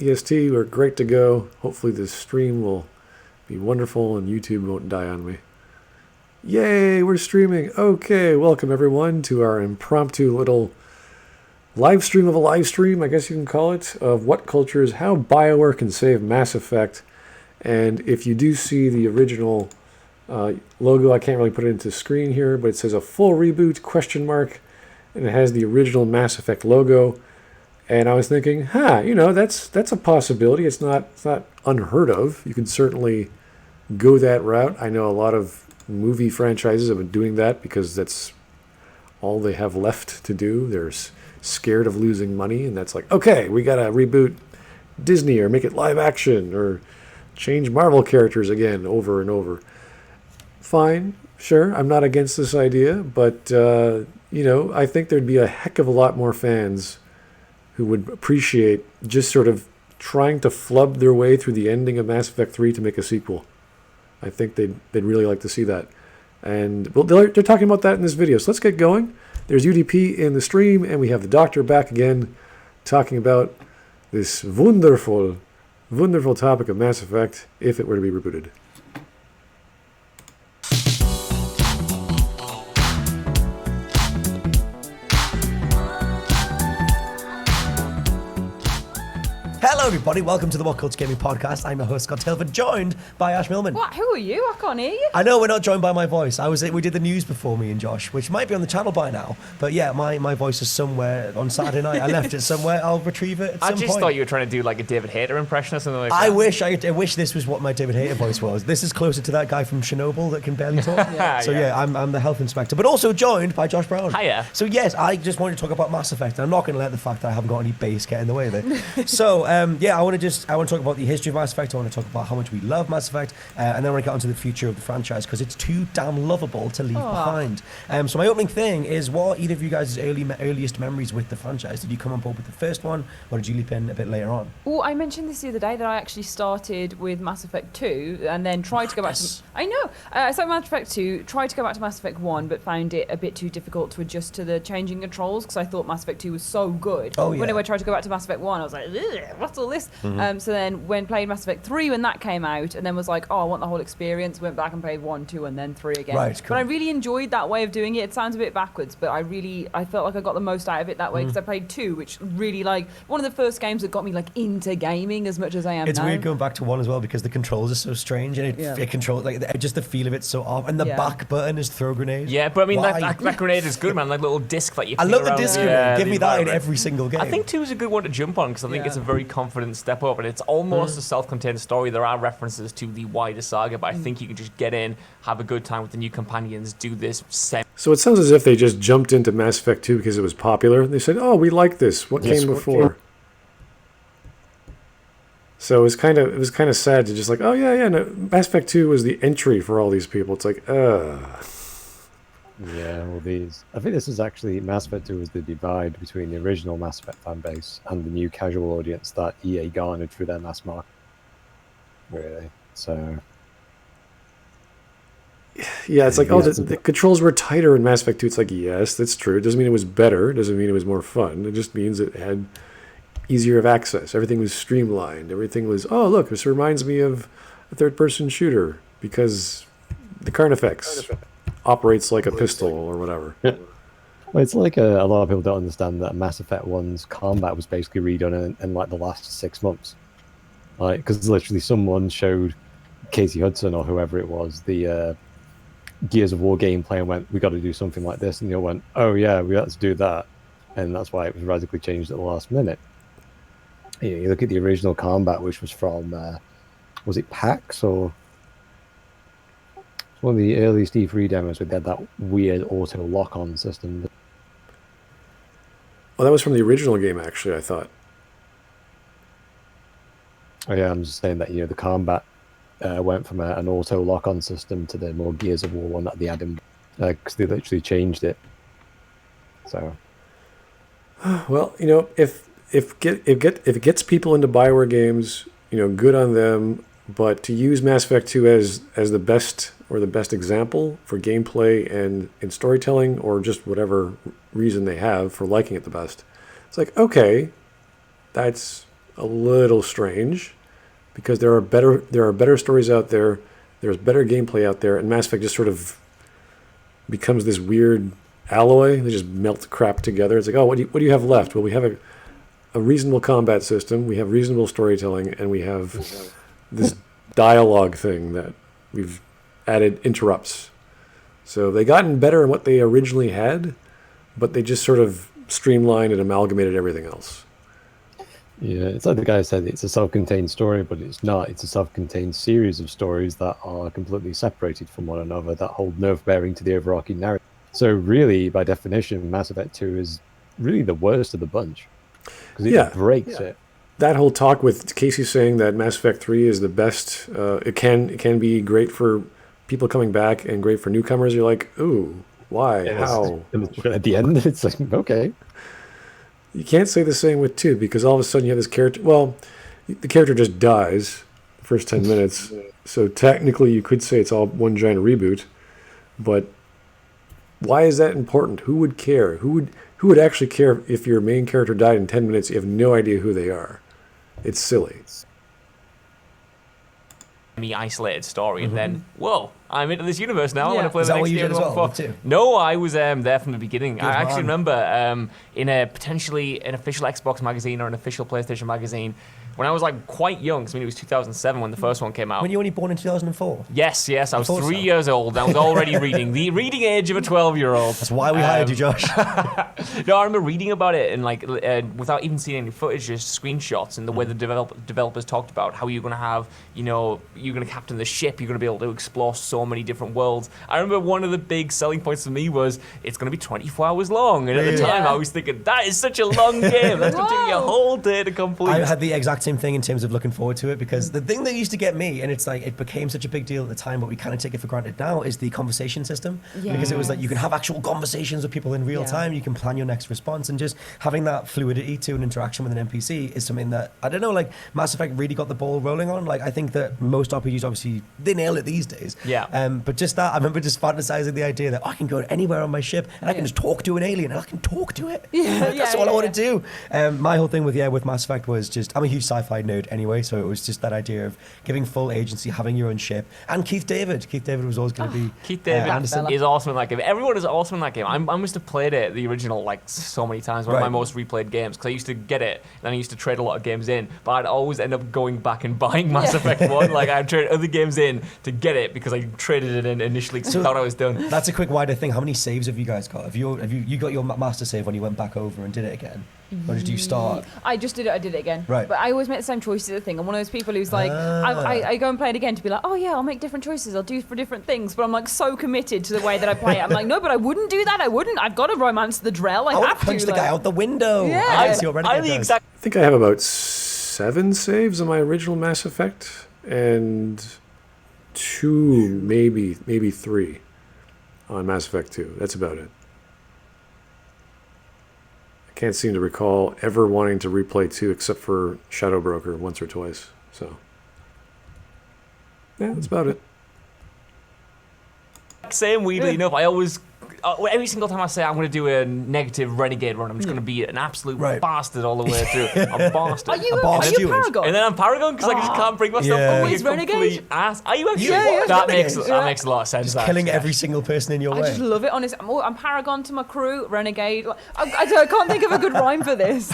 EST, we're great to go. Hopefully this stream will be wonderful and YouTube won't die on me. Yay, we're streaming. Okay, welcome everyone to our impromptu little live stream of a live stream, I guess you can call it, of WhatCulture is how Bioware can save Mass Effect. And if you do see the original logo, I can't really put it into screen here, but it says a full reboot, ? And it has the original Mass Effect logo. And I was thinking, that's a possibility. It's not unheard of. You can certainly go that route. I know a lot of movie franchises have been doing that because that's all they have left to do. They're scared of losing money, and that's like, okay, we gotta reboot Disney or make it live action or change Marvel characters again over and over. Fine, sure, I'm not against this idea, but I think there'd be a heck of a lot more fans who would appreciate just sort of trying to flub their way through the ending of Mass Effect 3 to make a sequel. I think they'd really like to see that. And well, they're talking about that in this video. So let's get going. There's UDP in the stream, and we have the doctor back again talking about this wonderful, wonderful topic of Mass Effect if it were to be rebooted. Hello everybody, welcome to the WhatCulture Gaming Podcast. I'm your host Scott Tilford, joined by Ash Millman. What? Who are you? I can't hear you. I know we're not joined by my voice. We did the news before, me and Josh, which might be on the channel by now. But yeah, my voice is somewhere on Saturday night. I left it somewhere. I'll retrieve it at some point. I just thought you were trying to do like a David Hayter impression or something like that. I wish this was what my David Hayter voice was. This is closer to that guy from Chernobyl that can barely talk. I'm the health inspector, but also joined by Josh Brown. Hiya. So yes, I just wanted to talk about Mass Effect. I'm not going to let the fact that I haven't got any bass get in the way of it. So I want to talk about the history of Mass Effect. I want to talk about how much we love Mass Effect, and then I want to get onto the future of the franchise because it's too damn lovable to leave behind. So my opening thing is, what are either of you guys' earliest memories with the franchise? Did you come on board with the first one, or did you leap in a bit later on? Oh, I mentioned this the other day that I actually started with Mass Effect 2 and then tried to go back to... I know! I started Mass Effect 2, tried to go back to Mass Effect 1, but found it a bit too difficult to adjust to the changing controls because I thought Mass Effect 2 was so good. Oh, yeah. When I tried to go back to Mass Effect 1, I was like, what's all this? Mm-hmm. So then when played Mass Effect 3 when that came out, and then was like, I want the whole experience, went back and played 1, 2, and then 3 again. Right, cool. But I really enjoyed that way of doing it. It sounds a bit backwards, but I felt like I got the most out of it that way because I played 2, which really, like, one of the first games that got me, like, into gaming as much as I am now. It's weird going back to 1 as well because the controls are so strange, and it controls, like, just the feel of it's so off, and the back button is throw grenade. Yeah, but I mean, that grenade is good, man. Like, little disc that you I love the disc grenade. Yeah, Give me that in every single game. I think 2 is a good one to jump on because I think it's a very confident step up, and it's almost a self-contained story. There are references to the wider saga, but I think you can just get in, have a good time with the new companions, do this. So it sounds as if they just jumped into Mass Effect 2 because it was popular. They said, we like this. What came before? So it was kind of sad to just like, no, Mass Effect 2 was the entry for all these people. It's like, Yeah, all these. I think this is actually, Mass Effect 2 was the divide between the original Mass Effect fan base and the new casual audience that EA garnered through their mass market. Really. So. Yeah, it's like, the controls were tighter in Mass Effect 2. It's like, yes, that's true. It doesn't mean it was better. It doesn't mean it was more fun. It just means it had easier of access. Everything was streamlined. Everything was, look, this reminds me of a third-person shooter because the Carnifex operates like a pistol or whatever. Well, it's like a lot of people don't understand that Mass Effect 1's combat was basically redone in like the last 6 months. Like, because literally someone showed Casey Hudson or whoever it was the Gears of War gameplay and went, we got to do something like this, and they all went, oh yeah, we got to do that, and that's why it was radically changed at the last minute. You look at the original combat, which was from was it PAX or one of the earliest E3 demos where they had that weird auto lock-on system. Well, that was from the original game, actually, I thought. Oh yeah, I'm just saying that the combat went from an auto lock-on system to the more Gears of War one that they had in, because they literally changed it. So, well, if it gets people into Bioware games, good on them. But to use Mass Effect 2 as the best example for gameplay and storytelling, or just whatever reason they have for liking it the best, it's like, okay, that's a little strange because there are better stories out there. There's better gameplay out there, and Mass Effect just sort of becomes this weird alloy. They just melt crap together. It's like, oh, what do you have left? Well, we have a reasonable combat system. We have reasonable storytelling, and we have this dialogue thing that we've added interrupts. So they gotten better in what they originally had, but they just sort of streamlined and amalgamated everything else. Yeah, it's like the guy said, it's a self-contained story, but it's not. It's a self-contained series of stories that are completely separated from one another, that hold no bearing to the overarching narrative. So really, by definition, Mass Effect 2 is really the worst of the bunch, because it breaks it. That whole talk with Casey saying that Mass Effect 3 is the best, it can be great for people coming back and great for newcomers. You're like, ooh, why? How? At the end, it's like, okay. You can't say the same with 2 because all of a sudden you have this character. Well, the character just dies the first 10 minutes. So technically you could say it's all one giant reboot. But why is that important? Who would care? Who would actually care if your main character died in 10 minutes? You have no idea who they are. It's silly. Isolated story, and then, whoa, I'm into this universe now. I want to play Is the that next what you game. did as well, too? No, I was there from the beginning. Good I actually man. remember in a potentially an official Xbox magazine or an official PlayStation magazine when I was like quite young. 'Cause I mean, it was 2007 when the first one came out. When you were only born in 2004? Yes, I was thought 3 so. years old. I was already reading. The reading age of a 12-year-old. That's why we hired you, Josh. No, I remember reading about it and like without even seeing any footage, just screenshots and the way the developers talked about how you're going to have, you're going to captain the ship, you're going to be able to explore so many different worlds. I remember one of the big selling points for me was it's going to be 24 hours long, and at the time I was thinking that is such a long game. That's going to take me a whole day to complete. I had the exact same thing in terms of looking forward to it, because the thing that used to get me, and it's like it became such a big deal at the time, but we kind of take it for granted now, is the conversation system. Because it was like you can have actual conversations with people in real time, you can plan your next response, and just having that fluidity to an interaction with an NPC is something that, I don't know, like Mass Effect really got the ball rolling on. Like I think that most RPGs, obviously, they nail it these days. But just that, I remember just fantasizing the idea that I can go anywhere on my ship and I can just talk to an alien and I can talk to it. That's all I want to do. My whole thing with Mass Effect was just, I'm a huge sci-fi nerd anyway, so it was just that idea of giving full agency, having your own ship, and Keith David was always going to be Keith David Anderson. is awesome in that game. Everyone is awesome in that game. I must have played it, the original, like so many times. One of my most replayed games, because I used to get it and then I used to trade a lot of games in, but I'd always end up going back and buying Mass Effect 1. Like I'd trade other games in to get it because I traded it in initially because I thought I was done. That's a quick wider thing. How many saves have you guys got? Have you got your master save when you went back over and did it again? Or did you start? I just did it. I did it again. Right. But I always make the same choices. The thing. I'm one of those people who's like, I go and play it again to be like, oh yeah, I'll make different choices. I'll do for different things. But I'm like so committed to the way that I play it. I'm like, no, but I wouldn't do that. I wouldn't. I've got to romance the Drell. I would have to punch the guy out the window. Yeah. I see what Renegade does. I think I have about 7 saves on my original Mass Effect, and 2, maybe 3 on Mass Effect 2. That's about it. I can't seem to recall ever wanting to replay 2 except for Shadow Broker once or twice. So, yeah, that's about it. Same, weirdly enough, I always every single time I say I'm going to do a negative Renegade run, I'm just going to be an absolute bastard all the way through. A bastard. Are you Paragon? And then I'm Paragon because I just can't bring myself to be Always a complete Renegade? ass. Are you actually? Yeah, that Renegade. makes a lot of sense. Just killing every single person in your way. I just love it. Honestly, I'm Paragon to my crew. Renegade. I can't think of a good rhyme for this.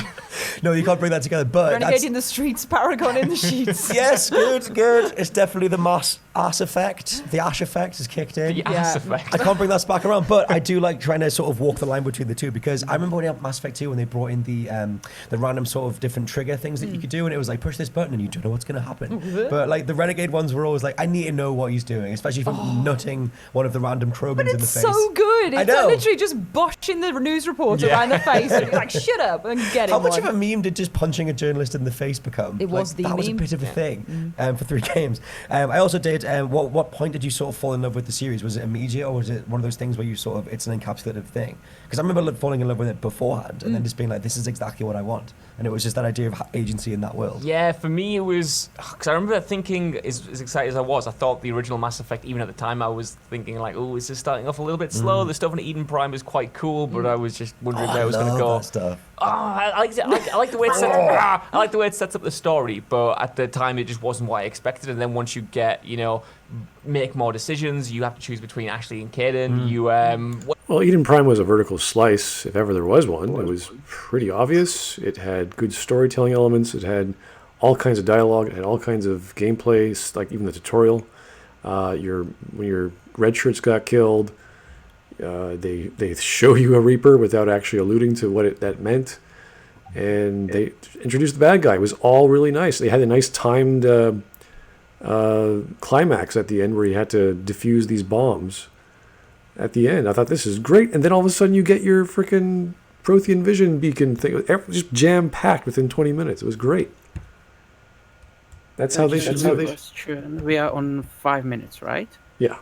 No, you can't bring that together. But Renegade in the streets, Paragon in the sheets. Yes, good. It's definitely the ass effect. The ash effect has kicked in. The ass effect. I can't bring that back around, but I do like trying to sort of walk the line between the two, because I remember when I had Mass Effect 2 when they brought in the random sort of different trigger things that you could do, and it was like push this button and you don't know what's going to happen. But like the Renegade ones were always like, I need to know what he's doing, especially if I'm nutting one of the random Krogans in the face. It's so good. I It's know. literally just boshing the news reporter around the face and like, shut up and get it. How much of a meme did just punching a journalist in the face become? It was the that was a meme. bit of a thing for 3 games. I also did. What point did you sort of fall in love with the series? Was it immediate, or was it one of those things where you sort of it's an encapsulative thing? Because I remember falling in love with it beforehand, and then just being like, this is exactly what I want. And it was just that idea of agency in that world. Yeah, for me it was, because I remember thinking, as excited as I was, I thought the original Mass Effect, even at the time, I was thinking like, oh, is this starting off a little bit slow? The stuff in Eden Prime is quite cool, but I was just wondering where I it was going to love go. that stuff. I like the way it sets up the story, but at the time it just wasn't what I expected. And then once you get, make more decisions, you have to choose between Ashley and Kaden. Well, Eden Prime was a vertical slice, if ever there was one. It was pretty obvious. It had good storytelling elements. It had all kinds of dialogue. It had all kinds of gameplay, like even the tutorial. When your red shirts got killed, they show you a Reaper without actually alluding to what that meant. And they introduced the bad guy. It was all really nice. They had a nice timed climax at the end where you had to defuse these bombs at the end. I thought, this is great. And then all of a sudden you get your freaking Prothean Vision beacon thing. Just jam-packed within 20 minutes. It was great. That's how they should do it. We are on 5 minutes, right? Yeah.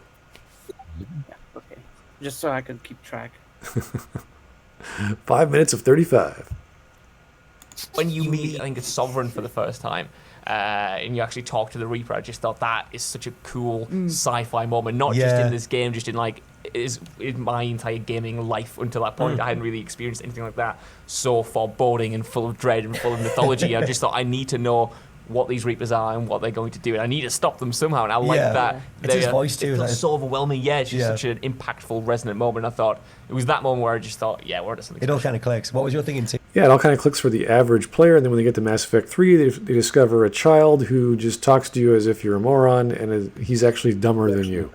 Yeah, okay. Just so I can keep track. 5 minutes of 35. When you meet, I think it's Sovereign for the first time, and you actually talk to the Reaper, I just thought that is such a cool sci-fi moment. Not just in this game, just in in my entire gaming life until that point. I hadn't really experienced anything like that. So foreboding and full of dread and full of mythology. I just thought, I need to know what these Reapers are and what they're going to do, and I need to stop them somehow. And I like that. It's his voice too. It feels so overwhelming. Yeah, it's just such an impactful, resonant moment. I thought it was that moment where I just thought, we're at something. It all kind of clicks. What was your thinking, Tim? Yeah, it all kind of clicks for the average player, and then when they get to Mass Effect 3, they discover a child who just talks to you as if you're a moron, and he's actually dumber than you.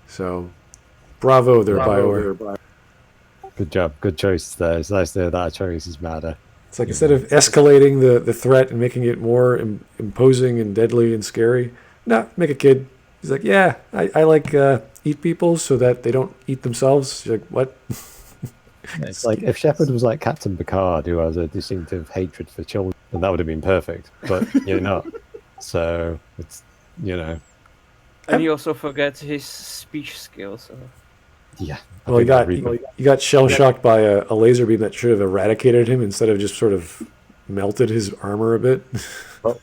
So, bravo there, Bioware. Good job. Good choice there. It's nice to hear that a choice is matter. It's like instead of escalating the threat and making it more imposing and deadly and scary, make a kid. He's like, I like eat people so that they don't eat themselves. You're like, what? It's like if Shepard was like Captain Picard, who has a distinctive hatred for children, then that would have been perfect. But you're not. So it's, And you also forget his speech skills. So. Yeah. Well, he got shell-shocked by a laser beam that should have eradicated him instead of just sort of melted his armor a bit. Well,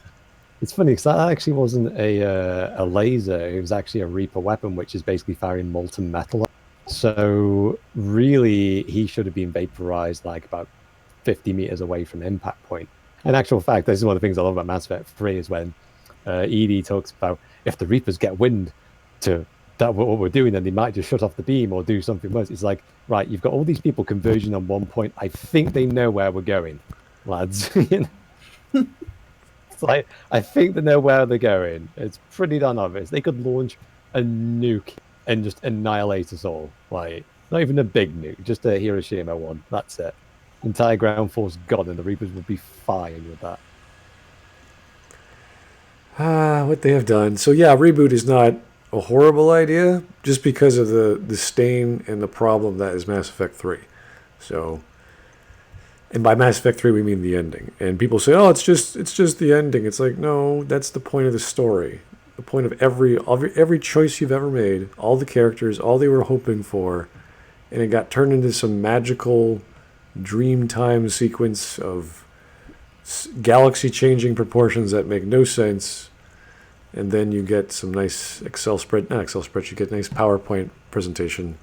it's funny because that actually wasn't a laser. It was actually a Reaper weapon, which is basically firing molten metal. So really, he should have been vaporized like about 50 meters away from impact point. In actual fact, this is one of the things I love about Mass Effect 3 is when ED talks about if the Reapers get wind to that what we're doing, then they might just shut off the beam or do something worse. It's like, right, you've got all these people converging on one point. I think they know where we're going, lads. It's like, I think they know where they're going. It's pretty darn obvious. They could launch a nuke and just annihilate us all. Like, not even a big nuke, just a Hiroshima one. That's it. Entire ground force gone, and the Reapers would be fine with that. What they have done. So yeah, reboot is not a horrible idea just because of the stain and the problem that is Mass Effect 3. So, and by Mass Effect 3 we mean the ending. And people say, "Oh, it's just the ending." It's like, no, that's the point of the story. The point of every choice you've ever made, all the characters, all they were hoping for, and it got turned into some magical dream time sequence of galaxy-changing proportions that make no sense. And then you get some nice you get a nice PowerPoint presentation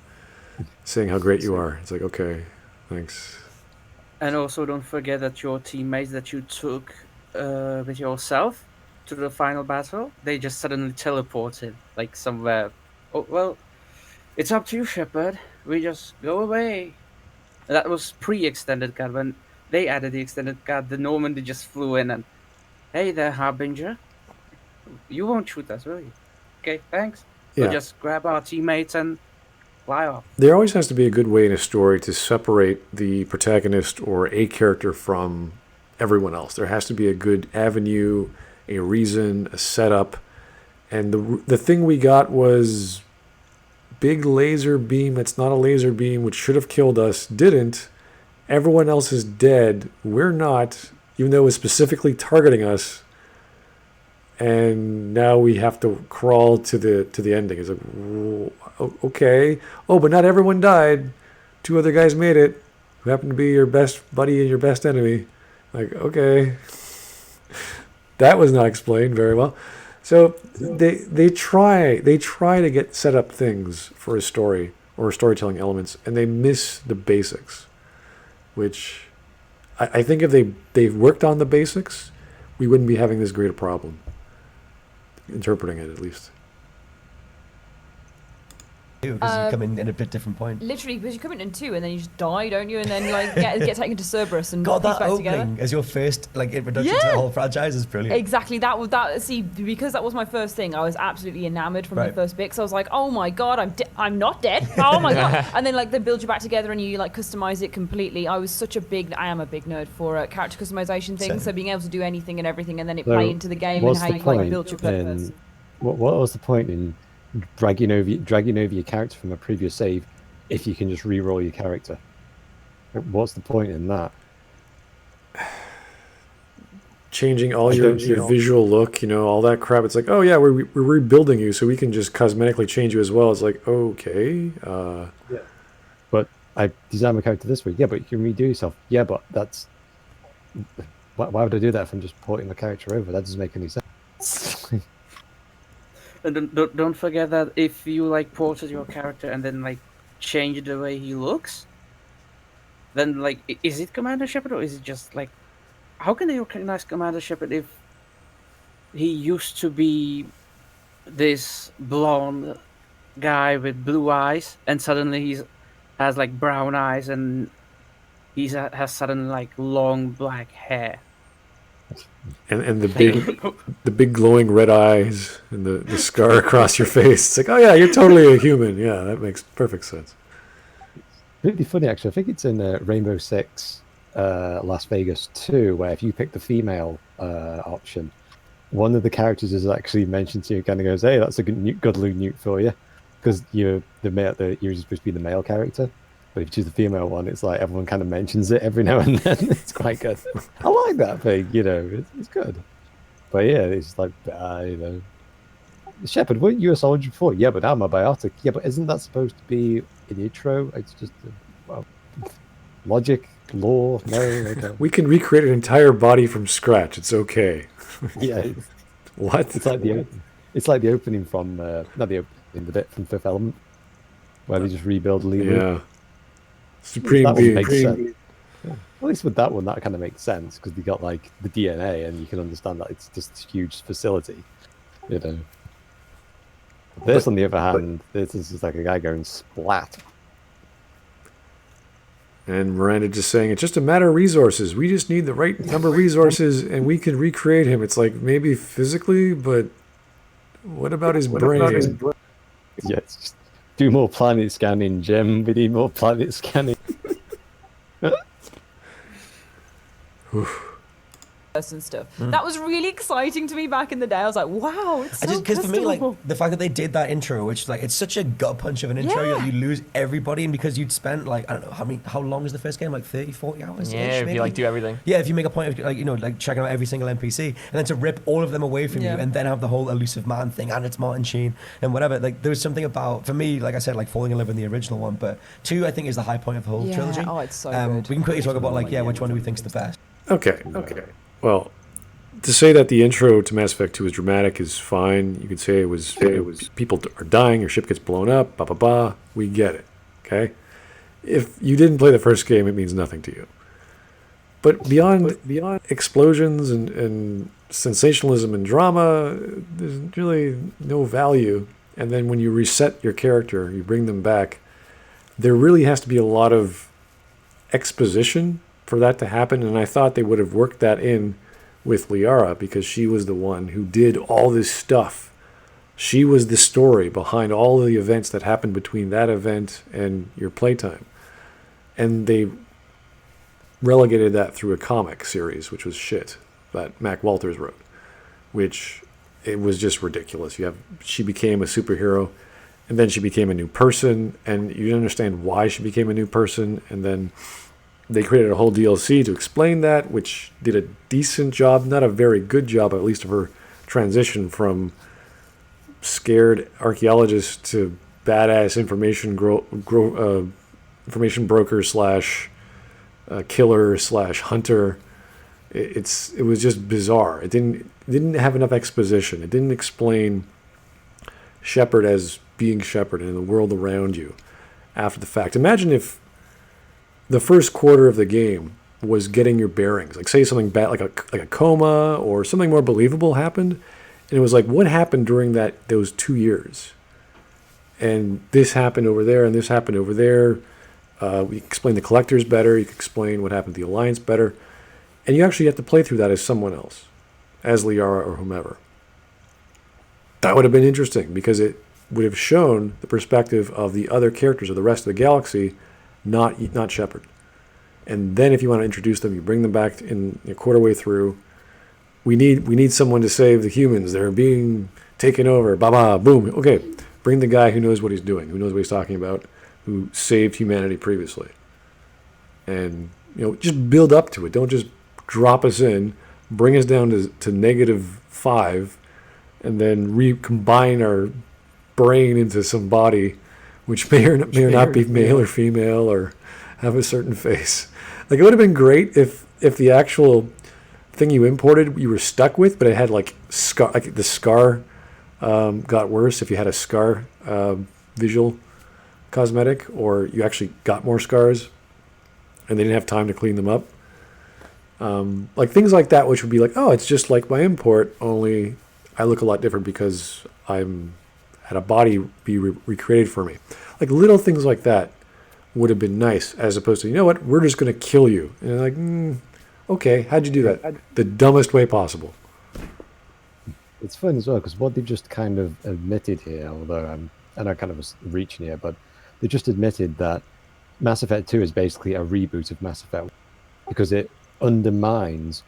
saying how great you are. It's like, okay, thanks. And also don't forget that your teammates that you took with yourself to the final battle, they just suddenly teleported, like somewhere. Oh, well, it's up to you, Shepard. We just go away. That was pre-extended cut. When they added the extended cut, the Normandy just flew in and, hey there, Harbinger. You won't shoot us, will you? Okay, thanks. Yeah. We'll just grab our teammates and fly off. There always has to be a good way in a story to separate the protagonist or a character from everyone else. There has to be a good avenue, a reason, a setup. And the thing we got was big laser beam that's not a laser beam, which should have killed us, didn't. Everyone else is dead. We're not, even though it was specifically targeting us. And now we have to crawl to the ending. It's like, okay. Oh, but not everyone died. 2 other guys made it, who happened to be your best buddy and your best enemy. Like, okay. That was not explained very well. So they try to set up things for a story or storytelling elements, and they miss the basics, which I think if they've worked on the basics, we wouldn't be having this great a problem. Interpreting it, at least. Because you come in at a bit different point. Literally, because you come in 2 and then you just die, don't you? And then like get taken to Cerberus and God, piece that back opening together. as your first like introduction to the Yeah. whole franchise is brilliant. Exactly. See, because that was my first thing, I was absolutely enamored from the Right. first bit. So I was like, oh my god, I'm not dead. Oh my god. And then like they build you back together and you like customize it completely. I am a big nerd for character customization things. Same. So being able to do anything and everything, and then it So play into the game and what's how the you like point build your in- person. What was the point in dragging over your character from a previous save if you can just re-roll your character? What's the point in that? Changing all I your don't see- visual look, all that crap. It's like, oh yeah, we're rebuilding you, so we can just cosmetically change you as well. It's like, okay, But I designed my character this way. Yeah, but you can redo yourself. Yeah, but that's why would I do that if I'm just porting the character over? That doesn't make any sense. And don't forget that if you like ported your character and then like change the way he looks, then like is it Commander Shepard or is it just like how can they recognize Commander Shepard if he used to be this blonde guy with blue eyes and suddenly he's has like brown eyes and has suddenly like long black hair. and the big glowing red eyes and the scar across your face. It's like, oh yeah, you're totally a human. Yeah, that makes perfect sense. Really funny, actually. I think it's in Rainbow Six Las Vegas 2, where if you pick the female option, one of the characters is actually mentioned to you, kind of goes, hey, that's a good loot newt for you. Because you're you're supposed to be the male character. But if you choose the female one, it's like everyone kind of mentions it every now and then. It's quite good. I like that thing, it's good. But yeah, it's like, Shepard, weren't you a soldier before? Yeah, but now I'm a biotic. Yeah, but isn't that supposed to be an intro? It's just, logic, lore, no. Okay. We can recreate an entire body from scratch. It's okay. Yeah, What? it's like the opening from, not the opening, the bit from Fifth Element, where they just rebuild Leland. Yeah. Supreme That one being. makes sense. Yeah. At least with that one, that kind of makes sense because they got like the DNA, and you can understand that it's just this huge facility. This, on the other hand, this is just like a guy going splat. And Miranda just saying, it's just a matter of resources. We just need the right number of resources and we can recreate him. It's like maybe physically, but what about his brain? Yeah, it's just do more planet scanning, Jim. We need more planet scanning. And stuff. That was really exciting to me back in the day. I was like, wow, it's so Because for me, like customizable. the fact that they did that intro, which like it's such a gut punch of an intro, Yeah. you lose everybody, and because you'd spent like I don't know how long is the first game, like 30, 40 hours. Yeah, if maybe? you like do everything. Yeah, if you make a point of like checking out every single NPC, and then to rip all of them away from Yeah. you, and then have the whole elusive man thing, and it's Martin Sheen and whatever. Like there was something about, for me, like I said, like falling in love with the original one, but 2 I think is the high point of the whole Yeah. trilogy. Oh, it's so good. We can quickly talk about like which one do we think's the best. Okay. Well, to say that the intro to Mass Effect 2 is dramatic is fine. You could say it was people are dying, your ship gets blown up, blah blah blah. We get it. Okay. If you didn't play the first game, it means nothing to you. But beyond explosions and sensationalism and drama, there's really no value. And then when you reset your character, you bring them back, there really has to be a lot of exposition for that to happen. And I thought they would have worked that in with Liara because she was the one who did all this stuff. She was the story behind all of the events that happened between that event and your playtime. And they relegated that through a comic series, which was shit, that Mac Walters wrote, which it was just ridiculous. She became a superhero, and then she became a new person, and you didn't understand why she became a new person, and then they created a whole DLC to explain that, which did a decent job, not a very good job, at least of her transition from scared archaeologist to badass information broker slash killer slash hunter. It was just bizarre. It didn't have enough exposition. It didn't explain Shepard as being Shepard and the world around you. after the fact. Imagine if the first quarter of the game was getting your bearings. Like, say something bad, like a coma or something more believable happened, and it was like, what happened during those 2 years? And this happened over there, and this happened over there. We explain the collectors better. You can explain what happened to the Alliance better, and you actually have to play through that as someone else, as Liara or whomever. That would have been interesting because it would have shown the perspective of the other characters of the rest of the galaxy, not Shepard. And then if you want to introduce them, you bring them back in a quarter way through. We need someone to save the humans. They're being taken over. Boom. Okay, bring the guy who knows what he's doing, who knows what he's talking about, who saved humanity previously. And just build up to it. Don't just drop us in, bring us down to -5, and then recombine our brain into some body, which may or not be male or female or have a certain face. Like, it would have been great if the actual thing you imported you were stuck with, but it had like the scar got worse if you had a scar visual cosmetic, or you actually got more scars and they didn't have time to clean them up. Like things like that, which would be like, oh, it's just like my import, only I look a lot different because I'm had a body be recreated for me. Like little things like that would have been nice, as opposed to, you know what, we're just going to kill you. And you're like, okay, how'd you do that? The dumbest way possible. It's fun as well, because what they just kind of admitted here, although I know I kind of was reaching here, but they just admitted that Mass Effect 2 is basically a reboot of Mass Effect 1, because it undermines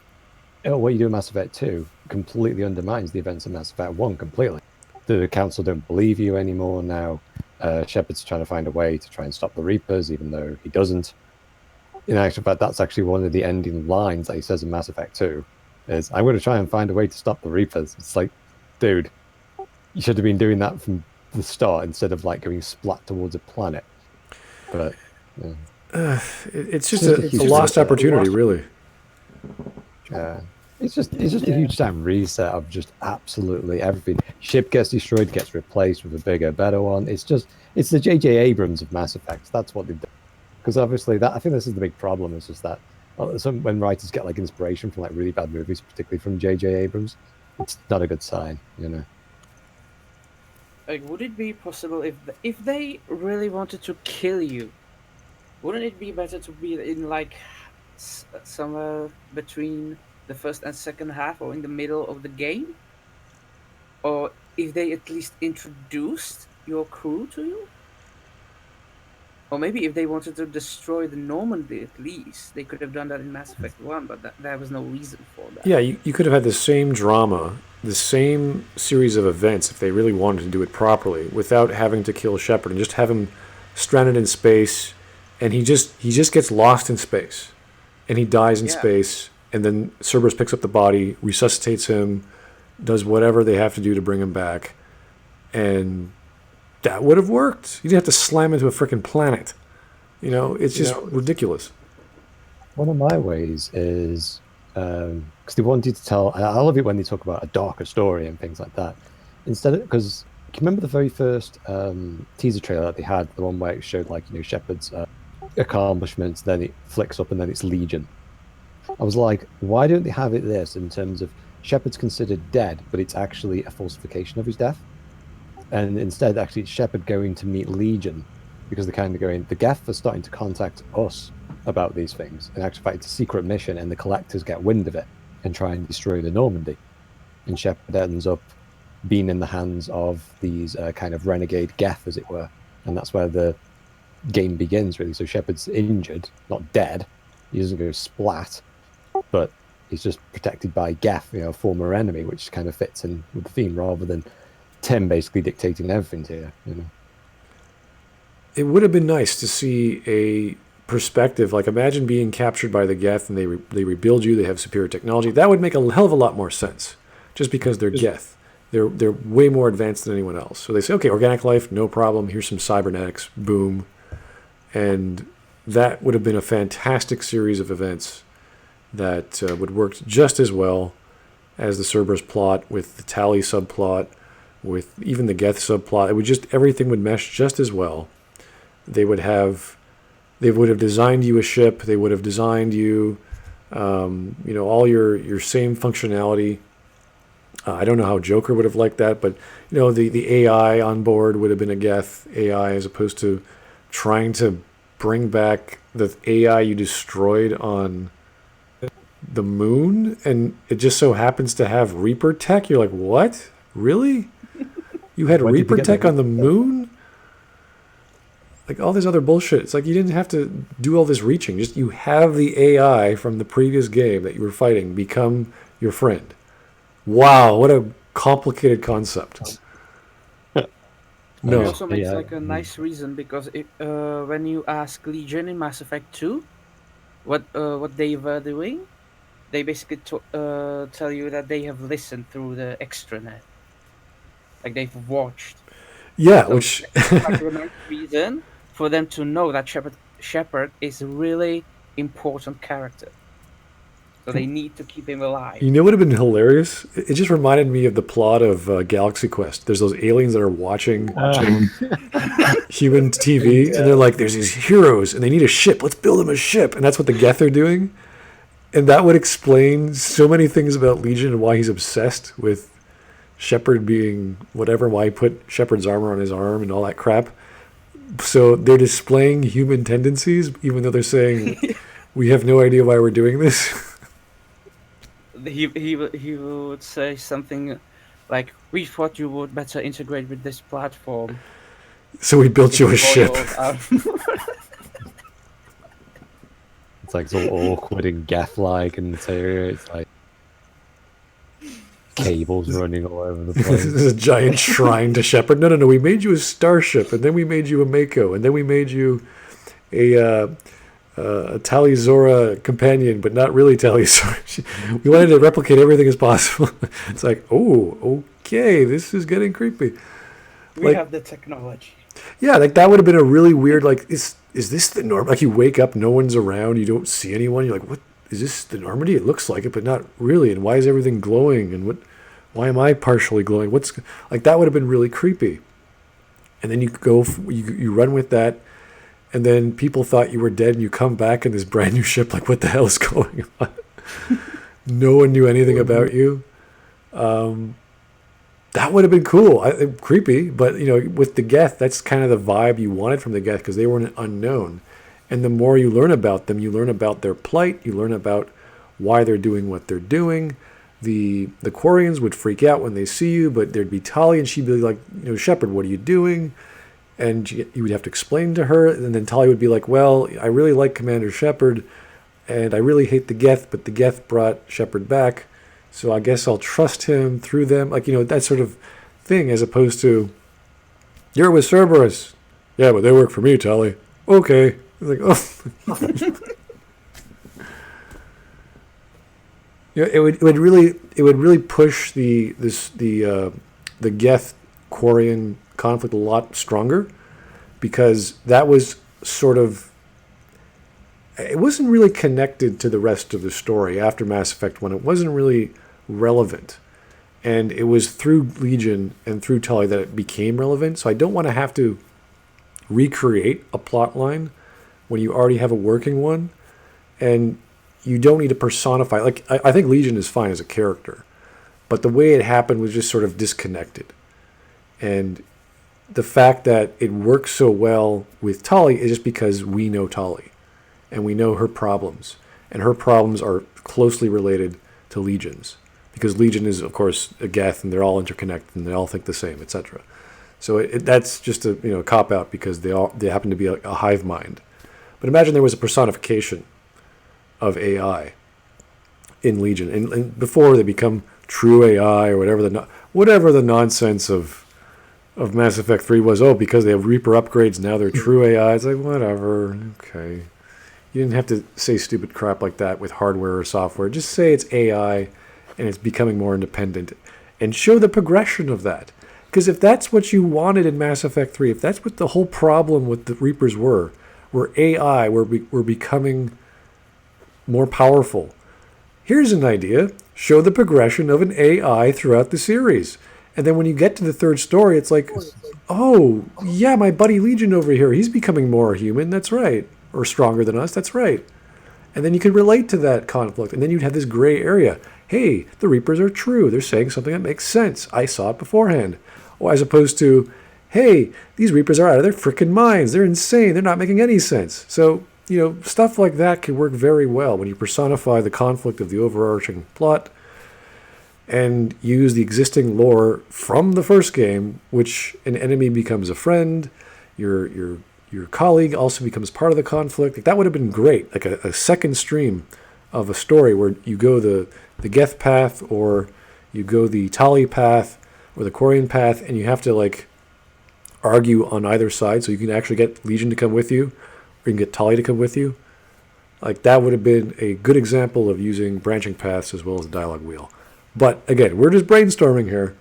what you do in Mass Effect 2 completely undermines the events of Mass Effect 1 completely. The Council don't believe you anymore now. Shepard's trying to find a way to try and stop the Reapers, even though he doesn't. In actual fact, that's actually one of the ending lines that he says in Mass Effect 2, is, I'm going to try and find a way to stop the Reapers. It's like, dude, you should have been doing that from the start instead of like going splat towards a planet. But it's just a lost opportunity, really. Yeah. It's just a huge time reset of just absolutely everything. Ship gets destroyed, gets replaced with a bigger, better one. It's the J.J. Abrams of Mass Effect. That's what they've done. Because obviously, I think this is the big problem. Is just that when writers get like inspiration from like really bad movies, particularly from J.J. Abrams, it's not a good sign, you know. Like, would it be possible if they really wanted to kill you? Wouldn't it be better to be in like somewhere between the first and second half, or in the middle of the game? Or if they at least introduced your crew to you? Or maybe if they wanted to destroy the Normandy at least, they could have done that in Mass Effect 1, but there was no reason for that. Yeah, you could have had the same drama, the same series of events if they really wanted to do it properly, without having to kill Shepard and just have him stranded in space, and he just gets lost in space. And he dies in space, and then Cerberus picks up the body, resuscitates him, does whatever they have to do to bring him back, and that would have worked. You didn't have to slam into a freaking planet. You know, it's just ridiculous. One of my ways is, because they wanted to tell, I love it when they talk about a darker story and things like that. Instead of, because you remember the very first teaser trailer that they had, the one where it showed like, Shepard's accomplishments, then it flicks up and then it's Legion. I was like, why don't they have it this in terms of Shepard's considered dead, but it's actually a falsification of his death? And instead, actually, it's Shepard going to meet Legion, because they're kind of going, the Geth are starting to contact us about these things. In actual fact, it's a secret mission, and the Collectors get wind of it and try and destroy the Normandy. And Shepard ends up being in the hands of these kind of renegade Geth, as it were. And that's where the game begins, really. So Shepard's injured, not dead. He doesn't go splat, but he's just protected by Geth, a former enemy, which kind of fits in with the theme, rather than Tim basically dictating everything to you. It would have been nice to see a perspective. Like, imagine being captured by the Geth and they rebuild you. They have superior technology. That would make a hell of a lot more sense, just because they're Geth. They're way more advanced than anyone else. So they say, okay, organic life, no problem. Here's some cybernetics, boom, and that would have been a fantastic series of events that would work just as well as the Cerberus plot, with the Tally subplot, with even the Geth subplot. It would just, everything would mesh just as well. they would have designed you a ship. They would have designed you, all your same functionality. I don't know how Joker would have liked that, but the AI on board would have been a Geth AI as opposed to trying to bring back the AI you destroyed on the moon, and it just so happens to have Reaper tech. You're like, what? Really? You had Why did they Reaper get tech that? on the moon? Like all this other bullshit. It's like you didn't have to do all this reaching. Just you have the AI from the previous game that you were fighting become your friend. Wow, what a complicated concept. It No. also makes Yeah. like a nice reason because when you ask Legion in Mass Effect 2 what they were doing, they basically tell you that they have listened through the extranet, like they've watched. Yeah, So which it's like a nice reason for them to know that Shepard is a really important character. So they need to keep him alive. you know what would have been hilarious? It just reminded me of the plot of Galaxy Quest. There's those aliens that are watching human TV, and they're like, there's these heroes, and they need a ship. Let's build them a ship. And that's what the Geth are doing. And that would explain so many things about Legion and why he's obsessed with Shepard being whatever, why he put Shepard's armor on his arm and all that crap. So they're displaying human tendencies, even though they're saying, we have no idea why we're doing this. He would say something like, "We thought you would better integrate with this platform." So we built you a ship. It's like so awkward and Geth-like interior. It's like cables running all over the This place. is a giant shrine to Shepard. No, we made you a starship, and then we made you a Mako, and then we made you a Tali'Zorah companion, but not really Tali'Zorah. We wanted to replicate everything as possible. It's like, oh, okay, this is getting creepy. We have the technology. Yeah, like that would have been a really weird, like, is this the norm? Like you wake up, no one's around, you don't see anyone. You're like, what? Is this the Normandy? It looks like it, but not really. And why is everything glowing? And why am I partially glowing? Like that would have been really creepy. And then you go, you run with that, and then people thought you were dead, and you come back in this brand new ship. Like, what the hell is going on? No one knew anything about you. That would have been cool. Creepy, but with the Geth, that's kind of the vibe you wanted from the Geth because they were an unknown. And the more you learn about them, you learn about their plight, you learn about why they're doing what they're doing. The Quarians would freak out when they see you, but there'd be Tali, and she'd be like, Shepard, what are you doing? And you would have to explain to her, and then Tali would be like, well, I really like Commander Shepard, and I really hate the Geth, but the Geth brought Shepard back, so I guess I'll trust him through them. Like, that sort of thing, as opposed to, you're with Cerberus. Yeah, but they work for me, Tali. Okay. Like, oh. It would really push the Geth Quarian conflict a lot stronger, because that was sort of, it wasn't really connected to the rest of the story after Mass Effect 1. It wasn't really relevant, and it was through Legion and through Tali that it became relevant. So I don't want to have to recreate a plot line when you already have a working one, and you don't need to personify. Like, I think Legion is fine as a character, but the way it happened was just sort of disconnected. And the fact that it works so well with Tali is just because we know Tali, and we know her problems, and her problems are closely related to Legion's, because Legion is, of course, a Geth, and they're all interconnected, and they all think the same, etc. So that's just a cop-out, because they happen to be a hive mind. But imagine there was a personification of AI in Legion, and before they become true AI or whatever the nonsense of Mass Effect 3 was. Oh, because they have Reaper upgrades, now they're true AI. It's like, whatever, okay. You didn't have to say stupid crap like that with hardware or software. Just say it's AI and it's becoming more independent, and show the progression of that. Because if that's what you wanted in Mass Effect 3, if that's what the whole problem with the Reapers were AI, we're becoming more powerful. Here's an idea. Show the progression of an AI throughout the series. And then when you get to the third story, it's like, oh, yeah, my buddy Legion over here, he's becoming more human. That's right. Or stronger than us. That's right. And then you could relate to that conflict. And then you'd have this gray area. Hey, the Reapers are true. They're saying something that makes sense. I saw it beforehand. Or as opposed to, hey, these Reapers are out of their freaking minds. They're insane. They're not making any sense. So, stuff like that can work very well when you personify the conflict of the overarching plot and use the existing lore from the first game, which an enemy becomes a friend, your colleague also becomes part of the conflict. Like, that would have been great, like a second stream of a story where you go the Geth path, or you go the Tali path, or the Quarian path, and you have to like argue on either side, so you can actually get Legion to come with you, or you can get Tali to come with you. Like, that would have been a good example of using branching paths as well as a dialogue wheel. But again, we're just brainstorming here,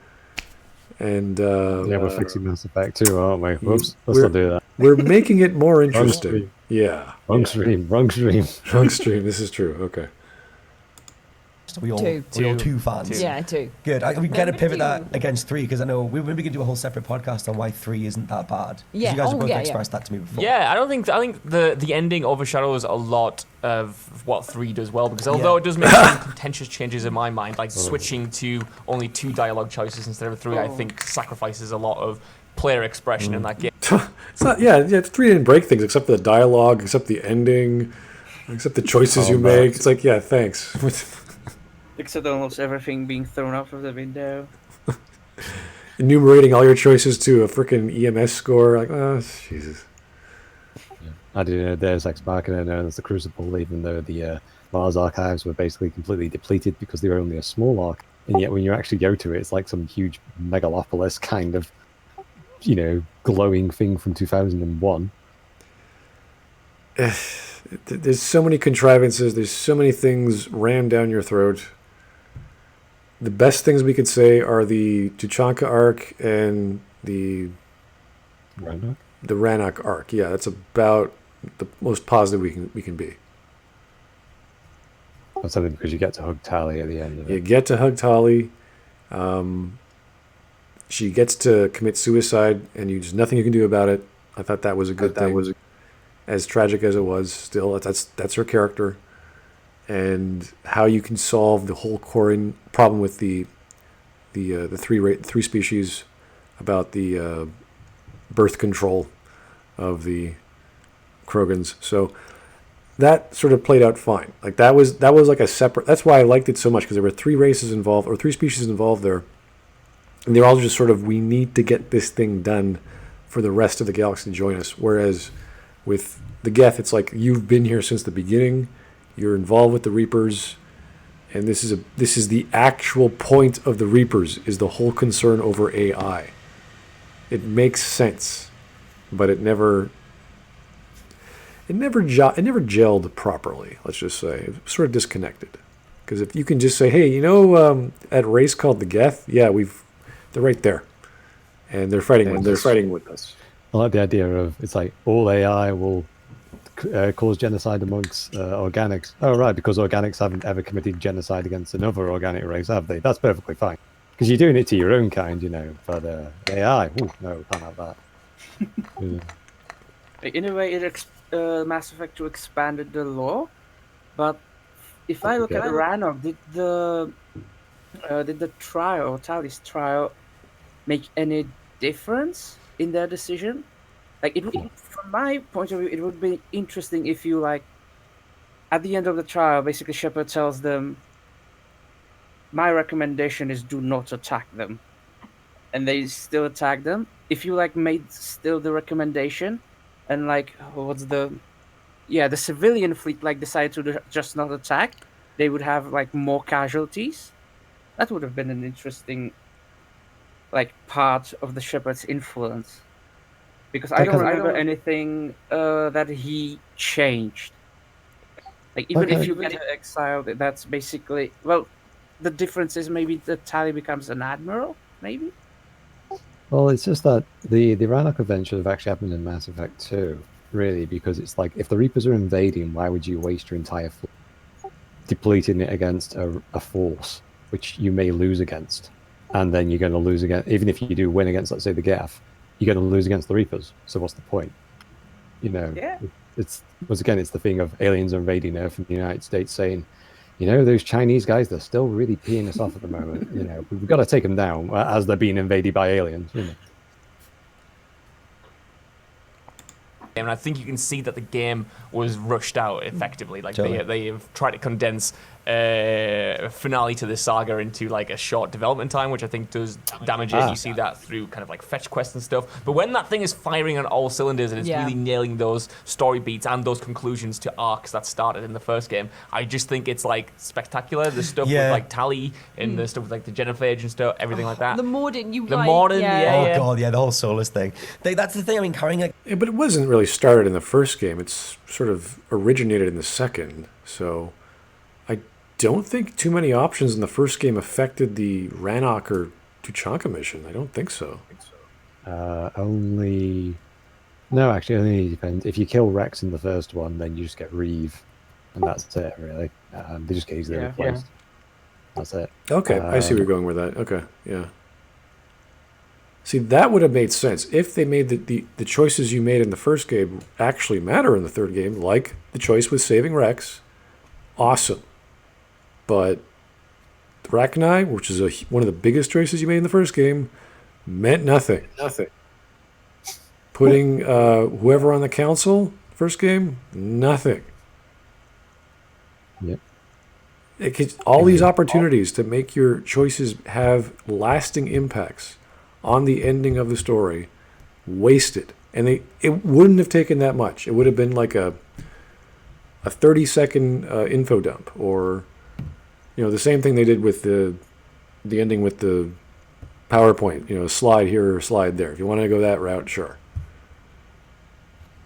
and yeah, we're fixing Mass Effect too, aren't we? Whoops, let's not do that. We're making it more interesting. stream. Yeah. Wrong stream. Wrong stream. This is true. Okay. So we all Two. two fans. Yeah, 2. Good. We kind of me pivot too. that against 3, because I know maybe we can do a whole separate podcast on why 3 isn't that bad. 'Cause Yeah. you guys have both yeah. expressed that to me before. Yeah, I think the ending overshadows a lot of what 3 does well, because although it does make some contentious changes in my mind, like switching to only 2 dialogue choices instead of 3, I think sacrifices a lot of player expression in that game. It's not. Yeah. 3 didn't break things except the dialogue, except the ending, except the choices you make. It's like, yeah, thanks. Except almost everything being thrown out of the window. Enumerating all your choices to a freaking EMS score. Like, oh, Jesus. I didn't know Deus Ex Machina known as the Crucible, even though the Mars archives were basically completely depleted because they were only a small arc. And yet when you actually go to it, it's like some huge megalopolis kind of, glowing thing from 2001. There's so many contrivances. There's so many things rammed down your throat. The best things we could say are the Tuchanka arc and the Rannoch arc. Yeah, that's about the most positive we can be. That's something because you get to hug Tali at the end of it. You get to hug Tali. She gets to commit suicide, and there's nothing you can do about it. I thought that was a good thing. As tragic as it was, still, that's her character. And how you can solve the whole Quarian problem with the three species about the birth control of the Krogans. So that sort of played out fine. Like that was like a separate. That's why I liked it so much, because there were 3 races involved, or 3 species involved there, and they're all just sort of, we need to get this thing done for the rest of the galaxy to join us. Whereas with the Geth, it's like, you've been here since the beginning. You're involved with the Reapers, and this is the actual point of the Reapers, is the whole concern over AI. It makes sense, but it never gelled properly. Let's just say it was sort of disconnected. Because if you can just say, hey, that race called the Geth, yeah, they're right there, and they're fighting with us. I like the idea of, it's like all AI will cause genocide amongst organics. Oh, right, because organics haven't ever committed genocide against another organic race, have they? That's perfectly fine. Because you're doing it to your own kind, but AI, ooh, no, can't have that. In a way, Mass Effect 2 expanded the lore, but if I look at Rannoch, did the trial, or Tali's trial, make any difference in their decision? Like, from my point of view, it would be interesting if you, like, at the end of the trial, basically Shepard tells them, my recommendation is do not attack them. And they still attack them. If you, like, made still the recommendation, and, like, the civilian fleet, like, decided to just not attack, they would have, like, more casualties. That would have been an interesting, like, part of the Shepard's influence. Because I don't remember anything that he changed. Like, even if you get exiled, that's basically... Well, the difference is maybe that Tali becomes an admiral, maybe? Well, it's just that the Rannoch event should have actually happened in Mass Effect 2, really, because it's like, if the Reapers are invading, why would you waste your entire fleet depleting it against a force, which you may lose against? and then you're going to lose again. Even if you do win against, let's say, the Geth, you're going to lose against the Reapers. So what's the point? You know, Yeah. it's once again, it's the thing of aliens invading Earth and the United States saying, you know, those Chinese guys, they're still really peeing us off at the moment. You know, we've got to take them down as they're being invaded by aliens. You know. And I think you can see that the game was rushed out effectively. Like Totally. they have tried to condense a finale to the saga into like a short development time, which I think does damage it. You see that through kind of like fetch quests and stuff. But when that thing is firing on all cylinders and it's Yeah. really nailing those story beats and those conclusions to arcs that started in the first game, I just think it's like spectacular. The stuff Yeah. with like Tally and the stuff with like the Genophage and stuff, everything like that. The Morden, you The like, Morden, yeah. Oh god, yeah, the whole soulless thing. That's the thing. I mean, carrying like Yeah, but it wasn't really started in the first game. It's sort of originated in the second. So I don't think too many options in the first game affected the Rannoch or Tuchanka mission. I don't think so. Only only depends. If you kill Rex in the first one, then you just get Reeve, and that's it really. They just get easily Yeah. replaced. That's it. Okay, I see where you're going with that. Okay, yeah. See, that would have made sense if they made the choices you made in the first game actually matter in the third game, like the choice with saving Rex. Awesome. But Rachni, which is one of the biggest choices you made in the first game, meant nothing. Nothing. Putting whoever on the council, first game, nothing. Yep. All these opportunities to make your choices have lasting impacts on the ending of the story, wasted. And it wouldn't have taken that much. It would have been like a 30-second info dump, or the same thing they did with the ending with the PowerPoint. Slide here or slide there. If you want to go that route, sure.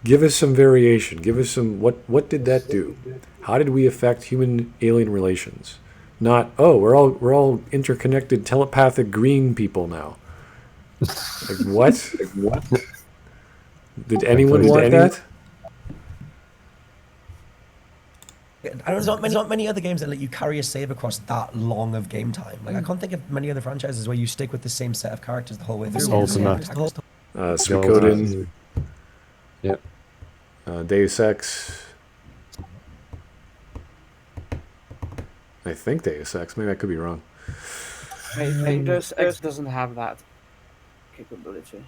Give us some variation. Give us some what did that do? How did we affect human-alien relations? Not, we're all interconnected telepathic green people now. Like what? Did anyone want that? there's not many other games that let you carry a save across that long of game time. Like I can't think of many other franchises where you stick with the same set of characters the whole way through. Ultima. Suikoden, Yep. Deus Ex. I think Deus Ex. Maybe I could be wrong. Deus Ex doesn't have that capability.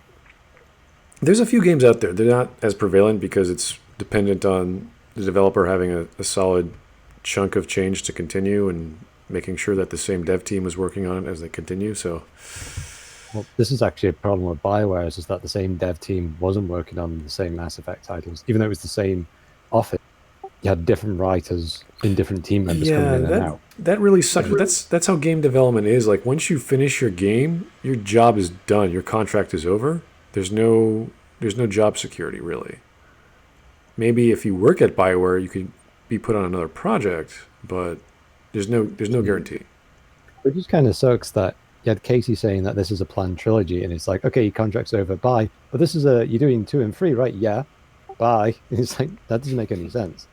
There's a few games out there. They're not as prevalent because it's dependent on the developer having a solid chunk of change to continue and making sure that the same dev team is working on it as they continue. So, Well, this is actually a problem with Bioware, is that the same dev team wasn't working on the same Mass Effect titles, even though it was the same office. You had different writers and different team members coming in and out. that really sucks. But that's how game development is. Like once you finish your game, your job is done. Your contract is over. There's no job security really. Maybe if you work at Bioware, you could be put on another project, but there's no guarantee. It just kind of sucks that you had Casey saying that this is a planned trilogy, and it's like, okay, your contract's over, bye. But this is you're doing 2 and 3, right? Yeah, bye. It's like, that doesn't make any sense.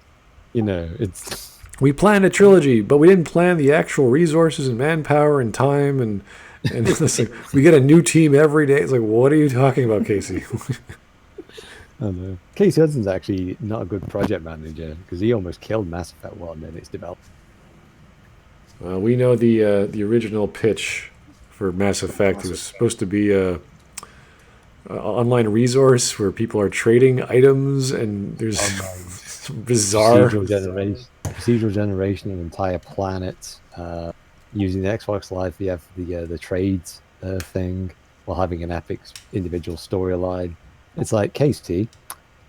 It's... We planned a trilogy, but we didn't plan the actual resources and manpower and time, and it's like, we get a new team every day. It's like, what are you talking about, Casey? I don't know. Casey Hudson's actually not a good project manager, because he almost killed Mass Effect 1 in its development. We know the original pitch for Mass Effect. It was supposed to be a online resource where people are trading items, and there's bizarre procedural generation of entire planets, using the Xbox Live via the trades thing, while having an epic individual storyline. It's like, Casey,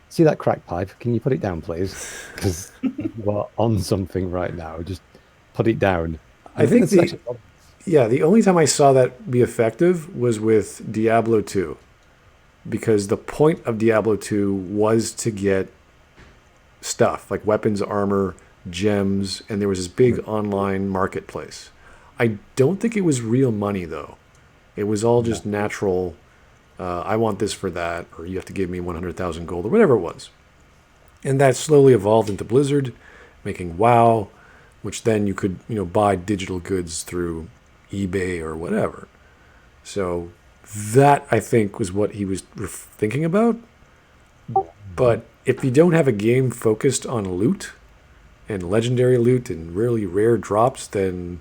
see that crack pipe? Can you put it down, please? Because we're on something right now. Just put it down. I think the only time I saw that be effective was with Diablo 2, because the point of Diablo 2 was to get stuff like weapons, armor, gems, and there was this big online marketplace. I don't think it was real money though. It was all just natural. I want this for that, or you have to give me 100,000 gold, or whatever it was. And that slowly evolved into Blizzard, making WoW, which then you could buy digital goods through eBay or whatever. So that, I think, was what he was thinking about. But if you don't have a game focused on loot and legendary loot and really rare drops, then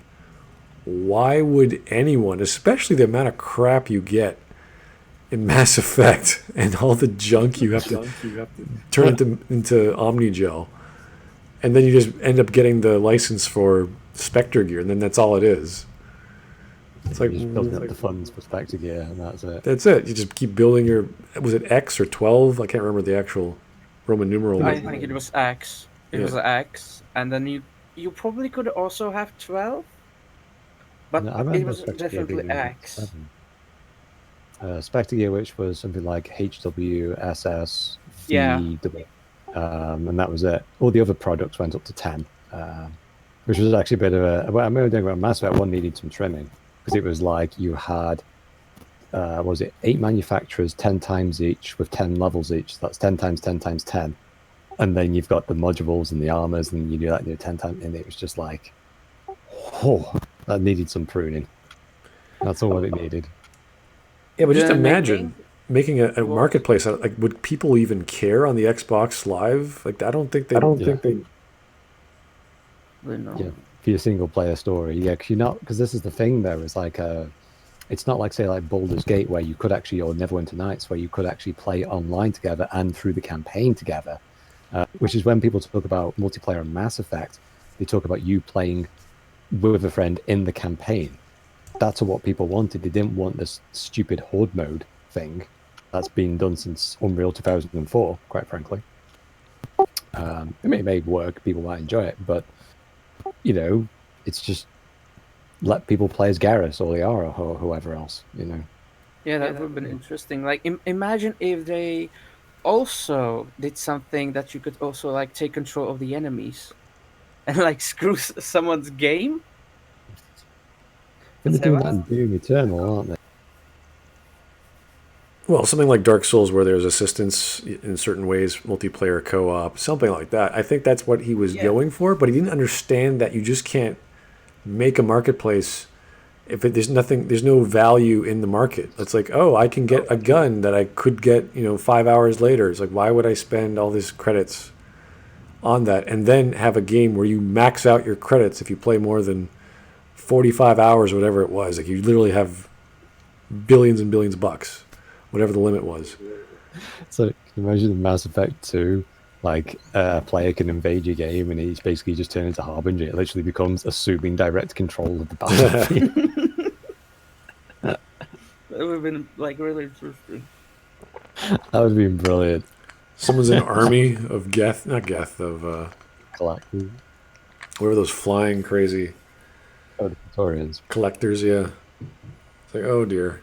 why would anyone, especially the amount of crap you get in Mass Effect and all the junk you have to turn into Omnigel, and then you just end up getting the license for Spectre gear, and then that's all it is. It's like You're just building up the funds for Spectre gear, and that's it. That's it. You just keep building your. Was it X or 12? I can't remember the actual Roman numeral. I think it was X. It was X, and then you probably could also have 12, but No, I it remember was Spectre gear definitely being X. 7. Spectre gear, which was something like HW, SS, Yeah. VW, and that was it. All the other products went up to 10, which was actually a bit of a. I remember doing Mass Effect 1 needed some trimming because it was like you had, was it 8 manufacturers, 10 times each with 10 levels each. So that's 10 times 10 times 10, and then you've got the modules and the armors, and you do that 10 times, and it was just like, oh, that needed some pruning. That's all it needed. Yeah, but just The imagine making a marketplace. Like, would people even care on the Xbox Live? Like, I don't think they. No. Yeah, for your single player story, yeah, because this is the thing. There is like it's not like say like Baldur's Gate where you could actually, or Neverwinter Nights where you could actually play online together and through the campaign together, which is when people talk about multiplayer and Mass Effect, they talk about you playing with a friend in the campaign. That's what people wanted. They didn't want this stupid horde mode thing that's been done since Unreal 2004, quite frankly. It may work, people might enjoy it, but you know, it's just let people play as Garrus or Liara or whoever else, you know. Yeah, that would have been interesting. Like, imagine if they also did something that you could also like take control of the enemies and like screw someone's game. They're doing that in Doom Eternal, aren't they? Well, something like Dark Souls where there's assistance in certain ways, multiplayer co-op, something like that. I think that's what he was going for, but he didn't understand that you just can't make a marketplace if there's no value in the market. It's like, oh, I can get a gun that I could get, 5 hours later. It's like, why would I spend all these credits on that and then have a game where you max out your credits if you play more than 45 hours or whatever it was? Like, you literally have billions and billions of bucks, whatever the limit was. So can you imagine in Mass Effect 2, like a player can invade your game and he's basically just turned into Harbinger. It literally becomes assuming direct control of the battlefield. That would have been like really interesting. That would have been brilliant. Someone's an army of Collectors. whatever those flying crazy Victorians. collectors, yeah. It's like, oh dear.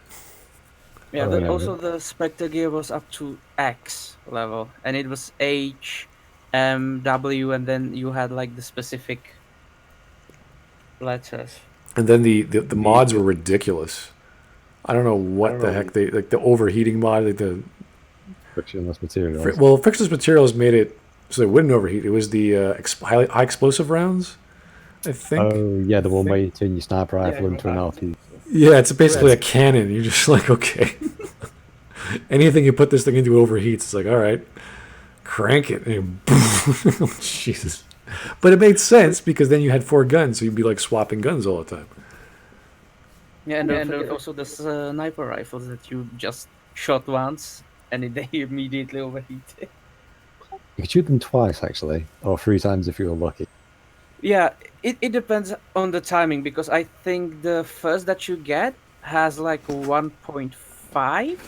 Yeah, Oh, yeah. also the Spectre gear was up to X level, and it was H, M, W, and then you had like the specific letters. And then the mods were ridiculous. I don't know what the heck they, like the overheating mod, like the Frictionless materials. frictionless materials made it so they wouldn't overheat. It was the high explosive rounds, I think. Oh, yeah, the one where you turn your sniper rifle into an LP. Yeah, it's basically a cannon. You're just like, okay. Anything you put this thing into overheats. It's like, all right, crank it. And oh, Jesus. But it made sense because then you had 4 guns, so you'd be like swapping guns all the time. Yeah, and also the sniper rifles that you just shot once, and they immediately overheated. You could shoot them twice, actually, or 3 times if you were lucky. Yeah, it depends on the timing, because I think the first that you get has like 1.5,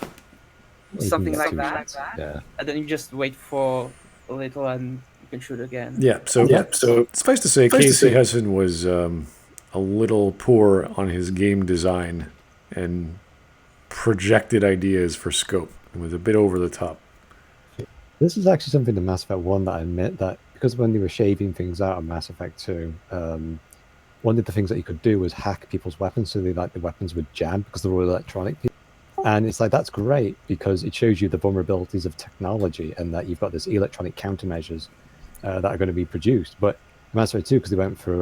something like that. Yeah. And then you just wait for a little and you can shoot again. Yeah, so suffice to say, Casey Hudson was a little poor on his game design and projected ideas for scope. It was a bit over the top. This is actually something in Mass Effect 1 that I admit that, because when they were shaving things out of Mass Effect 2, one of the things that you could do was hack people's weapons so the weapons would jam because they were electronic. And it's like, that's great because it shows you the vulnerabilities of technology and that you've got this electronic countermeasures that are going to be produced. But Mass Effect 2, because they went through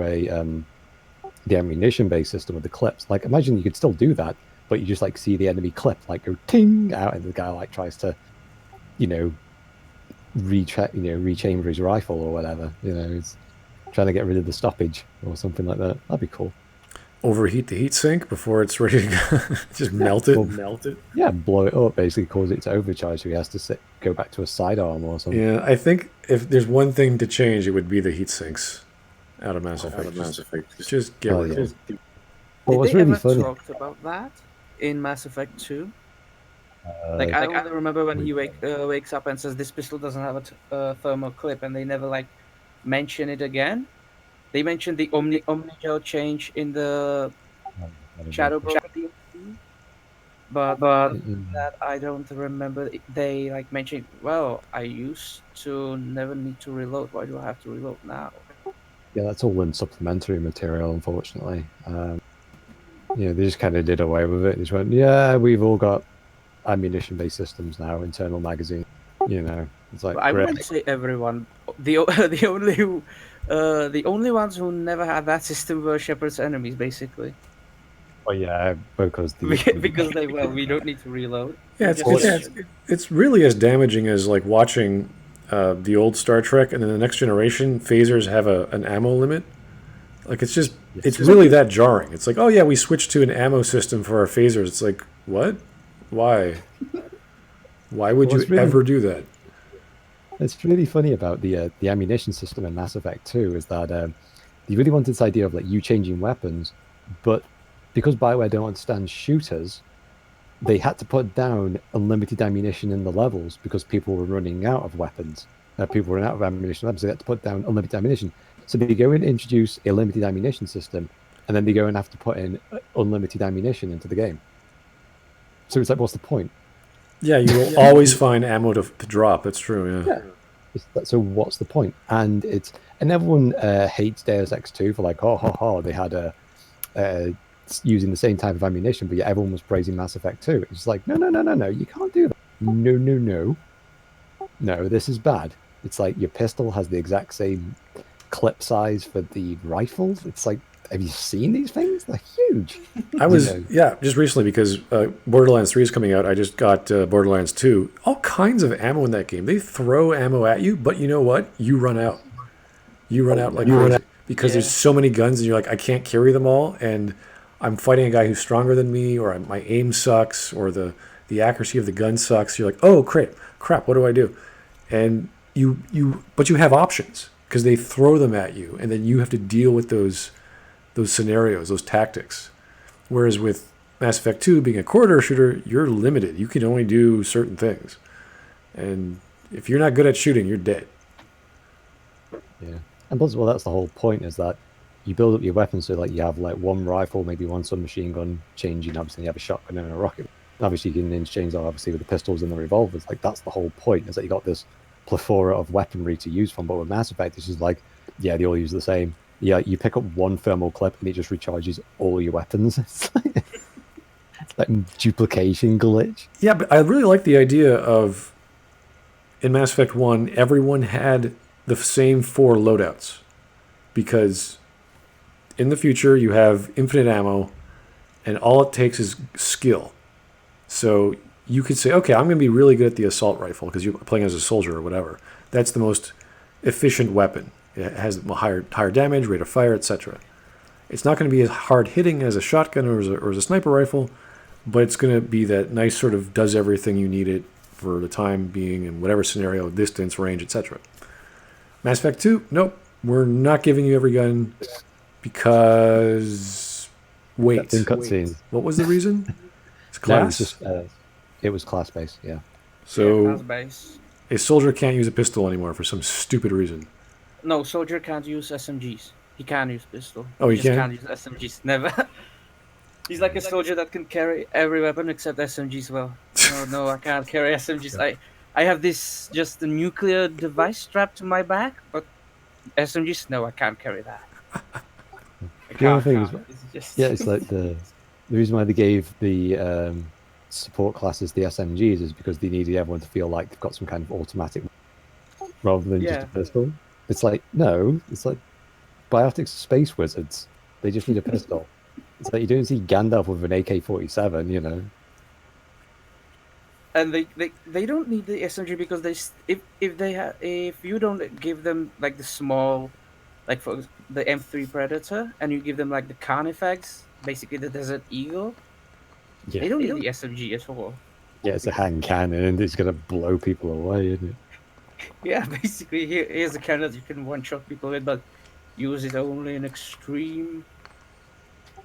the ammunition-based system with the clips, like imagine you could still do that, but you just like see the enemy clip like go ting out, and the guy like tries to, rechamber his rifle or whatever. He's trying to get rid of the stoppage or something like that. That'd be cool. Overheat the heat sink before it's ready to go. Just melt it. Yeah, blow it up, basically cause it to overcharge, so he has to go back to a sidearm or something. Yeah, I think if there's one thing to change, it would be the heat sinks out of Mass Effect. Just get rid of it. Well, what's Did they really ever funny. talked about that in Mass Effect 2? I only remember when he wakes up and says this pistol doesn't have a thermal clip, and they never like mention it again. They mentioned the Omnigel change in the Shadow Broker DLC, but that I don't remember they like mentioning. Well, I used to never need to reload. Why do I have to reload now? Yeah, that's all in supplementary material, unfortunately. They just kind of did away with it. They just went, yeah, we've all got ammunition-based systems now, internal magazine. It's like I wouldn't say everyone. The only ones who never had that system were Shepard's enemies, basically. Oh yeah, because because we don't need to reload. Yeah, it's really as damaging as like watching the old Star Trek and then the Next Generation phasers have an ammo limit. Like it's really that jarring. It's like, oh yeah, we switched to an ammo system for our phasers. It's like, what? Why? Why would you ever do that? It's really funny about the ammunition system in Mass Effect 2 is that they really wanted this idea of like you changing weapons, but because Bioware don't understand shooters, they had to put down unlimited ammunition in the levels because people were running out of weapons. People were running out of ammunition, so they had to put down unlimited ammunition. So they go and introduce a limited ammunition system, and then they go and have to put in unlimited ammunition into the game. So it's like, what's the point? Yeah, you will always find ammo to drop. That's true. Yeah. So what's the point? And everyone hates Deus Ex 2 for like, they had using the same type of ammunition, but yet everyone was praising Mass Effect 2. It's like, no, you can't do that. No, this is bad. It's like your pistol has the exact same clip size for the rifles. It's like, have you seen these things? They're huge. Just recently because Borderlands 3 is coming out. I just got Borderlands 2. All kinds of ammo in that game. They throw ammo at you, but you know what? You run out. You run out like crazy because there's so many guns, and you're like, I can't carry them all, and I'm fighting a guy who's stronger than me, or my aim sucks, or the accuracy of the gun sucks. You're like, oh crap, what do I do? And but you have options because they throw them at you, and then you have to deal with those scenarios, those tactics. Whereas with Mass Effect 2 being a corridor shooter, you're limited. You can only do certain things. And if you're not good at shooting, you're dead. Yeah. And plus, well, that's the whole point, is that you build up your weapons so like you have like one rifle, maybe one submachine gun changing. Obviously, you have a shotgun and a rocket. Obviously, you can interchange that obviously with the pistols and the revolvers. Like, that's the whole point, is that you got this plethora of weaponry to use from. But with Mass Effect, this is like, yeah, they all use the same. Yeah, you pick up one thermal clip and it just recharges all your weapons. It's like duplication glitch. Yeah, but I really like the idea of, in Mass Effect 1, everyone had the same 4 loadouts. Because in the future, you have infinite ammo, and all it takes is skill. So you could say, okay, I'm going to be really good at the assault rifle because you're playing as a soldier or whatever. That's the most efficient weapon. It has a higher damage, rate of fire, etc. It's not going to be as hard hitting as a shotgun or as a sniper rifle, but it's going to be that nice sort of does everything you need it for the time being in whatever scenario, distance, range, etc. Mass Effect 2, nope, we're not giving you every gun because wait. In cutscenes. What was the reason? It's class. No, it was class based. Yeah. So class-based. A soldier can't use a pistol anymore for some stupid reason. No, soldier can't use SMGs. He can use pistol. Oh, he just can? Can't use SMGs. Never. He's like a soldier that can carry every weapon except SMGs. Well, no, I can't carry SMGs. I have this just a nuclear device strapped to my back, but SMGs, no, I can't carry that. The other thing is, it's like the reason why they gave the support classes the SMGs is because they needed everyone to feel like they've got some kind of automatic rather than just a pistol. It's like, no, it's like Biotics Space Wizards. They just need a pistol. It's like you don't see Gandalf with an AK-47, you know. And they don't need the SMG because if you don't give them like the small, like for the M3 Predator, and you give them like the Carnifex, basically the Desert Eagle, Yeah, they don't need the SMG at all. yeah, it's a hand cannon and it's gonna blow people away, isn't it? Yeah, basically here's a cannon that you can one shot people with, but use it only in extreme.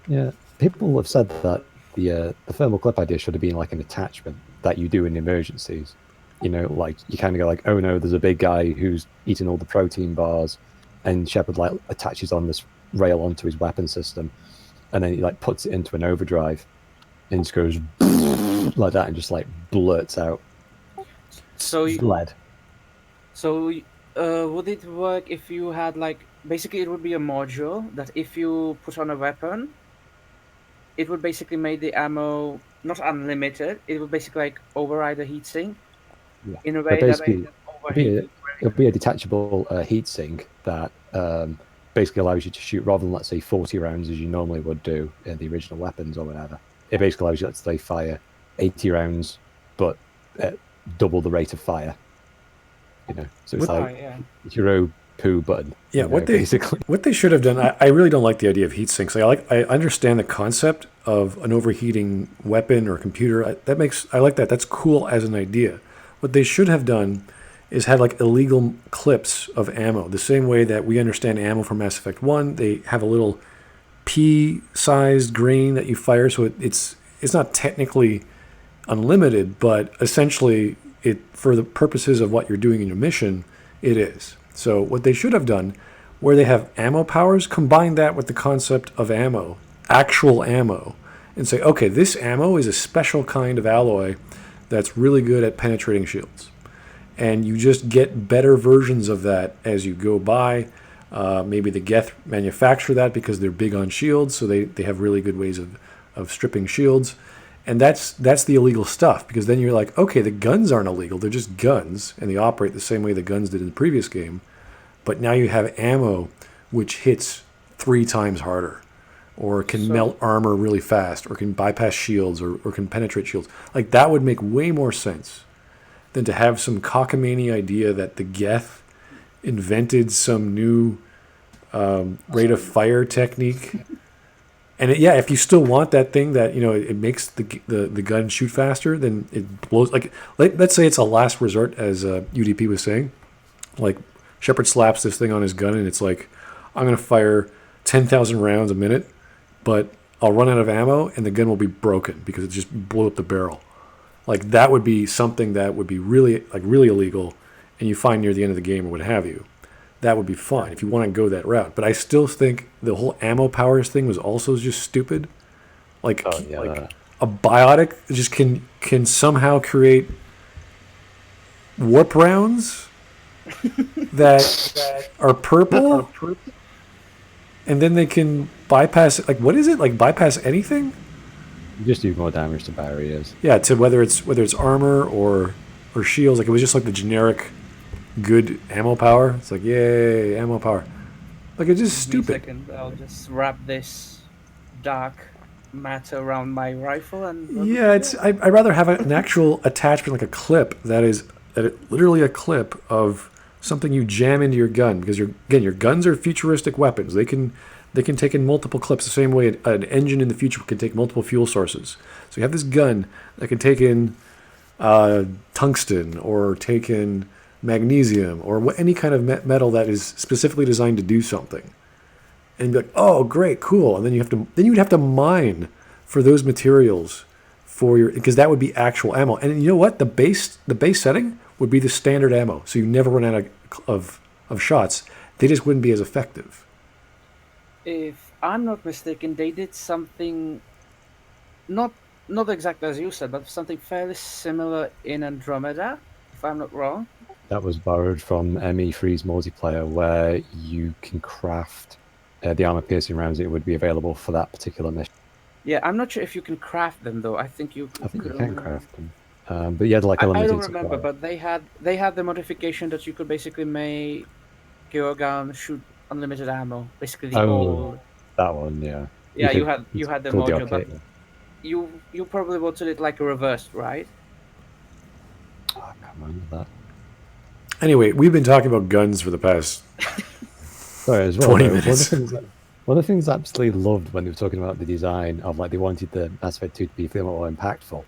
Yeah, people have said that the thermal clip idea should have been like an attachment that you do in emergencies. You know, like you kind of go like, oh no, there's a big guy who's eating all the protein bars, and Shepard like attaches on this rail onto his weapon system, and then he like puts it into an overdrive, and just goes like that, and just like blurts out So lead. So, would it work if you had like basically it would be a module that if you put on a weapon, it would basically make the ammo not unlimited. It would basically like override the heatsink Yeah, in a but way that basically, it'll be a detachable heatsink that basically allows you to shoot rather than let's say 40 rounds as you normally would do in the original weapons or whatever. It basically allows you, let's say, fire 80 rounds, but at double the rate of fire. You know, so it's like hero poo button. Yeah, you know, basically. what they should have done. I really don't like the idea of heat sinks. I understand the concept of an overheating weapon or computer. I like that. That's cool as an idea. What they should have done is had like illegal clips of ammo. The same way that we understand ammo from Mass Effect 1, they have a little pea-sized grain that you fire, so it's not technically unlimited, but essentially it for the purposes of what you're doing in your mission, it is. So what they should have done, where they have ammo powers, combine that with the concept of ammo, actual ammo, and say, okay, this ammo is a special kind of alloy that's really good at penetrating shields. And you just get better versions of that as you go by. Maybe the Geth manufacture that because they're big on shields, so they have really good ways of stripping shields. And that's the illegal stuff, because then you're like, okay, the guns aren't illegal, they're just guns, and they operate the same way the guns did in the previous game. But now you have ammo which hits 3 times harder, or can melt armor really fast, or can bypass shields, or can penetrate shields. Like, that would make way more sense than to have some cockamamie idea that the Geth invented some new rate of fire technique. And if you still want that thing that, you know, it makes the gun shoot faster, then it blows. Like let's say it's a last resort, as UDP was saying. Like, Shepard slaps this thing on his gun, and it's like, I'm going to fire 10,000 rounds a minute, but I'll run out of ammo, and the gun will be broken because it just blew up the barrel. Like, that would be something that would be really illegal, and you find near the end of the game or what have you. That would be fine if you want to go that route. But I still think the whole ammo powers thing was also just stupid. Like, like a biotic just can somehow create warp rounds that are purple, and then they can bypass. Like, what is it? Like, bypass anything? You just do more damage to barriers. Yeah, to whether it's armor or shields. Like, it was just like the generic good ammo power. It's like, yay, ammo power. Like, it's just stupid. Second, I'll just wrap this dark matter around my rifle and. Yeah, I'd rather have an actual attachment, like a clip literally a clip of something you jam into your gun, because your guns are futuristic weapons. They can take in multiple clips the same way an engine in the future can take multiple fuel sources. So you have this gun that can take in tungsten, or take in magnesium, or any kind of metal that is specifically designed to do something, and be like, oh, great, cool. And then you'd have to mine for those materials because that would be actual ammo. And you know what? The base setting would be the standard ammo, so you never run out of shots. They just wouldn't be as effective. If I'm not mistaken, they did something not exactly as you said, but something fairly similar in Andromeda, if I'm not wrong. That was borrowed from ME3's multiplayer, where you can craft the armor-piercing rounds that would be available for that particular mission. Yeah, I'm not sure if you can craft them though. I think you can craft them, but you had like a limited I don't remember, but they had the modification that you could basically make your gun shoot unlimited ammo. Basically, that one, yeah. Yeah, could- you it's had the called module, but arcade. you probably wanted it like a reversed, right? Oh, I can't remember that. Anyway, we've been talking about guns for the past Sorry, as well. 20 Though, minutes. One of the things I absolutely loved when they were talking about the design of like they wanted the Mass Effect 2 to be far more impactful,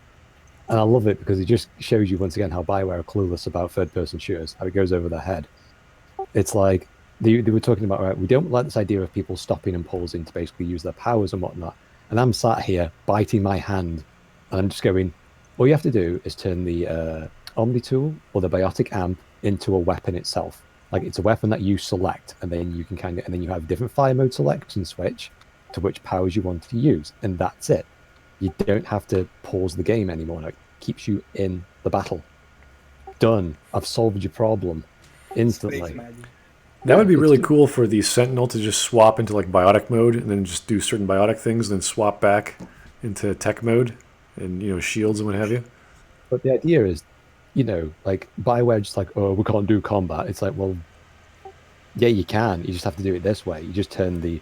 and I love it because it just shows you once again how Bioware are clueless about third-person shooters, how it goes over their head. It's like they were talking about, right, we don't like this idea of people stopping and pausing to basically use their powers and whatnot. And I'm sat here biting my hand, and I'm just going, all you have to do is turn the Omni tool or the biotic amp into a weapon itself. Like it's a weapon that you select, and then you can and then you have different fire mode selection switch to which powers you want to use, and that's it. You don't have to pause the game anymore. It keeps you in the battle. Done. I've solved your problem instantly. That would be it's really just- cool for the Sentinel to just swap into like biotic mode and then just do certain biotic things, then swap back into tech mode and shields and what have you. But the idea is, like Bioware just like, oh, we can't do combat. It's like, well, yeah, you can. You just have to do it this way. You just turn the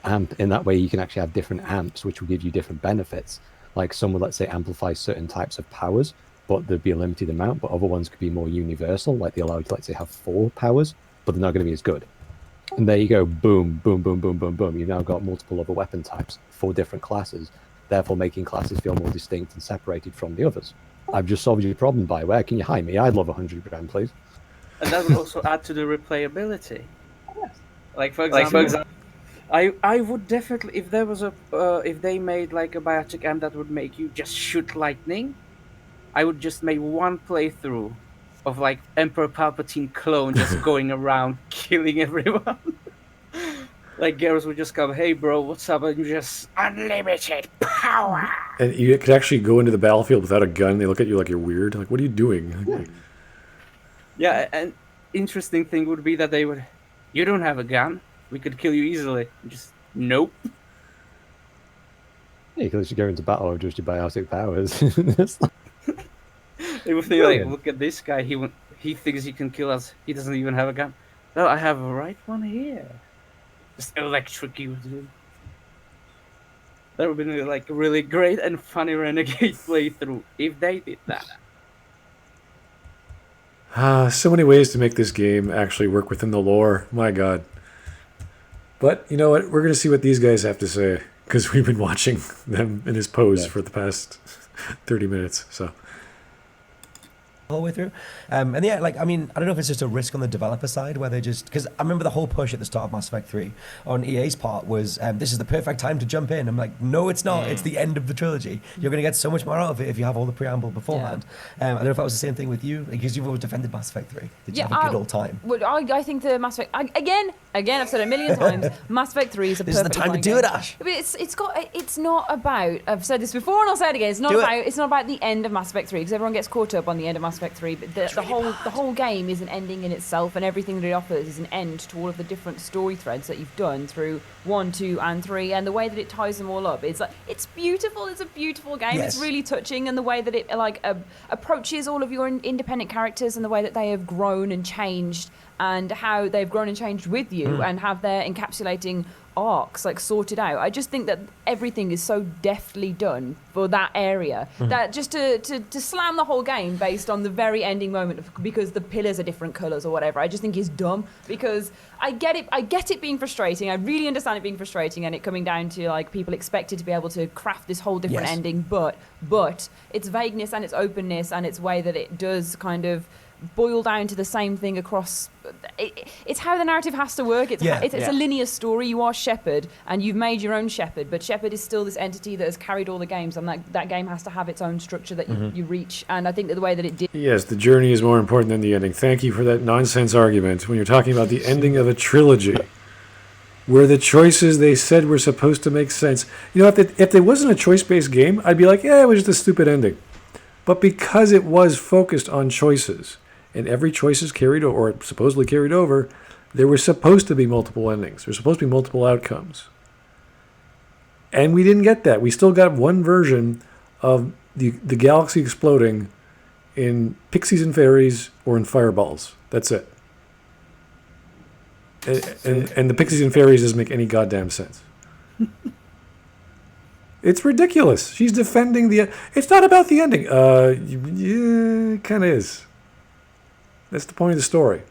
amp in that way. You can actually have different amps, which will give you different benefits. Like some will, let's say, amplify certain types of powers, but there'd be a limited amount. But other ones could be more universal, like they allow you to, let's say, have 4 powers, but they're not going to be as good. And there you go, boom, boom, boom, boom, boom, boom. You've now got multiple other weapon types for different classes, therefore making classes feel more distinct and separated from the others. I've just solved your problem, Bioware. Can you hire me? I'd love 100 grand, please. And that would also add to the replayability. Like for example, I would definitely, if there was if they made like a biotic amp that would make you just shoot lightning, I would just make one playthrough of like Emperor Palpatine clone just going around killing everyone. Like Garrus would just come, hey bro, what's up? And you just unlimited power. And you could actually go into the battlefield without a gun. They look at you like you're weird. Like, what are you doing? Yeah, and interesting thing would be that they would, you don't have a gun. We could kill you easily. Just nope. Yeah, you can just go into battle with just your biotic powers. They would think like, look at this guy. He thinks he can kill us. He doesn't even have a gun. No, I have a right one here. Just electrocute him. That would be like a really great and funny renegade playthrough if they did that. So many ways to make this game actually work within the lore. My God. But you know what? We're going to see what these guys have to say because we've been watching them in his pose for the past 30 minutes. So. The whole way through. And yeah, like, I mean, I don't know if it's just a risk on the developer side where they just, because I remember the whole push at the start of Mass Effect 3 on EA's part was, this is the perfect time to jump in. I'm like, no, it's not. It's the end of the trilogy. You're going to get so much more out of it if you have all the preamble beforehand. I don't know if that was the same thing with you, because you've always defended Mass Effect 3. Did you have a good old time? Well, I think the Mass Effect, again, I've said it a million times, Mass Effect 3 is a This is the perfect time to do game. it, Ash. But it's not about, I've said this before and I'll say it again, it's not about the end of Mass Effect 3, because everyone gets caught up on the end of Mass Effect 3, but the whole game is an ending in itself, and everything that it offers is an end to all of the different story threads that you've done through 1, 2, and 3, and the way that it ties them all up. It's like, it's beautiful. It's a beautiful game. Yes. It's really touching, and the way that it approaches all of your independent characters, and the way that they have grown and changed, and how they've grown and changed with you, and have their encapsulating arcs like sorted out. I just think that everything is so deftly done for that area that just to slam the whole game based on the very ending moment because the pillars are different colors or whatever, I just think is dumb, because I get it being frustrating. I really understand it being frustrating, and it coming down to like people expected to be able to craft this whole different ending, but its vagueness and its openness and its way that it does kind of boil down to the same thing across. It's how the narrative has to work. It's a linear story. You are Shepard, and you've made your own Shepard, but Shepard is still this entity that has carried all the games, and that game has to have its own structure that you reach. And I think that the way that it did. Yes, the journey is more important than the ending. Thank you for that nonsense argument when you're talking about the ending of a trilogy, where the choices they said were supposed to make sense. You know, if it wasn't a choice-based game, I'd be like, yeah, it was just a stupid ending. But because it was focused on choices, and every choice is carried or supposedly carried over, there were supposed to be multiple endings. There were supposed to be multiple outcomes. And we didn't get that. We still got one version of the galaxy exploding in pixies and fairies or in fireballs. That's it. And the pixies and fairies doesn't make any goddamn sense. It's ridiculous. She's defending the. It's not about the ending. Yeah, it kind of is. That's the point of the story.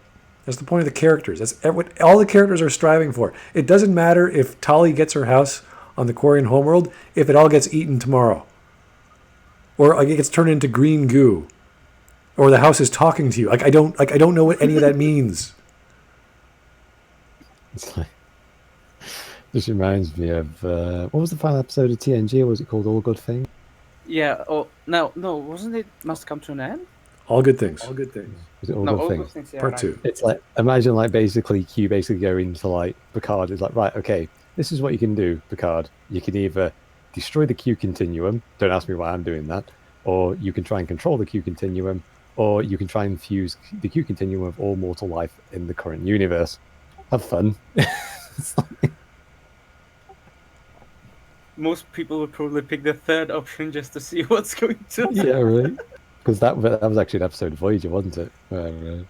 That's the point of the characters. That's what all the characters are striving for. It doesn't matter if Tali gets her house on the Quarian homeworld if it all gets eaten tomorrow, or like it gets turned into green goo, or the house is talking to you. I don't know what any of that means. It's like, this reminds me of what was the final episode of TNG? Or was it called All Good Things? Yeah. Oh no, wasn't it Must Come to an End? All good things. Was it All No, Good All Things? Good Things. Yeah, Part right. 2. It's like, imagine like basically Q basically going to like Picard. It's like, right, okay, this is what you can do, Picard. You can either destroy the Q continuum. Don't ask me why I'm doing that. Or you can try and control the Q continuum. Or you can try and fuse the Q continuum with all mortal life in the current universe. Have fun. Most people would probably pick the third option just to see what's going to. Yeah, right. Because that was actually an episode of Voyager, wasn't it? Where,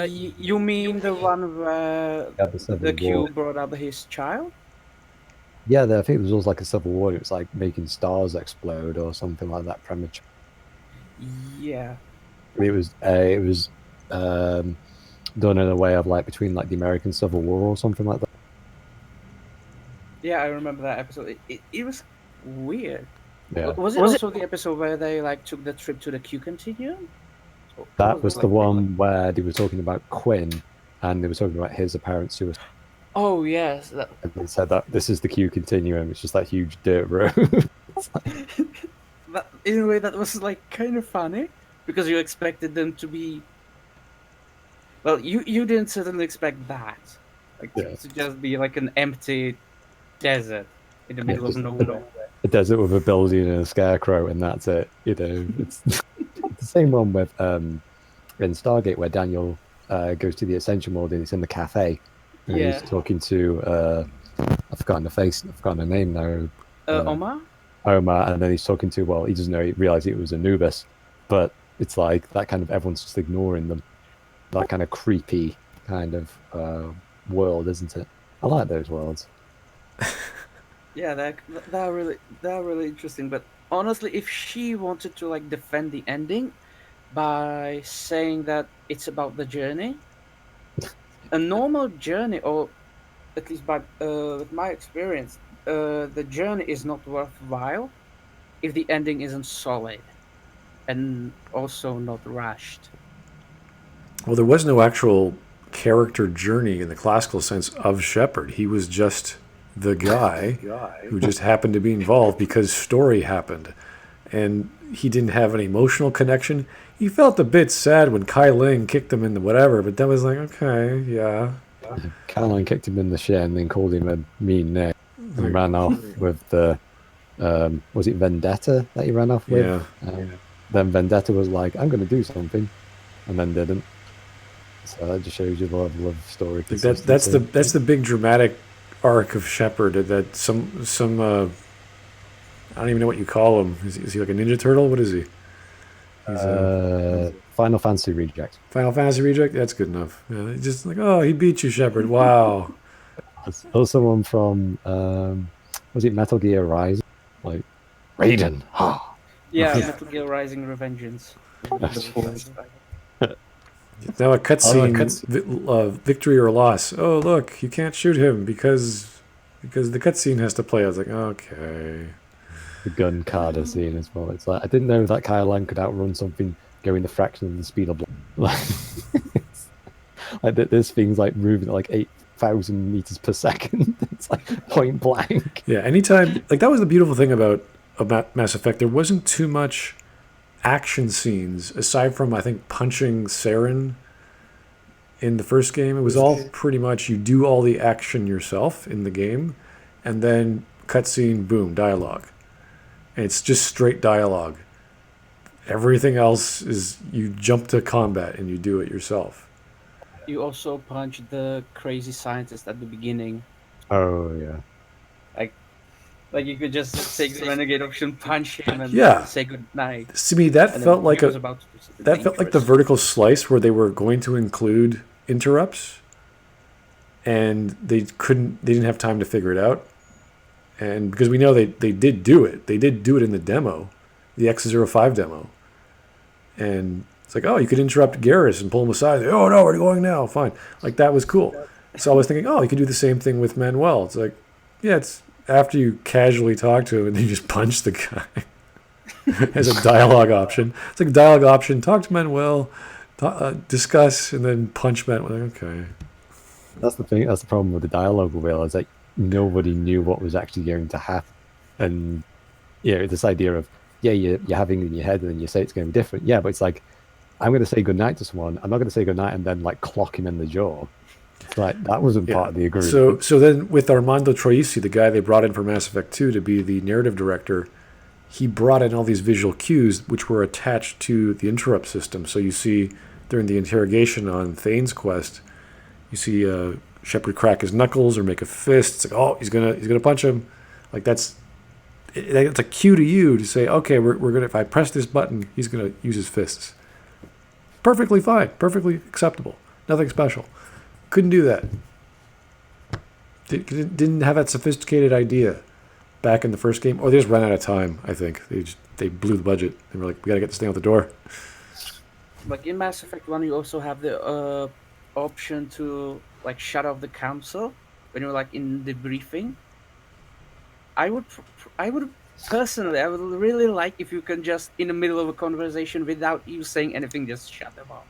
You mean the one where yeah, the Civil the Q War. brought up his child? Yeah, I think it was also like a civil war. It was like making stars explode or something like that. Premature. Yeah. It was done in a way of like between like the American Civil War or something like that. Yeah, I remember that episode. It was weird. Yeah, Was it also the episode where they like took the trip to the Q continuum? Or that was it the like- one where they were talking about Quinn, and they were talking about his apparent suicide. Oh yes. And they said that this is the Q continuum. It's just that huge dirt road. In a way, that was like kind of funny because you expected them to be. Well, you didn't certainly expect that, like Yeah. to just be like an empty desert in the middle of just- nowhere. A desert with a building and a scarecrow, and that's it. You know, it's the same one with in Stargate where Daniel goes to the Ascension world and he's in the cafe. And Yeah. he's talking to I've forgotten the name now. Omar. Omar, and then he's talking to, well, he doesn't know, he realized it was Anubis, but it's like that kind of, everyone's just ignoring them. That kind of creepy kind of world, isn't it? I like those worlds. Yeah, they're really interesting. But honestly, if she wanted to like defend the ending by saying that it's about the journey, a normal journey, or at least by with my experience, the journey is not worthwhile if the ending isn't solid and also not rushed. Well, there was no actual character journey in the classical sense of Shepard. He was just the guy who just happened to be involved because story happened. And he didn't have an emotional connection. He felt a bit sad when Kai Ling kicked him in the whatever, but that was like, okay, yeah. Caroline kicked him in the shin and then called him a mean name and ran off with the, was it Vendetta that he ran off with? Yeah. Then Vendetta was like, I'm going to do something, and then didn't. So that just shows you the level of story. Like that's the big dramatic arc of Shepard. That some I don't even know what you call him. Is he like a Ninja Turtle? What is he? He's Final Fantasy reject. Final Fantasy reject. That's good enough. Yeah, just like, oh, he beat you, Shepard. Wow. There's someone from was it Metal Gear Rising? Like Raiden. Yeah, Metal Gear Rising Revengeance. Now a cutscene, victory or loss. Oh, look, you can't shoot him because the cutscene has to play. I was like, okay. The gun Carter scene as well. It's like I didn't know that Kyle Lang could outrun something going the fraction of the speed of light. Like this thing's like moving at like 8,000 meters per second. It's like point blank. Yeah, anytime, like that was the beautiful thing about Mass Effect. There wasn't too much action scenes aside from I think punching Saren in the first game. It was all pretty much you do all the action yourself in the game, and then cutscene, boom, dialogue. And it's just straight dialogue. Everything else is you jump to combat and you do it yourself. You also punch the crazy scientist at the beginning. Oh yeah. Like you could just take the renegade option, punch him, and Yeah. say good night. To me, that And felt then like he was about to do something that felt like the dangerous. vertical slice where they were going to include interrupts, and they didn't have time to figure it out, And because we know they did do it. They did do it in the demo, the X05 demo. And it's like, oh, you could interrupt Garrus and pull him aside. Oh, no, we're going now. Fine. Like, that was cool. So I was thinking, oh, you could do the same thing with Manuel. It's like, yeah, it's after you casually talk to him and then you just punch the guy as a dialogue option. It's like a dialogue option. Talk to Manuel, discuss, and then punch Manuel. Okay. That's the thing. That's the problem with the dialogue wheel. Is like nobody knew what was actually going to happen, and this idea of you're having it in your head and then you say it's going to be different. Yeah, but it's like I'm going to say goodnight to someone. I'm not going to say goodnight and then like clock him in the jaw. It's like that wasn't part of the agreement. So then with Armando Troisi, the guy they brought in for Mass Effect 2 to be the narrative director, he brought in all these visual cues which were attached to the interrupt system. So you see during the interrogation on Thane's quest, you see Shepard crack his knuckles or make a fist. It's like, oh, he's gonna punch him. Like it's a cue to you to say, okay, we're gonna, if I press this button, he's gonna use his fists. Perfectly fine, perfectly acceptable, nothing special. Couldn't do that. Didn't have that sophisticated idea back in the first game, or they just ran out of time. I think they blew the budget. They were like, we gotta get this thing out the door. Like in Mass Effect 1, you also have the option to like shut off the council when you're like in the briefing. I would personally, I would really like if you can just in the middle of a conversation without you saying anything, just shut them off.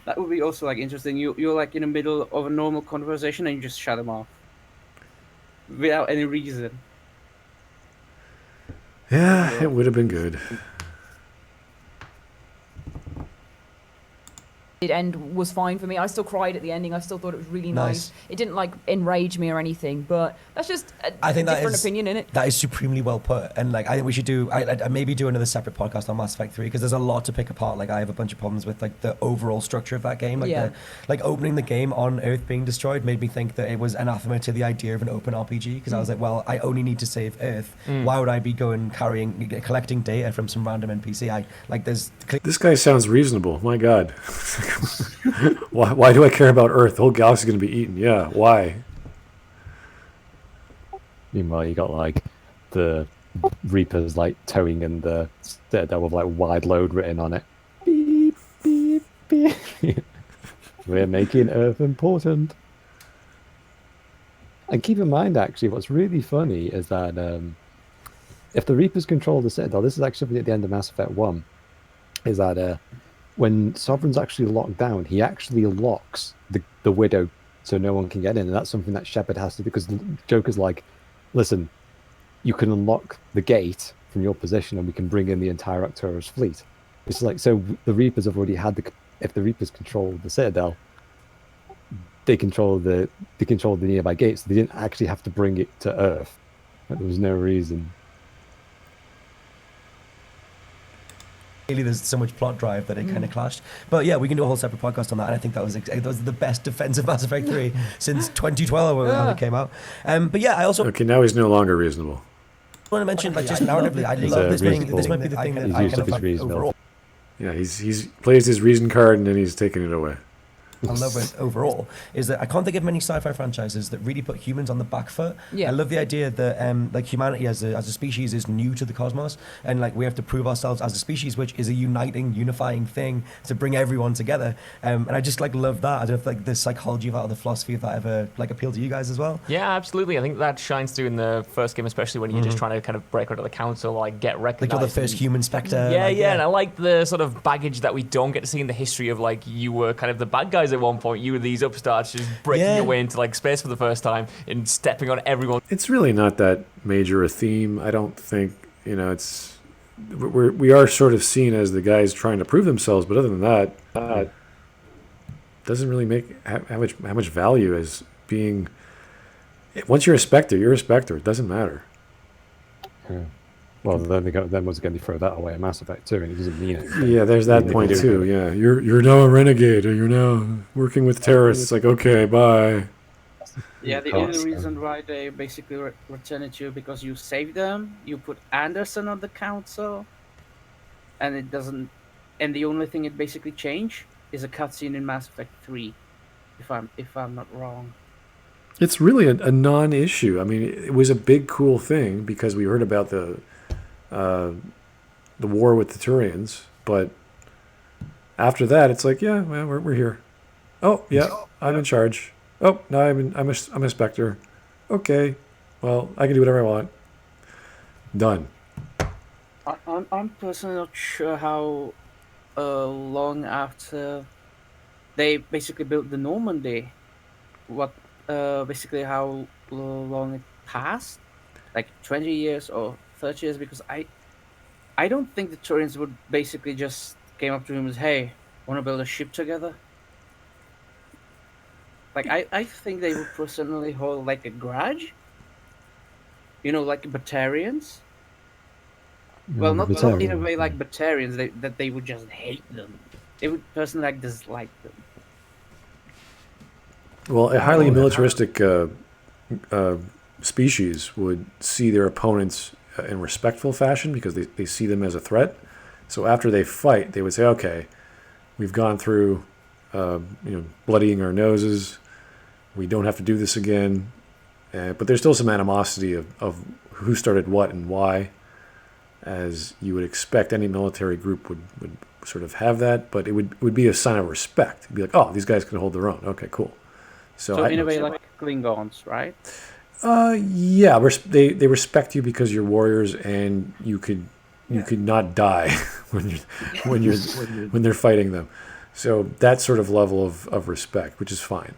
That would be also like interesting. You're like in the middle of a normal conversation and you just shut them off without any reason. Yeah, it would have been good. End was fine for me. I still cried at the ending. I still thought it was really nice. It didn't like enrage me or anything, but that's just a different opinion in it. That is supremely well put, and like I think we should do I maybe do another separate podcast on Mass Effect 3 because there's a lot to pick apart. Like I have a bunch of problems with like the overall structure of that game. Like opening the game on Earth being destroyed made me think that it was anathema to the idea of an open RPG because I was like, well, I only need to save Earth. Why would I be collecting data from some random NPC? This guy sounds reasonable. My God. Why do I care about Earth? The whole galaxy's going to be eaten. Yeah, why? Meanwhile, you got like the Reapers like towing in the Citadel with like wide load written on it. Beep, beep, beep. We're making Earth important. And keep in mind, actually, what's really funny is that if the Reapers control the Citadel, this is actually at the end of Mass Effect 1, is that when Sovereign's actually locked down, he actually locks the Widow so no one can get in. And that's something that Shepard has to do because Joker's like, listen, you can unlock the gate from your position and we can bring in the entire Arcturus fleet. It's like, so the Reapers have already had if the Reapers control the Citadel, they control the nearby gates. They didn't actually have to bring it to Earth. There was no reason. Clearly, there's so much plot drive that it kind of clashed. But yeah, we can do a whole separate podcast on that. And I think that was the best defense of Mass Effect 3 since 2012 when it came out. But yeah, I also... Okay, now he's no longer reasonable. I want to mention, like, just narratively, I love this being... This might be the thing that I kind of like overall. Yeah, he's plays his reason card and then he's taking it away. I love it overall is that I can't think of many sci-fi franchises that really put humans on the back foot. Yeah. I love the idea that like humanity as a species is new to the cosmos, and like we have to prove ourselves as a species, which is a unifying thing to bring everyone together. And I just like love that. I don't know if like the psychology of that or the philosophy of that ever like appealed to you guys as well. Yeah, absolutely. I think that shines through in the first game, especially when you're just trying to kind of break out of the council, like get recognized. Like you're the first human Spectre. Yeah, and I like the sort of baggage that we don't get to see in the history of like you were kind of the bad guys at one point. You were these upstarts just breaking your way into like space for the first time and stepping on everyone. It's really not that major a theme. I don't think, we are sort of seen as the guys trying to prove themselves, but other than that, doesn't really make how much value as being. Once you're a Spectre, you're a Spectre. It doesn't matter. Yeah. Well, then once again, you throw that away at Mass Effect 2, and it doesn't mean anything. Yeah, there's that point too. Yeah, you're now a renegade, or you're now working with terrorists. It's like, okay, bye. Yeah, the only reason why they basically return it to you because you saved them, you put Anderson on the council, and it doesn't. And the only thing it basically changed is a cutscene in Mass Effect 3, if I'm not wrong. It's really a non-issue. I mean, it was a big, cool thing because we heard about the war with the Turians, but after that, it's like, yeah, well, we're here. Oh, yeah, I'm in charge. Oh, no, I'm a Spectre. Okay, well, I can do whatever I want. Done. I'm personally not sure how long after they basically built the Normandy, what basically how long it passed, like 20 years or 30 years, because I don't think the Turians would basically just came up to him and hey, want to build a ship together? Like I think they would personally hold like a grudge, like Batarians. Well, not in a way like Batarians, that they would just hate them. They would personally like dislike them. Well, a highly militaristic species would see their opponents in respectful fashion because they see them as a threat. So after they fight, they would say, okay, we've gone through bloodying our noses. We don't have to do this again. But there's still some animosity of who started what and why, as you would expect any military group would sort of have that. But it would be a sign of respect. It'd be like, oh, these guys can hold their own. Okay, cool. So in a way, like Klingons, right? Yeah, they respect you because you're warriors, and you could not die when they're fighting them. So that sort of level of respect, which is fine,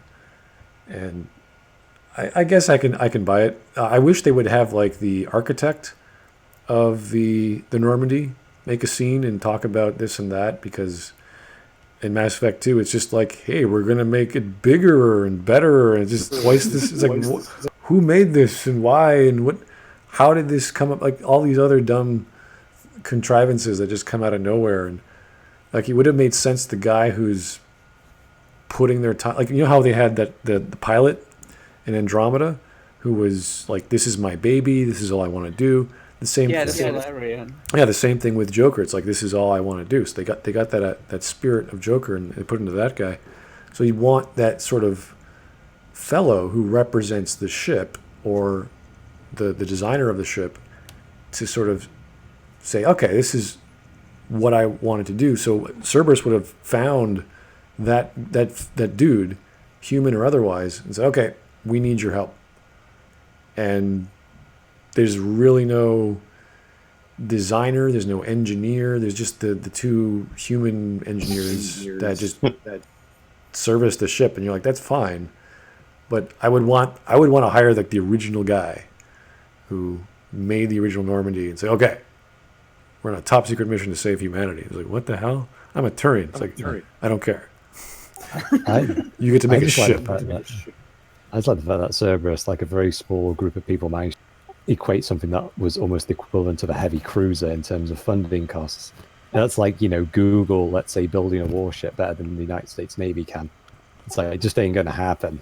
and I guess I can buy it. I wish they would have like the architect of the Normandy make a scene and talk about this and that, because in Mass Effect 2, it's just like, hey, we're going to make it bigger and better, and just twice this. It's like, who made this and why and how did this come up? Like all these other dumb contrivances that just come out of nowhere. And like, it would have made sense, the guy who's putting their time, like, how they had the pilot in Andromeda who was like, this is my baby, this is all I want to do. The same the Solarian. Yeah, the same thing with Joker. It's like, this is all I want to do. So they got that spirit of Joker, and they put it into that guy. So you want that sort of fellow who represents the ship, or the designer of the ship, to sort of say, okay, this is what I wanted to do. So Cerberus would have found that dude, human or otherwise, and said, okay, we need your help. And there's really no designer, there's no engineer, there's just the two human engineers that service the ship, and you're like, that's fine. But I would want to hire like the original guy who made the original Normandy and say, okay, we're on a top secret mission to save humanity. It's like, what the hell? I'm a Turian. It's like, I don't care. You get to make a ship. I just like the fact that Cerberus, like a very small group of people, managed to equate something that was almost equivalent to the heavy cruiser in terms of funding costs. And that's like, Google, let's say, building a warship better than the United States Navy can. It's like, it just ain't going to happen,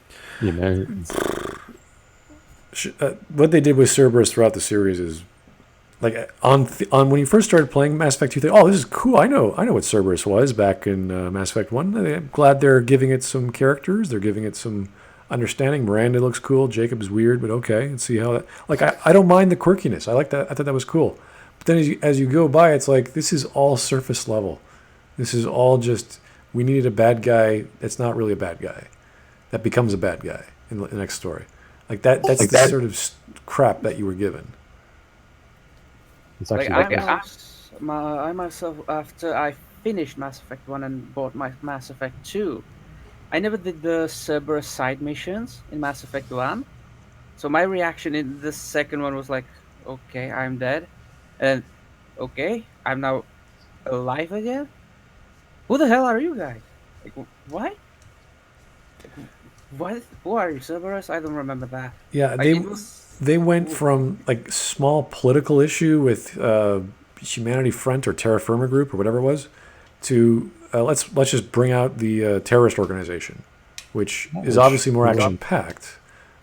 What they did with Cerberus throughout the series is, like, on when you first started playing Mass Effect 2, you think, oh, this is cool. I know what Cerberus was back in Mass Effect 1. I'm glad they're giving it some characters. They're giving it some understanding. Miranda looks cool. Jacob's weird, but okay. And see how that. Like, I don't mind the quirkiness. I like that. I thought that was cool. But then as you go by, it's like, this is all surface level. This is all just, we needed a bad guy that's not really a bad guy, that becomes a bad guy in the next story. Like that's like the sort of crap that you were given. It's Like actually I myself, after I finished Mass Effect 1 and bought my Mass Effect 2, I never did the Cerberus side missions in Mass Effect 1. So my reaction in the second one was like, okay, I'm dead. And okay, I'm now alive again? Who the hell are you guys? Like, what? What? Who are you, Cerberus? I don't remember that. Yeah, Like, they went from like small political issue with Humanity Front or Terra Firma Group or whatever it was, to let's just bring out the terrorist organization, which is obviously more action packed.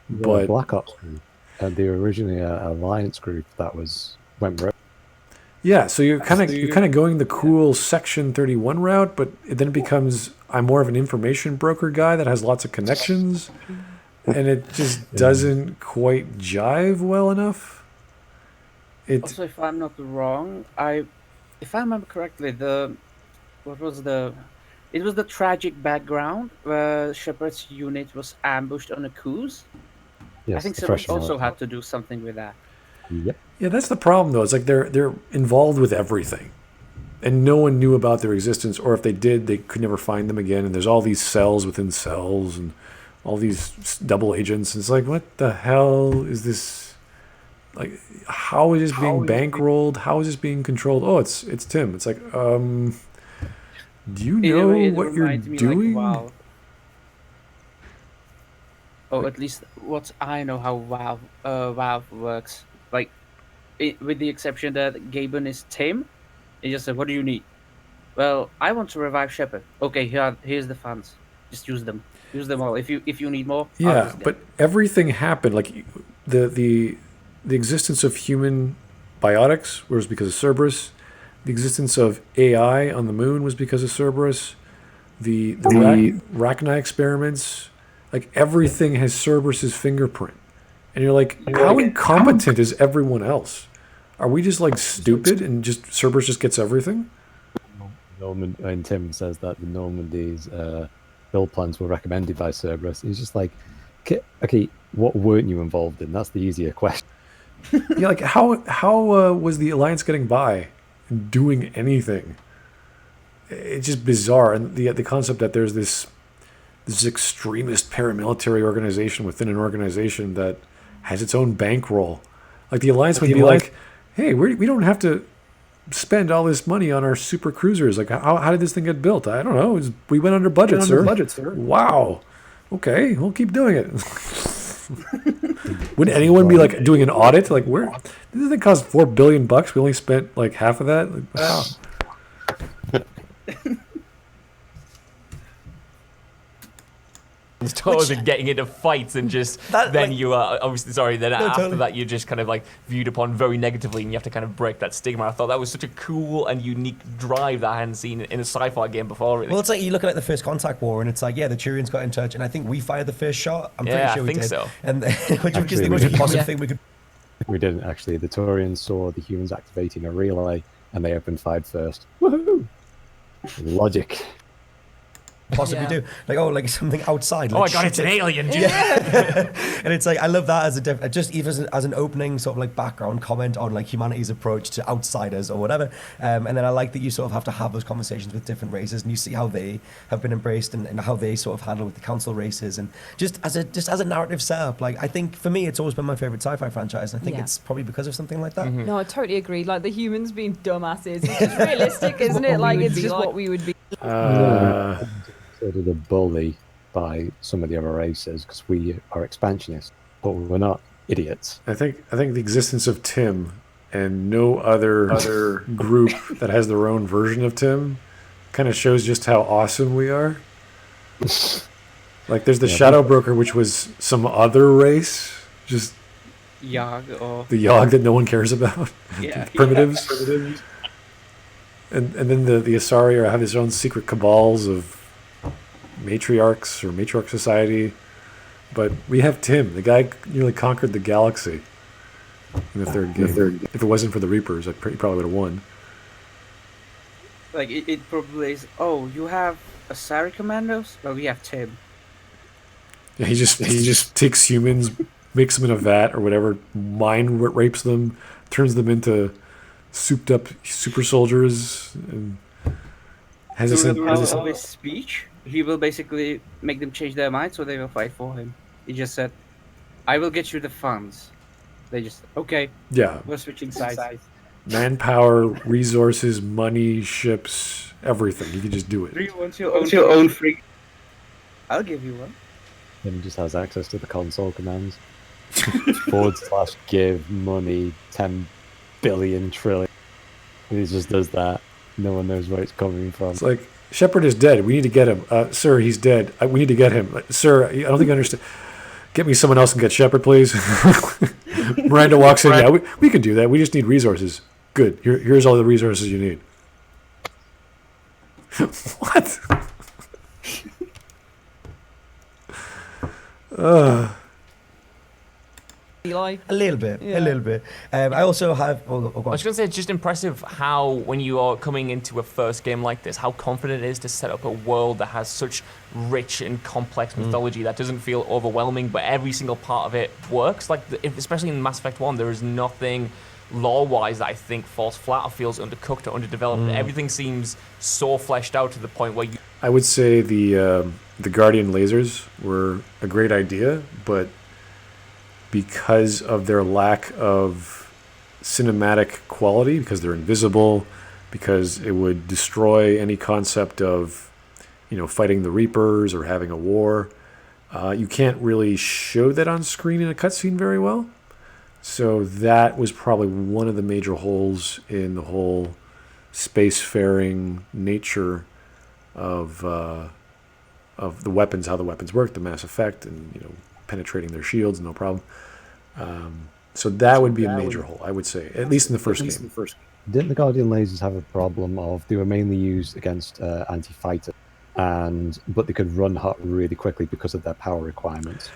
But Black Ops group, they were originally an alliance group that went rogue. yeah, so you're kind of going the cool Section 31 route, but then it becomes, I'm more of an information broker guy that has lots of connections. and it just doesn't quite jive well enough. Also, if I'm not wrong, if I remember correctly, what was the it was the tragic background where Shepard's unit was ambushed on a cruise. I Yes, think the Cerberus fresh also knowledge. had to do something with that. Yep. Yeah, that's the problem though. It's like they're involved with everything, and no one knew about their existence, or if they did, they could never find them again. And there's all these cells within cells, and all these double agents. It's like, what the hell is this? Like, how is this being bankrolled? How is this being controlled? Oh, it's Tim. It's like, do you In a know way, it what you're reminds me doing? like Valve. Or at least what I know how Valve works. Like, with the exception that Gaben is Tim, he just said, "What do you need?" Well, I want to revive Shepard. Okay, here's the funds. Just use them. Use them all. If you need more, I'll Yeah, just get but everything happened. Like the existence of human biotics was because of Cerberus. The existence of AI on the moon was because of Cerberus. The Rachni experiments, like everything has Cerberus's fingerprint. And you're like, how incompetent is everyone else? Are we just like stupid and just Cerberus just gets everything? Norman and Tim says that the Normandy's build plans were recommended by Cerberus. He's just like, okay, what weren't you involved in? That's the easier question. Yeah, like how was the Alliance getting by, doing anything? It's just bizarre, and the concept that there's this extremist paramilitary organization within an organization that has its own bankroll. Like the Alliance would be like, hey, we don't have to spend all this money on our super cruisers. Like, how did this thing get built? I don't know. We went under budget, sir. Wow. Okay, we'll keep doing it. Would anyone be like doing an audit? Like, where this thing cost $4 billion? We only spent like half of that. Like, wow. Tours and getting into fights and just That, then like- you are obviously sorry. Then after totally. that, you're just kind of like viewed upon very negatively, and you have to kind of break that stigma. I thought that was such a cool and unique drive that I hadn't seen in a sci-fi game before. Really. Well, it's like you look at the first contact war, and it's like, yeah, the Turians got in touch, and I think we fired the first shot. I'm pretty Yeah, sure I we think did. so. And which was just Actually, the most we did. impossible Yeah. thing we could. We didn't actually. The Turians saw the humans activating a relay, and they opened fire first. Woohoo! Logic. Possibly Yeah. do like something outside. Oh Like, my god, it's an alien, dude. and it's like I love that as just even as an opening sort of like background comment on like humanity's approach to outsiders or whatever. And then I like that you sort of have to have those conversations with different races, and you see how they have been embraced and how they sort of handle with the council races, and just as a narrative setup. Like I think for me, it's always been my favorite sci-fi franchise, and I think Yeah. it's probably because of something like that. No, I totally agree. Like the humans being dumbasses. It's just realistic, isn't it? Like it's just what we would be. Sort of a bully by some of the other races because we are expansionists, but we're not idiots. I think the existence of Tim and no other group that has their own version of Tim kind of shows just how awesome we are. Like there's the Shadow Broker, which was some other race, just Yag or the Yogg that no one cares about. yeah, Primitives. And then the Asari have his own secret cabals of matriarchs or matriarch society. But we have Tim. The guy nearly conquered the galaxy in the third game. If it wasn't for the Reapers, he probably would have won. Like it probably is. Oh, you have Asari commandos? Well, we have Tim. Yeah, he just takes humans, makes them in a vat or whatever, mind rapes them, turns them into souped up super soldiers, and has So this. with the power of his speech, he will basically make them change their mind, so they will fight for him. He just said, "I will get you the funds." They just okay. Yeah, We're switching sides. manpower, resources, money, ships, everything. You can just do Do it. you want your own free? I'll give you one. Then he just has access to the console commands. / give money 10 billion trillion. And he just does that. No one knows where it's coming from. It's like, Shepard is dead. We need to get him. Sir, he's dead. We need to get him. Sir, I don't think you understand. Get me someone else and get Shepard, please. Miranda walks in. Yeah, we can do that. We just need resources. Good. Here's all the resources you need. What? Eli. A little bit, Yeah. a little bit. I also have. Oh, go I on. was going to say, it's just impressive how, when you are coming into a first game like this, how confident it is to set up a world that has such rich and complex mythology that doesn't feel overwhelming, but every single part of it works. Like, especially in Mass Effect 1, there is nothing lore-wise that I think falls flat or feels undercooked or underdeveloped. Everything seems so fleshed out to the point where you... I would say the Guardian lasers were a great idea, but because of their lack of cinematic quality, because they're invisible, because it would destroy any concept of, fighting the Reapers or having a war, you can't really show that on screen in a cutscene very well. So that was probably one of the major holes in the whole spacefaring nature of the weapons, how the weapons work, the Mass Effect, and penetrating their shields, no problem. So that would be a major hole, I would say, at least in the first game. Didn't the Guardian lasers have a problem of they were mainly used against anti-fighter, but they could run hot really quickly because of their power requirements?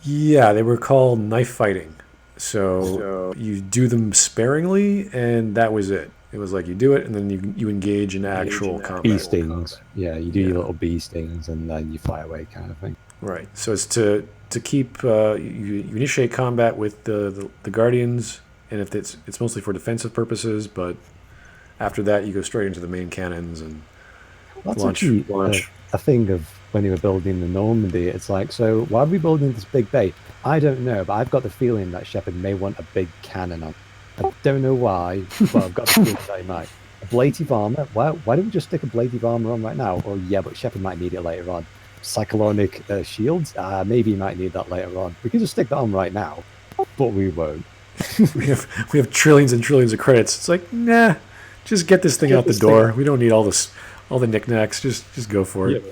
Yeah, they were called knife fighting. So you do them sparingly, and that was it. It was like you do it, and then you engage in actual combat. Bee stings. Yeah, you do your little bee stings, and then you fly away, kind of thing. Right. So it's to keep you initiate combat with the Guardians, and if it's mostly for defensive purposes, but after that you go straight into the main cannons and That's launch. actually a thing of when you were building the Normandy. It's like, so why are we building this big bay? I don't know, but I've got the feeling that Shepard may want a big cannon on. I don't know why, but I've got the feeling that he might. Ablative armor? Why don't we just stick ablative armor on right now? Or yeah, but Shepard might need it later on. Cyclonic shields? Maybe he might need that later on. We can just stick that on right now, but we won't. we have trillions and trillions of credits. It's like, nah, just get this thing out the door. We don't need all the knickknacks. Just go for it.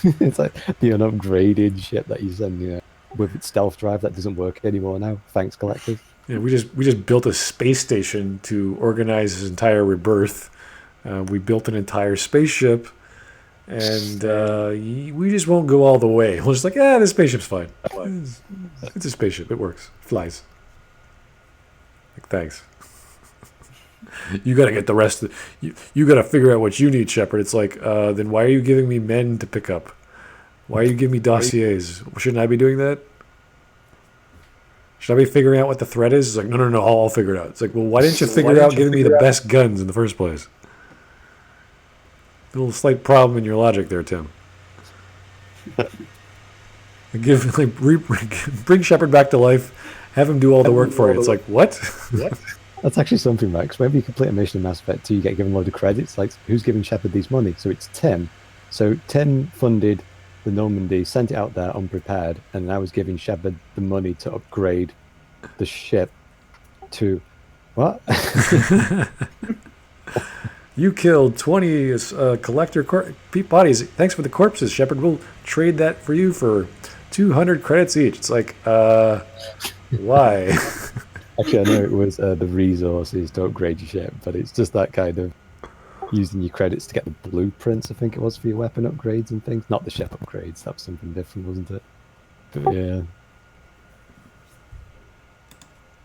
It's like the unupgraded ship that you send, with its stealth drive that doesn't work anymore now. Thanks, Collective. Yeah, we just built a space station to organize his entire rebirth. We built an entire spaceship, and we just won't go all the way. We're just like, this spaceship's fine. It's a spaceship. It works. It flies. Like, thanks. You got to get the rest of you got to figure out what you need, Shepard. It's like, then why are you giving me men to pick up? Why are you giving me dossiers? Shouldn't I be doing that? Should I be figuring out what the threat is? It's like, no, I'll figure it out. It's like, well, why didn't you figure out giving me the best guns in the first place? A little slight problem in your logic there, Tim. Bring Shepard back to life, have him do all the work for you. It's like, what? That's actually something, Max. Whenever you complete a mission in Mass Effect 2, you get given a load of credits. Like, who's giving Shepard these money? So it's Tim. So Tim funded the Normandy, sent it out there unprepared, and now is giving Shepard the money to upgrade the ship to... What? You killed 20 collector bodies. Thanks for the corpses, Shepard. We'll trade that for you for 200 credits each. It's like, why? Actually, I know it was the resources to upgrade your ship, but it's just that kind of using your credits to get the blueprints, I think it was, for your weapon upgrades and things. Not the ship upgrades. That was something different, wasn't it? But yeah.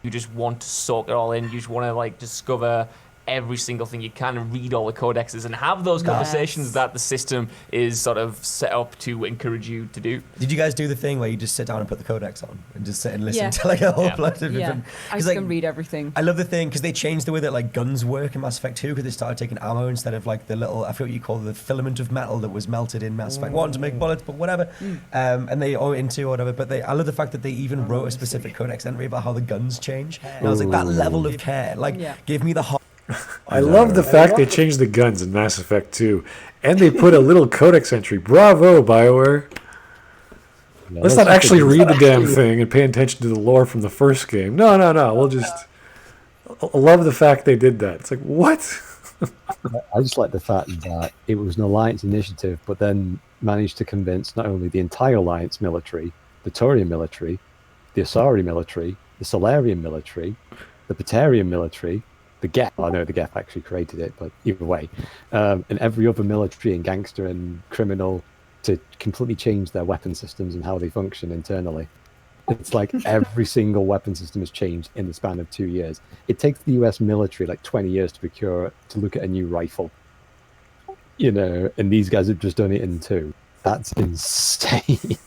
You just want to soak it all in. You just want to discover every single thing you can and read all the codexes and have those conversations that the system is sort of set up to encourage you to do. Did you guys do the thing where you just sit down and put the codex on and just sit and listen to a whole bunch of different... I can read everything. I love the thing because they changed the way that guns work in Mass Effect 2 because they started taking ammo instead of the little, I forget what you call the filament of metal that was melted in Mass Effect 1 to make bullets, but whatever. And they into or whatever. But I love the fact that they even wrote a specific codex entry about how the guns change. And I was like, that level of care, give me the heart. I love the fact they changed the guns in Mass Effect 2, and they put a little codex entry. Bravo, Bioware. No, Let's not actually read the damn thing and pay attention to the lore from the first game. No. We'll just... I love the fact they did that. It's like, what? I just like the fact that it was an Alliance initiative, but then managed to convince not only the entire Alliance military, the Turian military, the Asari military, the Solarian military, the Batarian military, the Geth. I know the Geth actually created it, but either way, and every other military and gangster and criminal to completely change their weapon systems and how they function internally. It's like every single weapon system has changed in the span of 2 years. It takes the US military like 20 years to look at a new rifle. And these guys have just done it in 2. That's insane.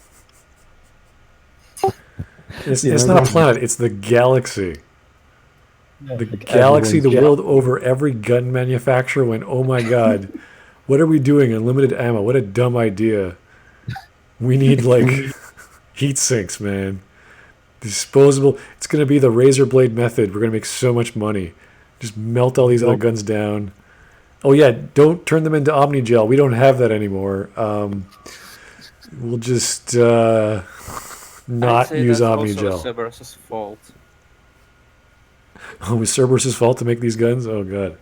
It's not a planet, it's the galaxy. The galaxy, the world over, every gun manufacturer went, oh my god, what are we doing? Unlimited ammo. What a dumb idea. We need, heat sinks, man. Disposable. It's going to be the razor blade method. We're going to make so much money. Just melt all these other guns down. Oh, yeah, don't turn them into Omnigel. We don't have that anymore. We'll just not use Omnigel. Also Cerberus's fault. Oh, it was Cerberus's fault to make these guns? Oh, God.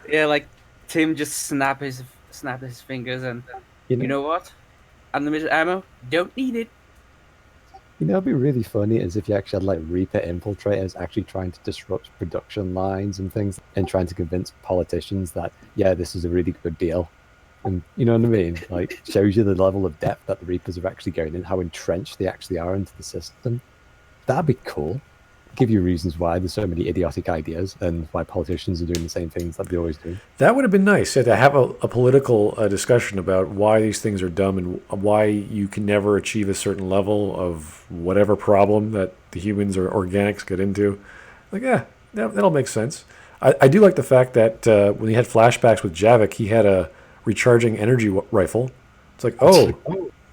Yeah, Tim just snapped his fingers and you know what? Unlimited ammo, don't need it. It'd be really funny is if you actually had Reaper infiltrators actually trying to disrupt production lines and things and trying to convince politicians that, yeah, this is a really good deal. And you know what I mean? Shows you the level of depth that the Reapers are actually going in, how entrenched they actually are into the system. That'd be cool. Give you reasons why there's so many idiotic ideas and why politicians are doing the same things that they always do. That would have been nice, to have a political discussion about why these things are dumb and why you can never achieve a certain level of whatever problem that the humans or organics get into. That'll make sense. I do like the fact that when he had flashbacks with Javik, he had a recharging energy rifle. It's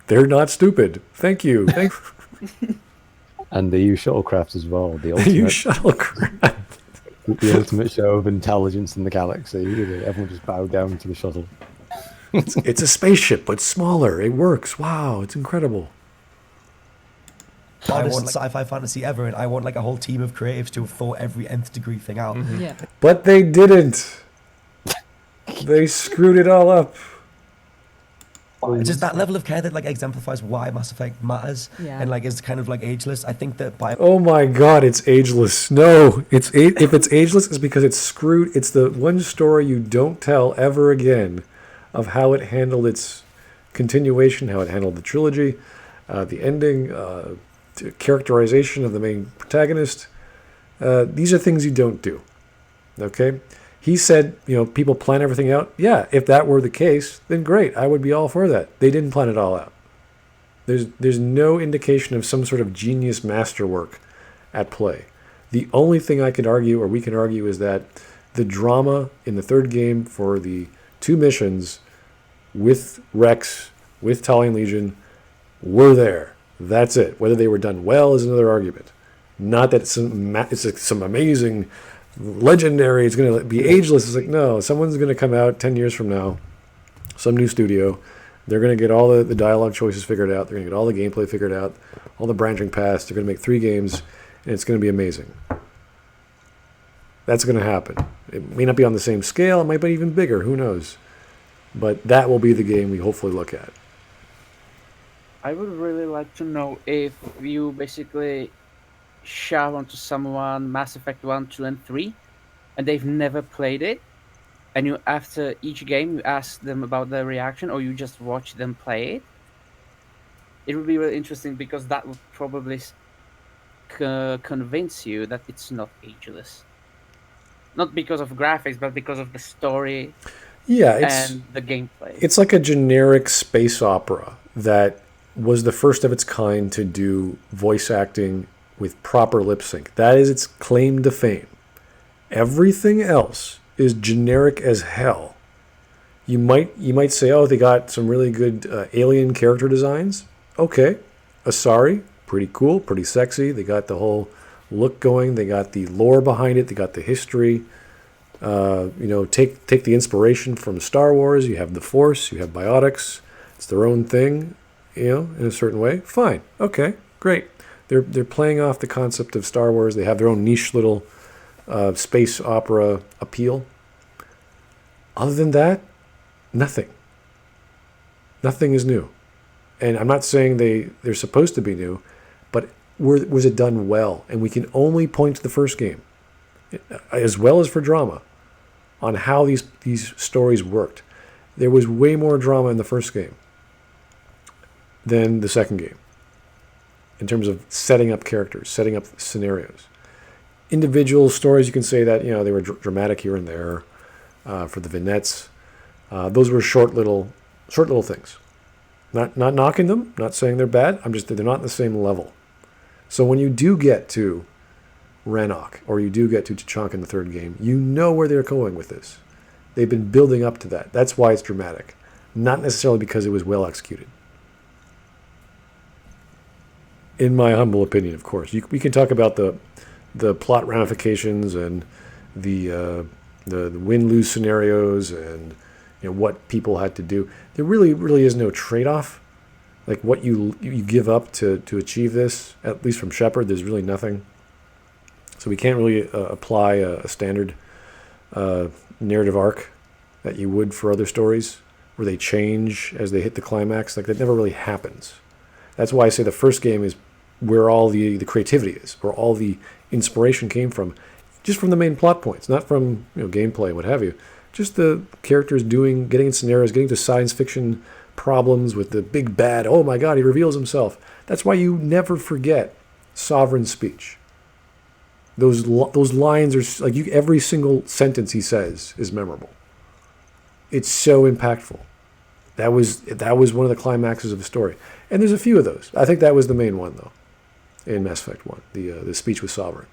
they're not stupid. Thank you. Thanks. And they use shuttlecraft as well. The ultimate show of intelligence in the galaxy. Everyone just bowed down to the shuttle. It's a spaceship, but smaller. It works. Wow, it's incredible. I want sci-fi fantasy ever, and I want a whole team of creatives to have thought every nth degree thing out. Mm-hmm. Yeah. But they didn't. They screwed it all up. It's just that level of care that exemplifies why Mass Effect matters, and is kind of ageless. I think that Oh my God, it's ageless. No, if it's ageless, it's because it's screwed. It's the one story you don't tell ever again of how it handled its continuation, how it handled the trilogy, the ending, characterization of the main protagonist. These are things you don't do. Okay. He said, people plan everything out. Yeah, if that were the case, then great. I would be all for that. They didn't plan it all out. There's no indication of some sort of genius masterwork at play. The only thing I could argue, or we can argue, is that the drama in the third game for the 2 missions with Rex, with Talion Legion, were there. That's it. Whether they were done well is another argument. Not that it's some amazing... legendary, it's going to be ageless. It's no, someone's going to come out 10 years from now, some new studio, they're going to get all the dialogue choices figured out, they're going to get all the gameplay figured out, all the branching paths, they're going to make 3 games, and it's going to be amazing. That's going to happen. It may not be on the same scale, it might be even bigger, who knows, but that will be the game we hopefully look at. I would really like to know if you basically shout onto someone Mass Effect 1, 2, and 3, and they've never played it, and you after each game you ask them about their reaction, or you just watch them play it. It would be really interesting because that would probably convince you that it's not ageless. Not because of graphics, but because of the story and the gameplay. It's like a generic space opera that was the first of its kind to do voice acting with proper lip sync. That is its claim to fame. Everything else is generic as hell. You might say, oh, they got some really good alien character designs. Okay. Asari, pretty cool, pretty sexy. They got the whole look going. They got the lore behind it. They got the history. Take the inspiration from Star Wars. You have the Force. You have biotics. It's their own thing, in a certain way. Fine. Okay. Great. They're playing off the concept of Star Wars. They have their own niche little space opera appeal. Other than that, nothing. Nothing is new. And I'm not saying they're supposed to be new, but was it done well? And we can only point to the first game, as well as for drama, on how these stories worked. There was way more drama in the first game. than the second game in terms of setting up characters, setting up scenarios. Individual stories, you can say that they were dramatic here and there for the vignettes. Those were short little things. Not knocking them, not saying they're bad. They're not on the same level. So when you do get to Rannoch or you do get to Tachanka in the third game, you know where they're going with this. They've been building up to that. That's why it's dramatic, not necessarily because it was well executed. In my humble opinion, of course, we can talk about the plot ramifications and the win-lose scenarios and what people had to do. There really is no trade-off. Like what you give up to achieve this, at least from Shepard, there's really nothing. So we can't really apply a standard narrative arc that you would for other stories where they change as they hit the climax. Like that never really happens. That's why I say the first game is where all the creativity is, where all the inspiration came from, just from the main plot points, not from gameplay, what have you. Just the characters getting in scenarios, getting to science fiction problems with the big bad. Oh my God, he reveals himself. That's why you never forget Sovereign's speech. Those lines are like every single sentence he says is memorable. It's so impactful. That was one of the climaxes of the story, and there's a few of those. I think that was the main one though, in Mass Effect 1, the speech with Sovereign.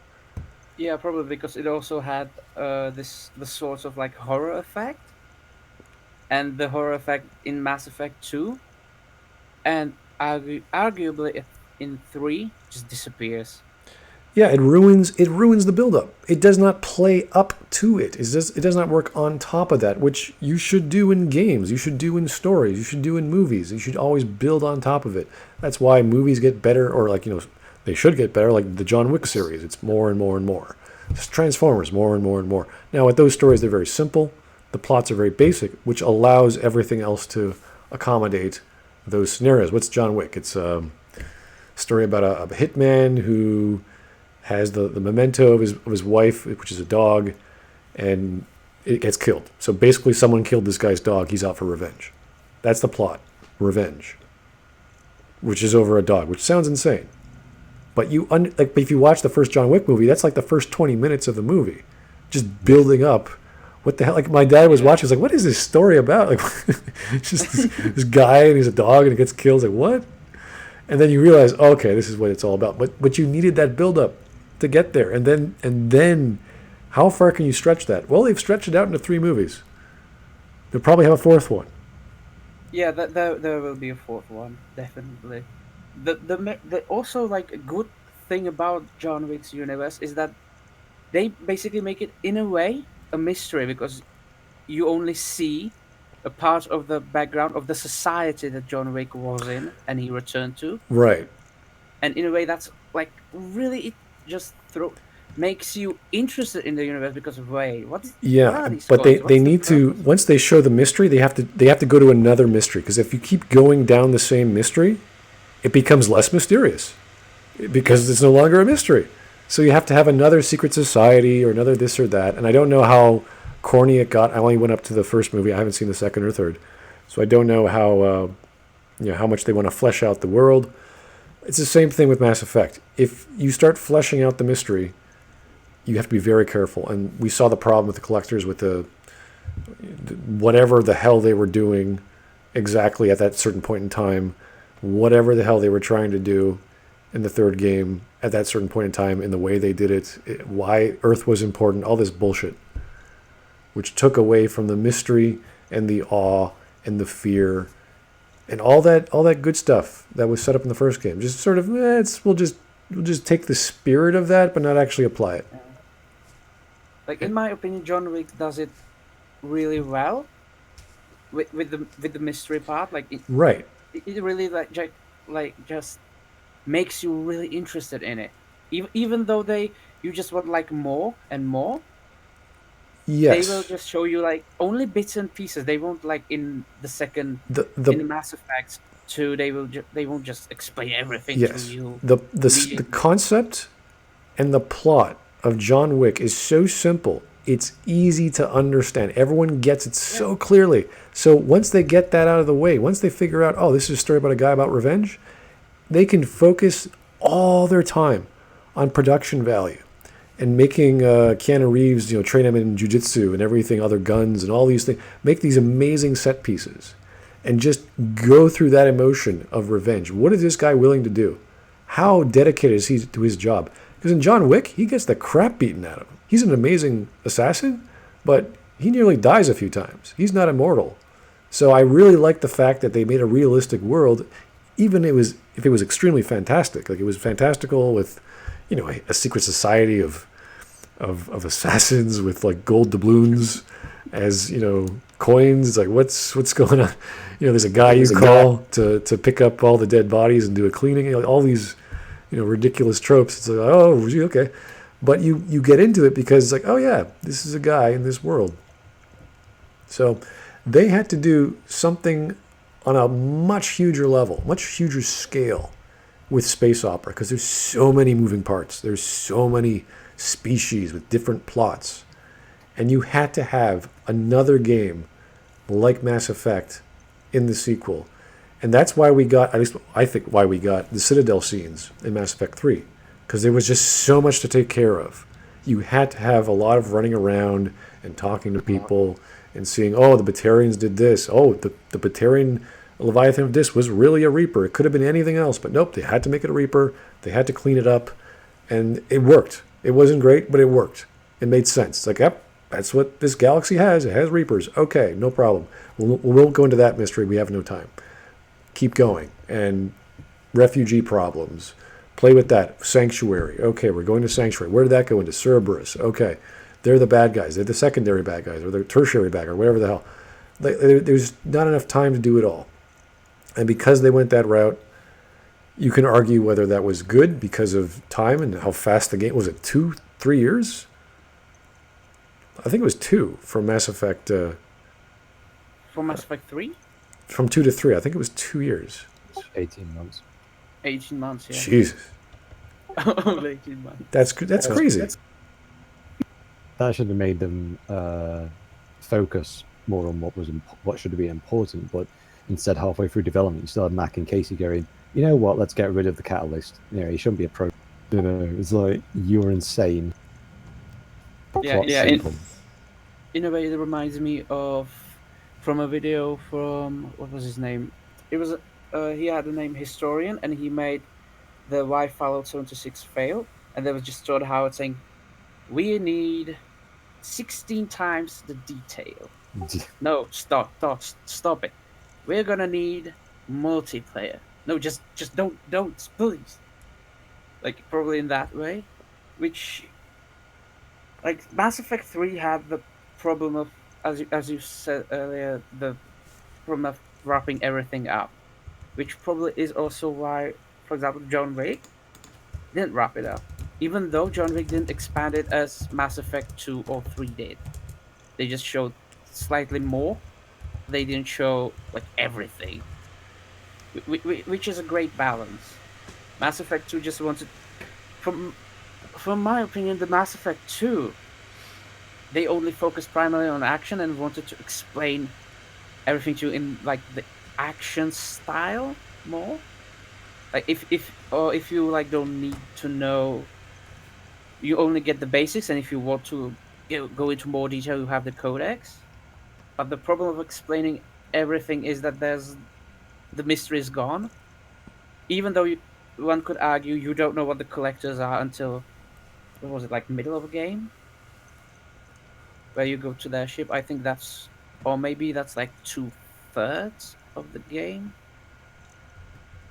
Yeah, probably because it also had the sort of like horror effect, and the horror effect in Mass Effect 2, and arguably in 3 just disappears. Yeah, it ruins the build-up. It does not play up to it. It does not work on top of that, which you should do in games. You should do in stories. You should do in movies. You should always build on top of it. That's why movies get better, or they should get better, like the John Wick series. It's more and more and more. Just Transformers, more and more and more. Now, with those stories, they're very simple. The plots are very basic, which allows everything else to accommodate those scenarios. What's John Wick? It's a story about a hitman who has the memento of his wife, which is a dog, and it gets killed. So basically someone killed this guy's dog. He's out for revenge. That's the plot. Revenge. Which is over a dog, which sounds insane. But if you watch the first John Wick movie, that's like the first 20 minutes of the movie. Just building up. What the hell? Like my dad was watching, he was like, what is this story about? Like it's just this guy and he's a dog and he gets killed. It's like, what? And then you realize, okay, this is what it's all about. But you needed that build up to get there. And then how far can you stretch that? Well, they've stretched it out into 3 movies. They'll probably have a 4th one. Yeah, there will be a 4th one, definitely. The also like a good thing about John Wick's universe is that they basically make it in a way a mystery, because you only see a part of the background of the society that John Wick was in and he returned to. Right. And in a way that's like really it just makes you interested in the universe, because wait, what are these but codes? they need to, once they show the mystery, they have to go to another mystery, because if you keep going down the same mystery, it becomes less mysterious because it's no longer a mystery. So you have to have another secret society or another this or that. And I don't know how corny it got. I only went up to the first movie. I haven't seen the second or third. So I don't know how much they want to flesh out the world. It's the same thing with Mass Effect. If you start fleshing out the mystery, you have to be very careful. And we saw the problem with the collectors with the whatever the hell they were doing exactly at that certain point in time, whatever the hell they were trying to do in the third game at that certain point in time, in the way they did it, why Earth was important, all this bullshit, which took away from the mystery and the awe and the fear and all that good stuff that was set up in the first game. Just sort of, we'll just take the spirit of that, but not actually apply it. Like in my opinion, John Wick does it really well with the mystery part. Like right. It really just makes you really interested in it, even though you just want like more and more. Yes. They will just show you like only bits and pieces. They won't like in the second in the Mass Effect 2. They won't just explain everything to you. The concept and the plot of John Wick is so simple It's easy to understand. Everyone gets it so clearly. So once they get that out of the way, once they figure out, oh, this is a story about a guy about revenge, they can focus all their time on production value and making Keanu Reeves, train him in jiu-jitsu and everything, other guns and all these things, make these amazing set pieces and just go through that emotion of revenge. What is this guy willing to do? How dedicated is he to his job? Because in John Wick, he gets the crap beaten out of him. He's an amazing assassin, but he nearly dies a few times. He's not immortal. So I really like the fact that they made a realistic world, even if it was extremely fantastic. Like it was fantastical with, a secret society of assassins with like gold doubloons as coins. It's like what's going on? There's a guy you call to pick up all the dead bodies and do a cleaning. All these ridiculous tropes. It's like, oh, okay. But you get into it because it's like, oh yeah, this is a guy in this world. So they had to do something on a much huger level, much huger scale with space opera because there's so many moving parts. There's so many species with different plots. And you had to have another game like Mass Effect in the sequel. And that's why we got, at least I think why we got the Citadel scenes in Mass Effect 3. Because there was just so much to take care of. You had to have a lot of running around and talking to people and seeing, oh, the Batarians did this. Oh, the Batarian Leviathan of Dis was really a Reaper. It could have been anything else, but nope, they had to make it a Reaper. They had to clean it up. And it worked. It wasn't great, but it worked. It made sense. It's like, yep, that's what this galaxy has. It has Reapers. Okay, no problem. We won't go into that mystery. We have no time. Keep going. And refugee problems. Play with that. Sanctuary. Okay, we're going to Sanctuary. Where did that go into? Cerberus. Okay. They're the bad guys. They're the secondary bad guys or the tertiary bad guy, or whatever the hell. There's not enough time to do it all. And because they went that route, you can argue whether that was good because of time and how fast the game was. It 2-3 years? I think it was 2 for Mass Effect. For Mass Effect 3? From 2 to 3. I think it was 2 years. 18 months. 18 months, yeah. Jesus. Only 18 months. That's crazy. That should have made them focus more on what should be important, but instead halfway through development you still had Mac and Casey going, you know what, let's get rid of the catalyst. He shouldn't be a pro. It's like, you're insane. Yeah. In a way it reminds me of from a video from, what was his name? It was he had the name Historian, and he made the Why Fallout 76 fail, and there was just Todd Howard saying, we need 16 times the detail. No, stop it. We're gonna need multiplayer. No, just don't, please. Like, probably in that way. Which, like, Mass Effect 3 had the problem of, as you said earlier, the problem of wrapping everything up. Which probably is also why, for example, John Wick didn't wrap it up. Even though John Wick didn't expand it as Mass Effect 2 or 3 did. They just showed slightly more. They didn't show, like, everything. Which is a great balance. Mass Effect 2 just wanted... From my opinion, the Mass Effect 2, they only focused primarily on action and wanted to explain everything to you in, like, the action style more. Like, if you, like, don't need to know... You only get the basics, and if you want to go into more detail, you have the codex. But the problem of explaining everything is that the mystery is gone. Even though one could argue you don't know what the collectors are until, what was it, like middle of a game? Where you go to their ship. I think that's, or maybe that's like 2/3 of the game.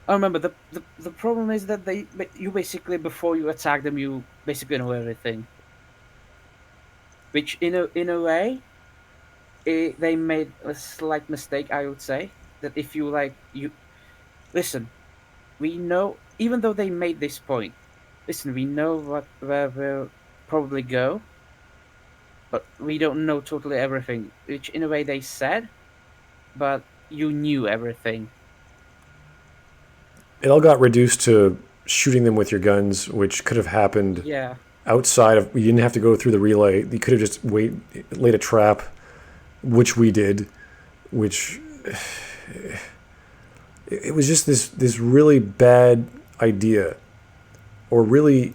I remember the problem is that you basically, before you attack them, you basically know everything. Which in a way, they made a slight mistake, I would say. That if you listen, we know, even though they made this point, listen, we know where we'll probably go, but we don't know totally everything. Which in a way they said, but you knew everything. It all got reduced to shooting them with your guns, which could have happened Yeah. outside of, you didn't have to go through the relay. You could have just laid a trap, which we did, which it was just this really bad idea, or really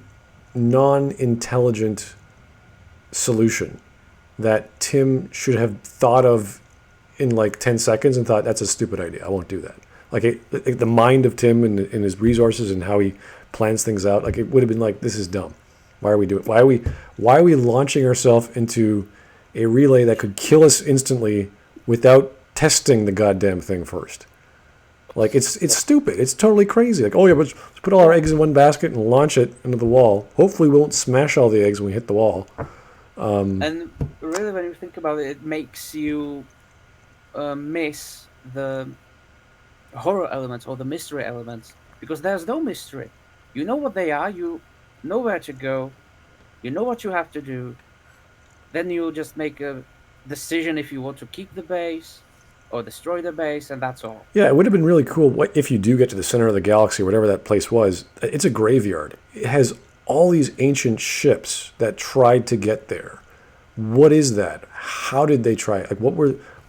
non-intelligent solution that Tim should have thought of in like 10 seconds and thought, that's a stupid idea, I won't do that. Like the mind of Tim and his resources and how he plans things out, like it would have been like, this is dumb. Why are we doing it? Why are we launching ourselves into a relay that could kill us instantly without testing the goddamn thing first? Like it's stupid. It's totally crazy. Like, oh yeah, let's put all our eggs in one basket and launch it into the wall. Hopefully we won't smash all the eggs when we hit the wall. And really, when you think about it, it makes you miss the horror elements or the mystery elements, because there's no mystery. You know what they are. You know where to go. You know what you have to do. Then you just make a decision if you want to keep the base or destroy the base, and that's all. Yeah, it would have been really cool. What if you do get to the center of the galaxy, whatever that place was? It's a graveyard. It has all these ancient ships that tried to get there. What is that? How did they try it? Like, what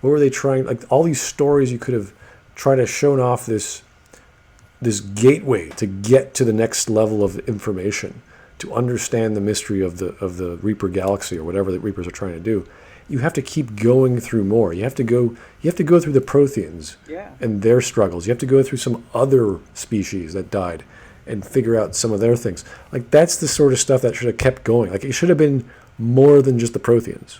were they trying? Like, all these stories you could have tried to shown off this gateway to get to the next level of information, to understand the mystery of the Reaper galaxy or whatever the Reapers are trying to do. You have to keep going through more. You have to go through the Protheans and their struggles. You have to go through some other species that died and figure out some of their things. Like, that's the sort of stuff that should have kept going. Like, it should have been more than just the Protheans.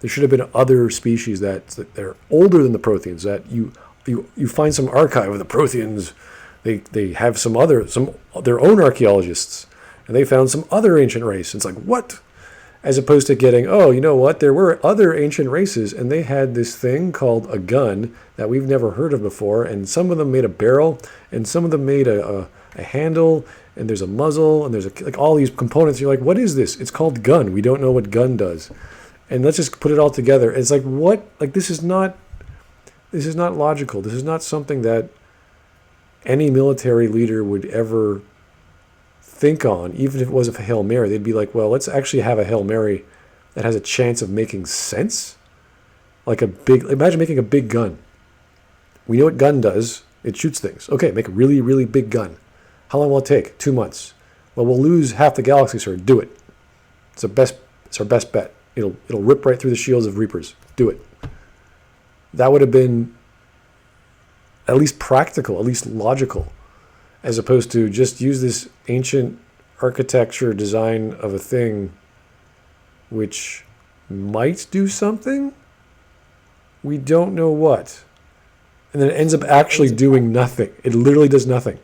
There should have been other species that are older than the Protheans, that you find some archive of the Protheans. They have some their own archaeologists, and they found some other ancient race. It's like, what? As opposed to getting, oh, you know what? There were other ancient races, and they had this thing called a gun that we've never heard of before, and some of them made a barrel, and some of them made a handle, and there's a muzzle, and there's like all these components. You're like, what is this? It's called gun. We don't know what gun does, and let's just put it all together. It's like, what? Like, this is not logical. This is not something that any military leader would ever think on. Even if it was a Hail Mary, they'd be like, well, let's actually have a Hail Mary that has a chance of making sense. Like imagine making a big gun. We know what gun does. It shoots things. Okay, make a really, really big gun. How long will it take? 2 months. Well, we'll lose half the galaxy, sir. Do it. It's our best bet. It'll rip right through the shields of Reapers. Do it. That would have been at least practical, at least logical, as opposed to just use this ancient architecture design of a thing which might do something. We don't know what. And then it ends up actually doing nothing. It literally does nothing.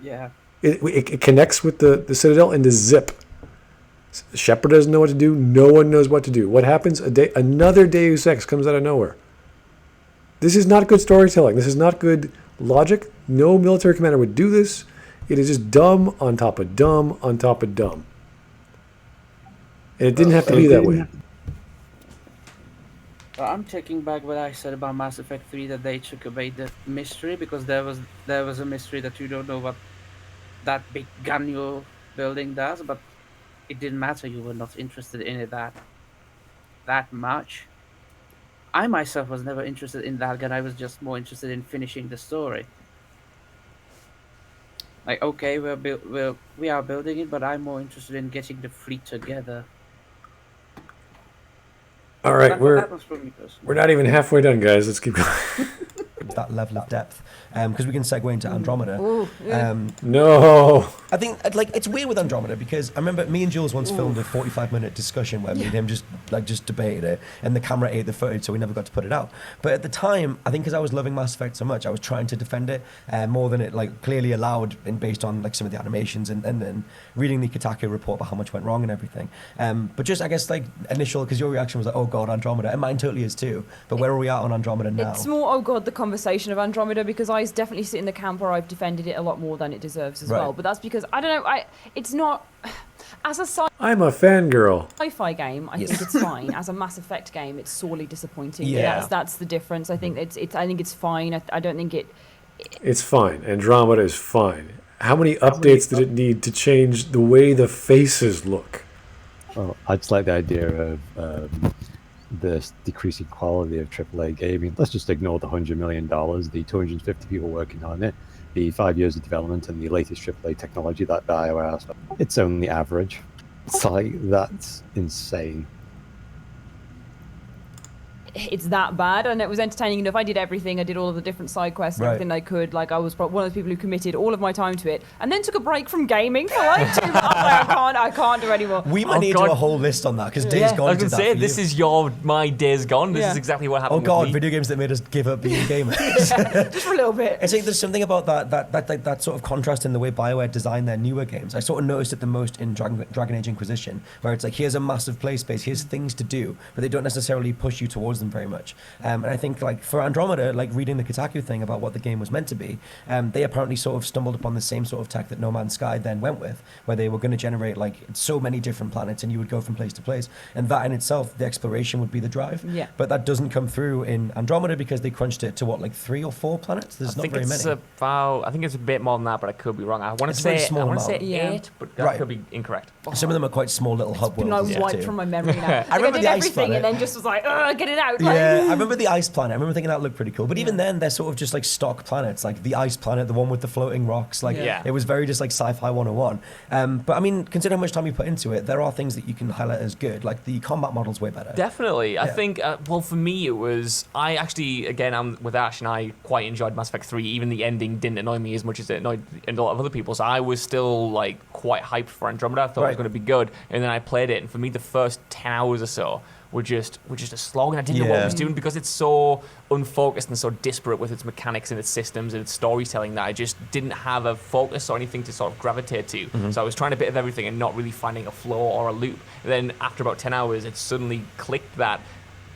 Yeah. It connects with the Citadel and the zip. Shepard doesn't know what to do. No one knows what to do. What happens? Another Deus Ex comes out of nowhere. This is not good storytelling. This is not good logic. No military commander would do this. It is just dumb on top of dumb on top of dumb. And it didn't have to be that way. I'm taking back what I said about Mass Effect 3, that they took away the mystery, because there was a mystery that you don't know what that big gun you're building does, but it didn't matter. You were not interested in it that much. I myself was never interested in that gun. I was just more interested in finishing the story. Like, okay, we are building it, but I'm more interested in getting the fleet together. All right, we're We're not even halfway done, guys. Let's keep going. That level of depth, because we can segue into Andromeda. Ooh, yeah. No. I think like it's weird with Andromeda, because I remember me and Jules once filmed a 45-minute discussion where me and him just debated it, and the camera ate the footage, so we never got to put it out. But at the time, I think because I was loving Mass Effect so much, I was trying to defend it more than it like clearly allowed, and based on like some of the animations and then reading the Kotaku report about how much went wrong and everything. But just I guess like initial, because your reaction was like, oh god, Andromeda, and mine totally is too. But where are we at on Andromeda now? It's more, oh god, the conversation of Andromeda, because I definitely sit in the camp where I've defended it a lot more than it deserves as well. But that's because I don't know. It's not as a I'm a fangirl. sci-fi game. I think it's fine. As a Mass Effect game, it's sorely disappointing. Yeah. That's the difference. I think I think it's fine. I don't think it. It's fine. Andromeda is fine. How many updates did it need to change the way the faces look? Well, I just like the idea of the decreasing quality of AAA gaming. Let's just ignore the $100 million, the 250 people working on it, the 5 years of development, and the latest AAA technology that Bioware has. It's only average. It's like, that's insane. It's that bad, and it was entertaining enough. I did everything. I did all of the different side quests and Right. everything I could. Like, I was one of the people who committed all of my time to it, and then took a break from gaming for like 2 months. I can't do anymore. We might need to God. do a whole list on that because Days Yeah. Gone I was did going that to say, for this you. is my days gone. This Yeah. is exactly what Oh happened God, with me. video games that made us give up being gamers. Just for a little bit. I think there's something about that sort of contrast in the way BioWare designed their newer games. I sort of noticed it the most in Dragon Age Inquisition, where it's like, here's a massive play space, here's things to do, but they don't necessarily push you towards them very much. And I think, like, for Andromeda, like reading the Kotaku thing about what the game was meant to be, they apparently sort of stumbled upon the same sort of tech that No Man's Sky then went with, where they were going to generate like so many different planets and you would go from place to place. And that in itself, the exploration would be the drive. Yeah. But that doesn't come through in Andromeda because they crunched it to what, like 3 or 4 planets? There's not very many. I think it's a bit more than that, but I could be wrong. I want It's to a very say small I want to say amount. Yeah. 8, but that Right. could be incorrect. Some of them are quite small little hub Been worlds. like and stuff wiped too. from my memory now. Like, I remember did the ice everything planet. and then just was like, ugh, get it out. Like, Yeah, I remember the ice planet. I remember thinking that looked pretty cool. But even then, they're sort of just like stock planets, like the ice planet, the one with the floating rocks. Like, Yeah. it was very just like sci-fi 101. But I mean, consider how much time you put into it. There are things that you can highlight as good. Like the combat model's way better. Definitely. I Yeah. think, well, for me, it was. I actually, again, I'm with Ash, and I quite enjoyed Mass Effect 3. Even the ending didn't annoy me as much as it annoyed a lot of other people. So I was still, like, quite hyped for Andromeda. I thought it was Right. going to be good. And then I played it, and for me, the first 10 hours or so were just a slog, and I didn't know what it Yeah. was doing because it's so unfocused and so disparate with its mechanics and its systems and its storytelling that I just didn't have a focus or anything to sort of gravitate to. So I was trying a bit of everything and not really finding a flow or a loop. And then after about 10 hours, it suddenly clicked that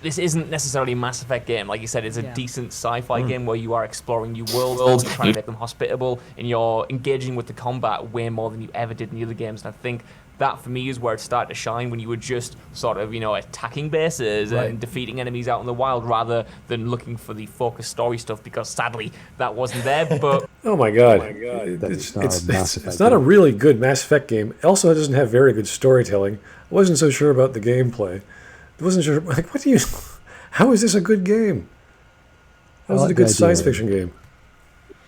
this isn't necessarily a Mass Effect game. Like you said, it's a Yeah. decent sci-fi game where you are exploring new worlds, you're trying to make them hospitable, and you're engaging with the combat way more than you ever did in the other games. And I think that for me is where it started to shine, when you were just sort of, attacking bases Right. and defeating enemies out in the wild rather than looking for the focused story stuff, because sadly that wasn't there. But Oh my god. It's not a Mass Effect It's not a game. really good Mass Effect game. It also doesn't have very good storytelling. I wasn't so sure about the gameplay. I wasn't sure, like, how is this a good game? How is I it a like good the science idea. fiction game?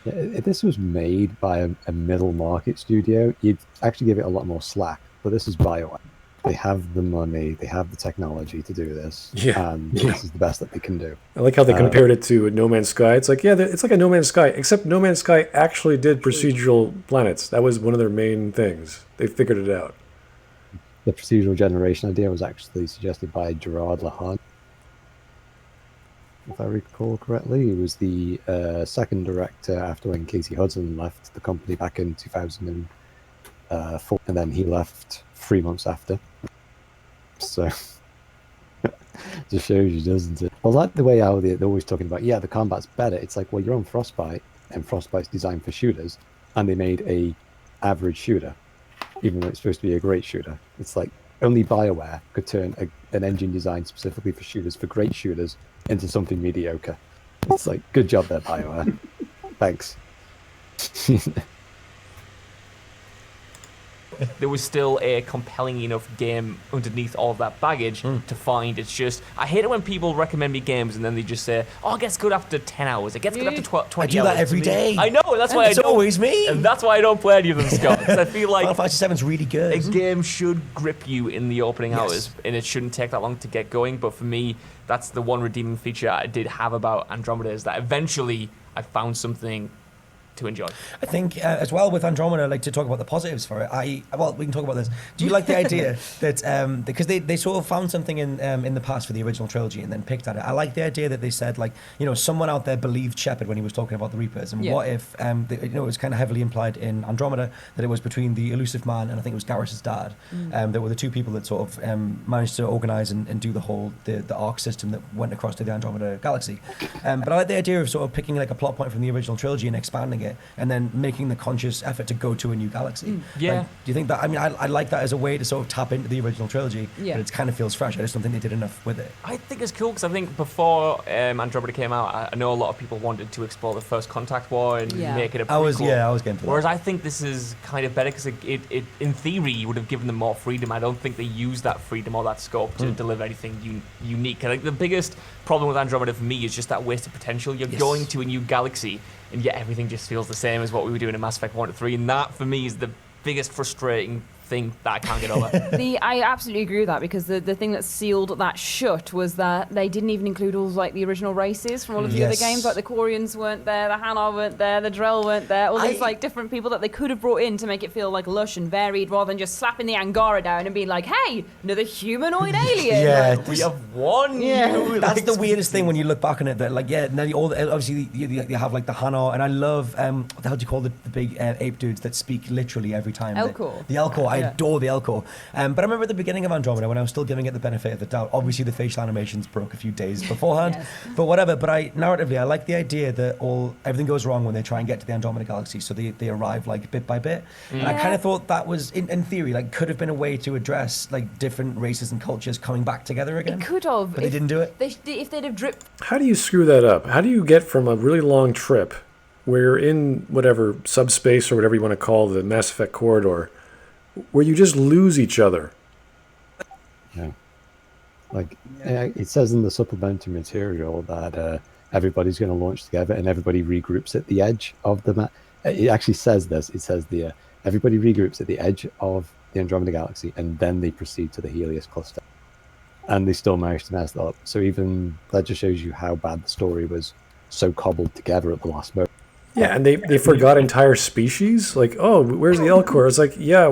Yeah, if this was made by a middle market studio, you'd actually give it a lot more slack. But this is Bioware. They have the money, they have the technology to do this, Yeah. and this is the best that they can do. I like how they compared it to No Man's Sky. It's like, yeah, it's like a No Man's Sky, except No Man's Sky actually did procedural planets. That was one of their main things. They figured it out. The procedural generation idea was actually suggested by Gerard Lahan. If I recall correctly, he was the second director after when Casey Hudson left the company back in 2004, and then he left 3 months after. So, just shows you, doesn't it? Well, like the way how they're always talking about, yeah, the combat's better. It's like, well, you're on Frostbite, and Frostbite's designed for shooters, and they made a average shooter, even though it's supposed to be a great shooter. It's like only Bioware could turn an engine designed specifically for shooters, for great shooters, into something mediocre. It's like, good job there, Bioware. Thanks. there was still a compelling enough game underneath all of that baggage to find. It's just, I hate it when people recommend me games and then they just say, oh, it gets good after 10 hours. It gets good after 20 hours. I do that to every me. day. I know, that's why It's I don't. always me. And that's why I don't play any of them, Scott. 'Cause I feel Final like Fantasy VII's really good. a game should grip you in the opening Yes. hours, and it shouldn't take that long to get going. But for me, that's the one redeeming feature I did have about Andromeda, is that eventually I found something to enjoy. I think as well with Andromeda, like to talk about the positives for it. Well, we can talk about this. Do you like the idea that because they sort of found something in the past for the original trilogy and then picked at it? I like the idea that they said, like, someone out there believed Shepard when he was talking about the Reapers, and Yeah. what if it was kind of heavily implied in Andromeda that it was between the Elusive Man and I think it was Garrus's dad, that were the two people that sort of managed to organize and do the whole the arc system that went across to the Andromeda galaxy. But I like the idea of sort of picking like a plot point from the original trilogy and expanding it it and then making the conscious effort to go to a new galaxy. Yeah. Like, do you think that? I mean, I like that as a way to sort of tap into the original trilogy, Yeah. but it kind of feels fresh. I just don't think they did enough with it. I think it's cool because I think before Andromeda came out, I know a lot of people wanted to explore the First Contact War and Yeah. make it a prequel. I was getting for that. Whereas I think this is kind of better because it in theory would have given them more freedom. I don't think they use that freedom or that scope to deliver anything unique. I think the biggest problem with Andromeda for me is just that wasted potential. You're going to a new galaxy and yet everything just feels the same as what we were doing in Mass Effect 1 to 3, and that for me is the biggest frustrating thing that I can't get over. I absolutely agree with that, because the thing that sealed that shut was that they didn't even include all like the original races from all of the other games. Like the Quarians weren't there, the Hanar weren't there, the Drell weren't there. All these like different people that they could have brought in to make it feel like lush and varied, rather than just slapping the Angara down and being like, "Hey, another humanoid alien." Yeah, Like, We have one. new, That's like, the weirdest thing when you look back on it. That like, yeah, now obviously you have like the Hanar, and I love what the hell do you call the big ape dudes that speak literally every time? Elcor. The Elcor. I Yeah. adore the Elcor. But I remember at the beginning of Andromeda when I was still giving it the benefit of the doubt. Obviously, the facial animations broke a few days beforehand, Yes. but whatever. But narratively, I like the idea that everything goes wrong when they try and get to the Andromeda galaxy, so they arrive like bit by bit. And I kind of thought that was, in theory, like could have been a way to address like different races and cultures coming back together again. it could have, but they didn't do it. If they'd have dripped. How do you screw that up? How do you get from a really long trip where you're in whatever subspace or whatever you want to call the Mass Effect corridor, where you just lose each other? Yeah. Like, it says in the supplementary material that everybody's going to launch together and everybody regroups at the edge of the map. It actually says this. It says everybody regroups at the edge of the Andromeda galaxy and then they proceed to the Helios cluster. And they still managed to mess that up. So even that just shows you how bad the story was so cobbled together at the last moment. Yeah, and they forgot entire species. Like, oh, where's the Elcor? It's like, yeah,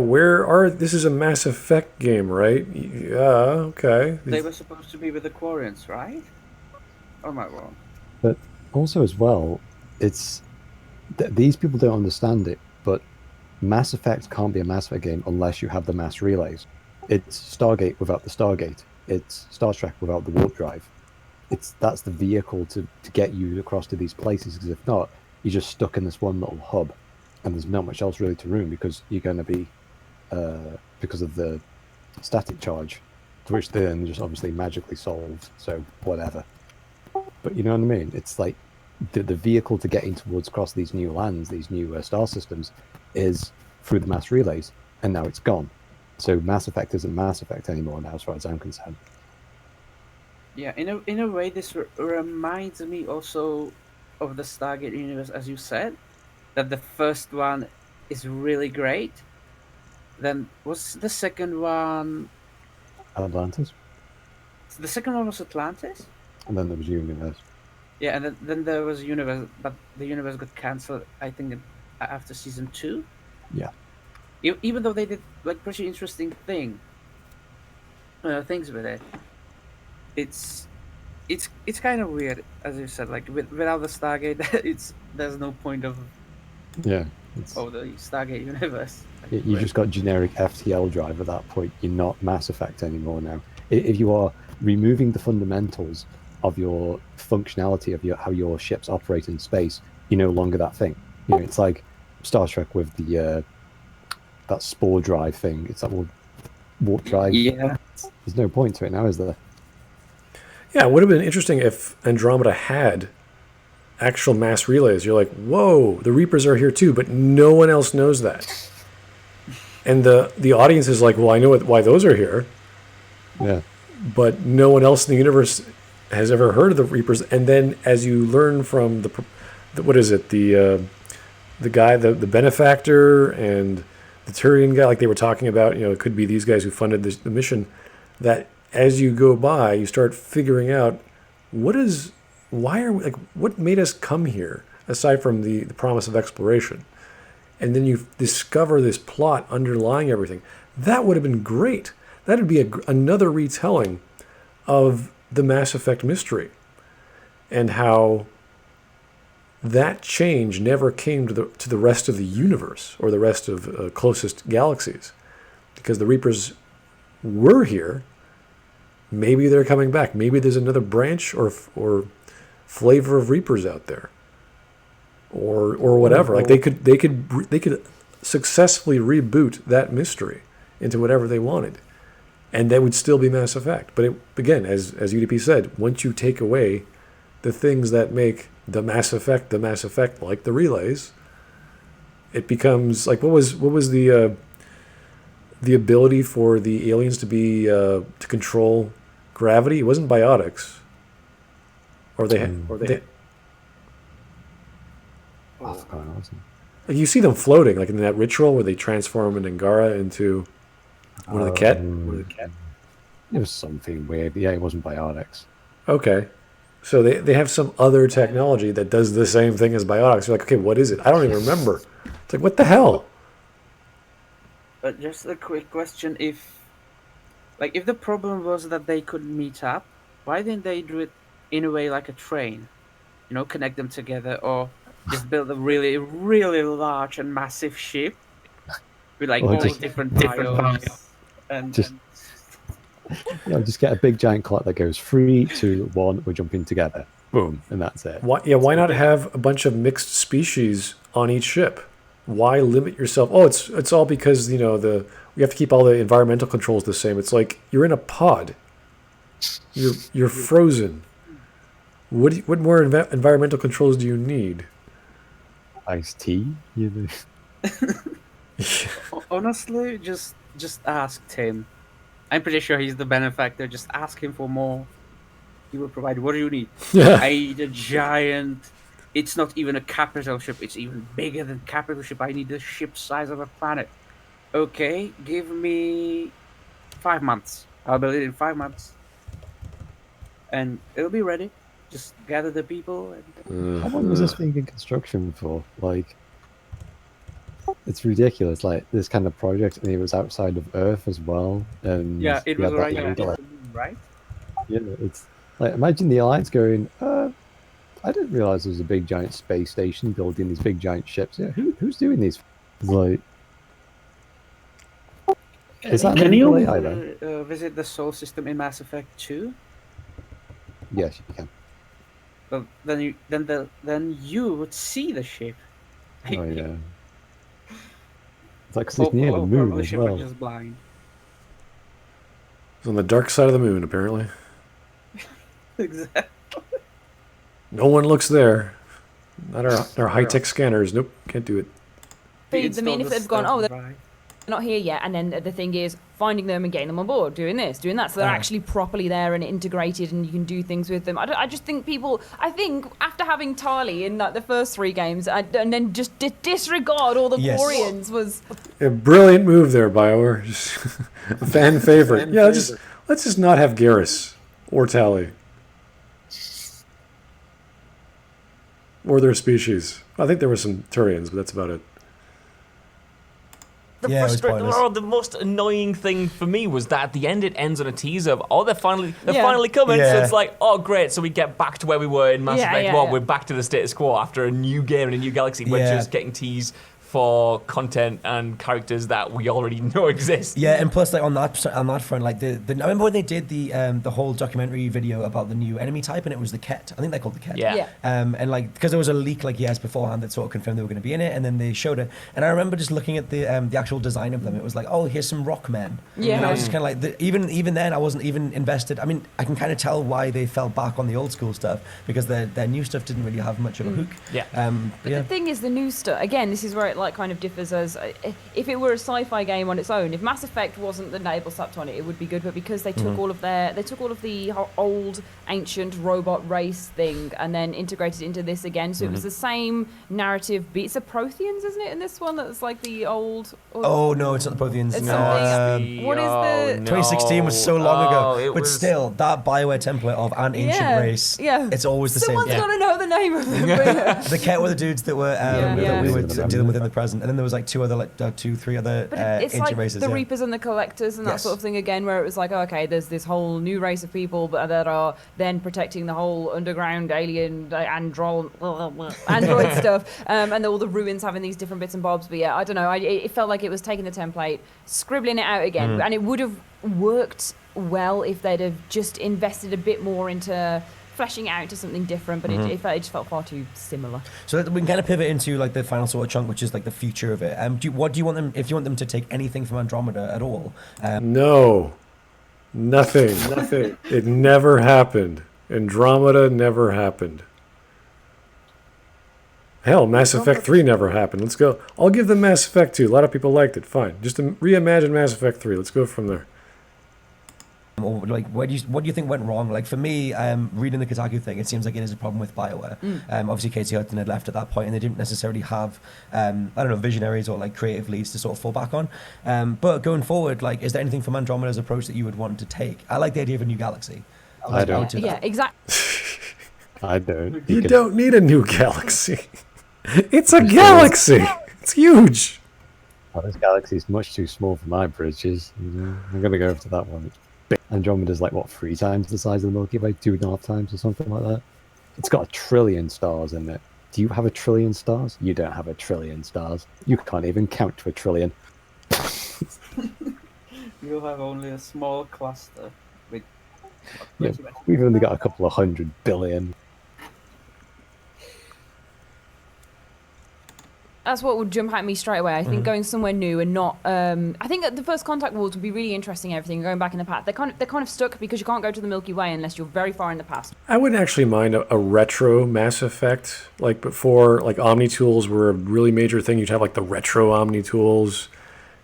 this is a Mass Effect game, right? Yeah, okay. They were supposed to be with the Quarians, right? Or am I wrong? But also as well, it's these people don't understand it, but Mass Effect can't be a Mass Effect game unless you have the mass relays. It's Stargate without the Stargate. It's Star Trek without the warp drive. That's the vehicle to get you across to these places, because if not, you're just stuck in this one little hub, and there's not much else really to room, because you're going to be, because of the static charge, to which they then just obviously magically solved, so whatever. But you know what I mean? It's like the vehicle to getting towards across these new lands, these new star systems, is through the mass relays, and now it's gone. So Mass Effect isn't Mass Effect anymore now, as far as I'm concerned. Yeah, in a way, this reminds me also of the Stargate universe, as you said, that the first one is really great. Then was the second one? Atlantis, The second one was Atlantis. and then there was Universe. Yeah, and then there was Universe, but the Universe got cancelled, I think, after season 2. Yeah. Even though they did like pretty interesting things with it, it's kind of weird, as you said. Like without the Stargate, there's no point of Yeah. the Stargate universe. You just got generic FTL drive at that point. You're not Mass Effect anymore now. If you are removing the fundamentals of your functionality of how your ships operate in space, you're no longer that thing. You know, it's like Star Trek with the that spore drive thing. It's that warp drive. Yeah. There's no point to it now, is there? Yeah, it would have been interesting if Andromeda had actual mass relays. You're like, whoa, the Reapers are here too, but no one else knows that. And the audience is like, well, I know why those are here, Yeah. but no one else in the universe has ever heard of the Reapers. And then as you learn from the what is it, the guy, the benefactor and the Turian guy, like they were talking about, it could be these guys who funded the mission, that as you go by, you start figuring out what made us come here, aside from the promise of exploration. And then you discover this plot underlying everything. That would have been great. That would be another retelling of the Mass Effect mystery, and how that change never came to the rest of the universe or the rest of closest galaxies, because the Reapers were here. Maybe they're coming back. Maybe there's another branch or flavor of Reapers out there. or whatever. Like they could successfully reboot that mystery into whatever they wanted, and that would still be Mass Effect. But again, as UDP said, once you take away the things that make the Mass Effect, like the relays, it becomes like what was the ability for the aliens to be to control gravity? It wasn't biotics, or they had. Like you see them floating, like in that ritual where they transform an Angara into one of the Ket. It was something weird. Yeah, it wasn't biotics. Okay. So they have some other technology that does the same thing as biotics. You're like, okay, what is it? I don't even remember. It's like, what the hell? But just a quick question: if the problem was that they couldn't meet up, why didn't they do it in a way like a train? Connect them together, or just build a really, really large and massive ship with all different biomes and just get a big giant clock that goes 3, 2, 1. We're jumping together. Boom, and that's it. Why not have a bunch of mixed species on each ship? Why limit yourself? Oh, it's all because we have to keep all the environmental controls the same. It's like you're in a pod. You're frozen. What more environmental controls do you need? Iced tea, Honestly, just ask Tim. I'm pretty sure he's the benefactor. Just ask him for more. He will provide. What do you need? Yeah. I need a giant. It's not even a capital ship. It's even bigger than capital ship. I need the ship size of a planet. Okay, give me 5 months. I'll build it in 5 months, and it'll be ready. Just gather the people. And... How long was this being in construction for? Like, it's ridiculous. Like this kind of project, and it was outside of Earth as well. And yeah, it was right. Right. Yeah, it's like imagine the Alliance going. I didn't realize there was a big giant space station building these big giant ships. Yeah, who's doing these? It's like, is that Can you either? Visit the Sol system in Mass Effect 2? Yes, you can. Well, then you would see the ship. Oh yeah. It's like 'cause it's near the moon as well. Just blind. It's on the dark side of the moon, apparently. Exactly. No one looks there. Not our high-tech scanners. Nope, can't do it. I mean, if they've gone, they're not here yet, and then the thing is finding them and getting them on board, doing this, doing that, so they're actually properly there and integrated, and you can do things with them. I just think after having Tali in the first 3 games, and then just disregard all the Quarians was a brilliant move there, Bioware. Just a fan favorite. Let's just not have Garrus or Tali or their species. I think there were some Turians, but that's about it. The most annoying thing for me was that at the end it ends on a teaser of, they're finally coming. So it's like, oh great, so we get back to where we were in Mass Effect 1. We're back to the status quo after a new game and a new galaxy. We're just getting teased for content and characters that we already know exist. Yeah, and plus, on that front, I remember when they did the whole documentary video about the new enemy type, and it was the Ket. I think they called the Ket. Yeah. And because there was a leak years beforehand that sort of confirmed they were going to be in it, and then they showed it. And I remember just looking at the actual design of them. It was like, oh, here's some rock men. Yeah. And I was just kind of like, even then, I wasn't even invested. I mean, I can kind of tell why they fell back on the old school stuff because their new stuff didn't really have much of a hook. Yeah. But the thing is, the new stuff. Again, this is where it kind of differs. As if it were a sci-fi game on its own, if Mass Effect wasn't the label slapped on it, it would be good. But because they took all of the old ancient robot race thing and then integrated it into this again, so it was the same narrative beat. It's the Protheans, isn't it? In this one, that's like the old. Oh no, it's not the Protheans. It's something. What is the? 2016 was so long ago, but still, that Bioware template of an ancient race. Yeah, it's always the Someone's same. Someone's got to know the name of them. The Ket were the dudes that were that we were dealing with in the present, and then there was like 3 other it's ancient like races. The Reapers and the Collectors and that sort of thing again, where it was like, okay, there's this whole new race of people that are then protecting the whole underground alien android stuff, and all the ruins having these different bits and bobs. But yeah, I don't know. It felt like it was taking the template, scribbling it out again, and it would have worked well if they'd have just invested a bit more into fleshing it out to something different, but it just felt far too similar. So we can kind of pivot into like the final sort of chunk, which is like the future of it. What do you want them? If you want them to take anything from Andromeda at all? No, nothing. Nothing. It never happened. Andromeda never happened. Hell, Mass Effect 3 never happened. Let's go. I'll give them Mass Effect 2. A lot of people liked it. Fine. Just reimagine Mass Effect 3. Let's go from there. Or like, what do you think went wrong? Like for me, reading the Kotaku thing, it seems like it is a problem with Bioware. Obviously, Casey Hudson had left at that point, and they didn't necessarily have, I don't know, visionaries or like creative leads to sort of fall back on. But going forward, like, is there anything from Andromeda's approach that you would want to take? I like the idea of a new galaxy. I don't. Yeah, exactly. I don't. You don't need a new galaxy. It's a galaxy. It's huge. Oh, this galaxy is much too small for my bridges. You know, I'm gonna go to that one. It's big. Andromeda's like what, 3 times the size of the Milky Way, 2.5 times or something like that. It's got 1 trillion stars in it. Do you have 1 trillion stars? You don't have 1 trillion stars. You can't even count to 1 trillion. You have only a small cluster with. Yeah, we've only got a couple of 100 billion. That's what would jump at me straight away. I think going somewhere new and not. I think that the First Contact Wars would be really interesting. Everything going back in the past, they're kind of stuck because you can't go to the Milky Way unless you're very far in the past. I wouldn't actually mind a retro Mass Effect. Like before, like Omni tools were a really major thing. You'd have like the retro Omni tools.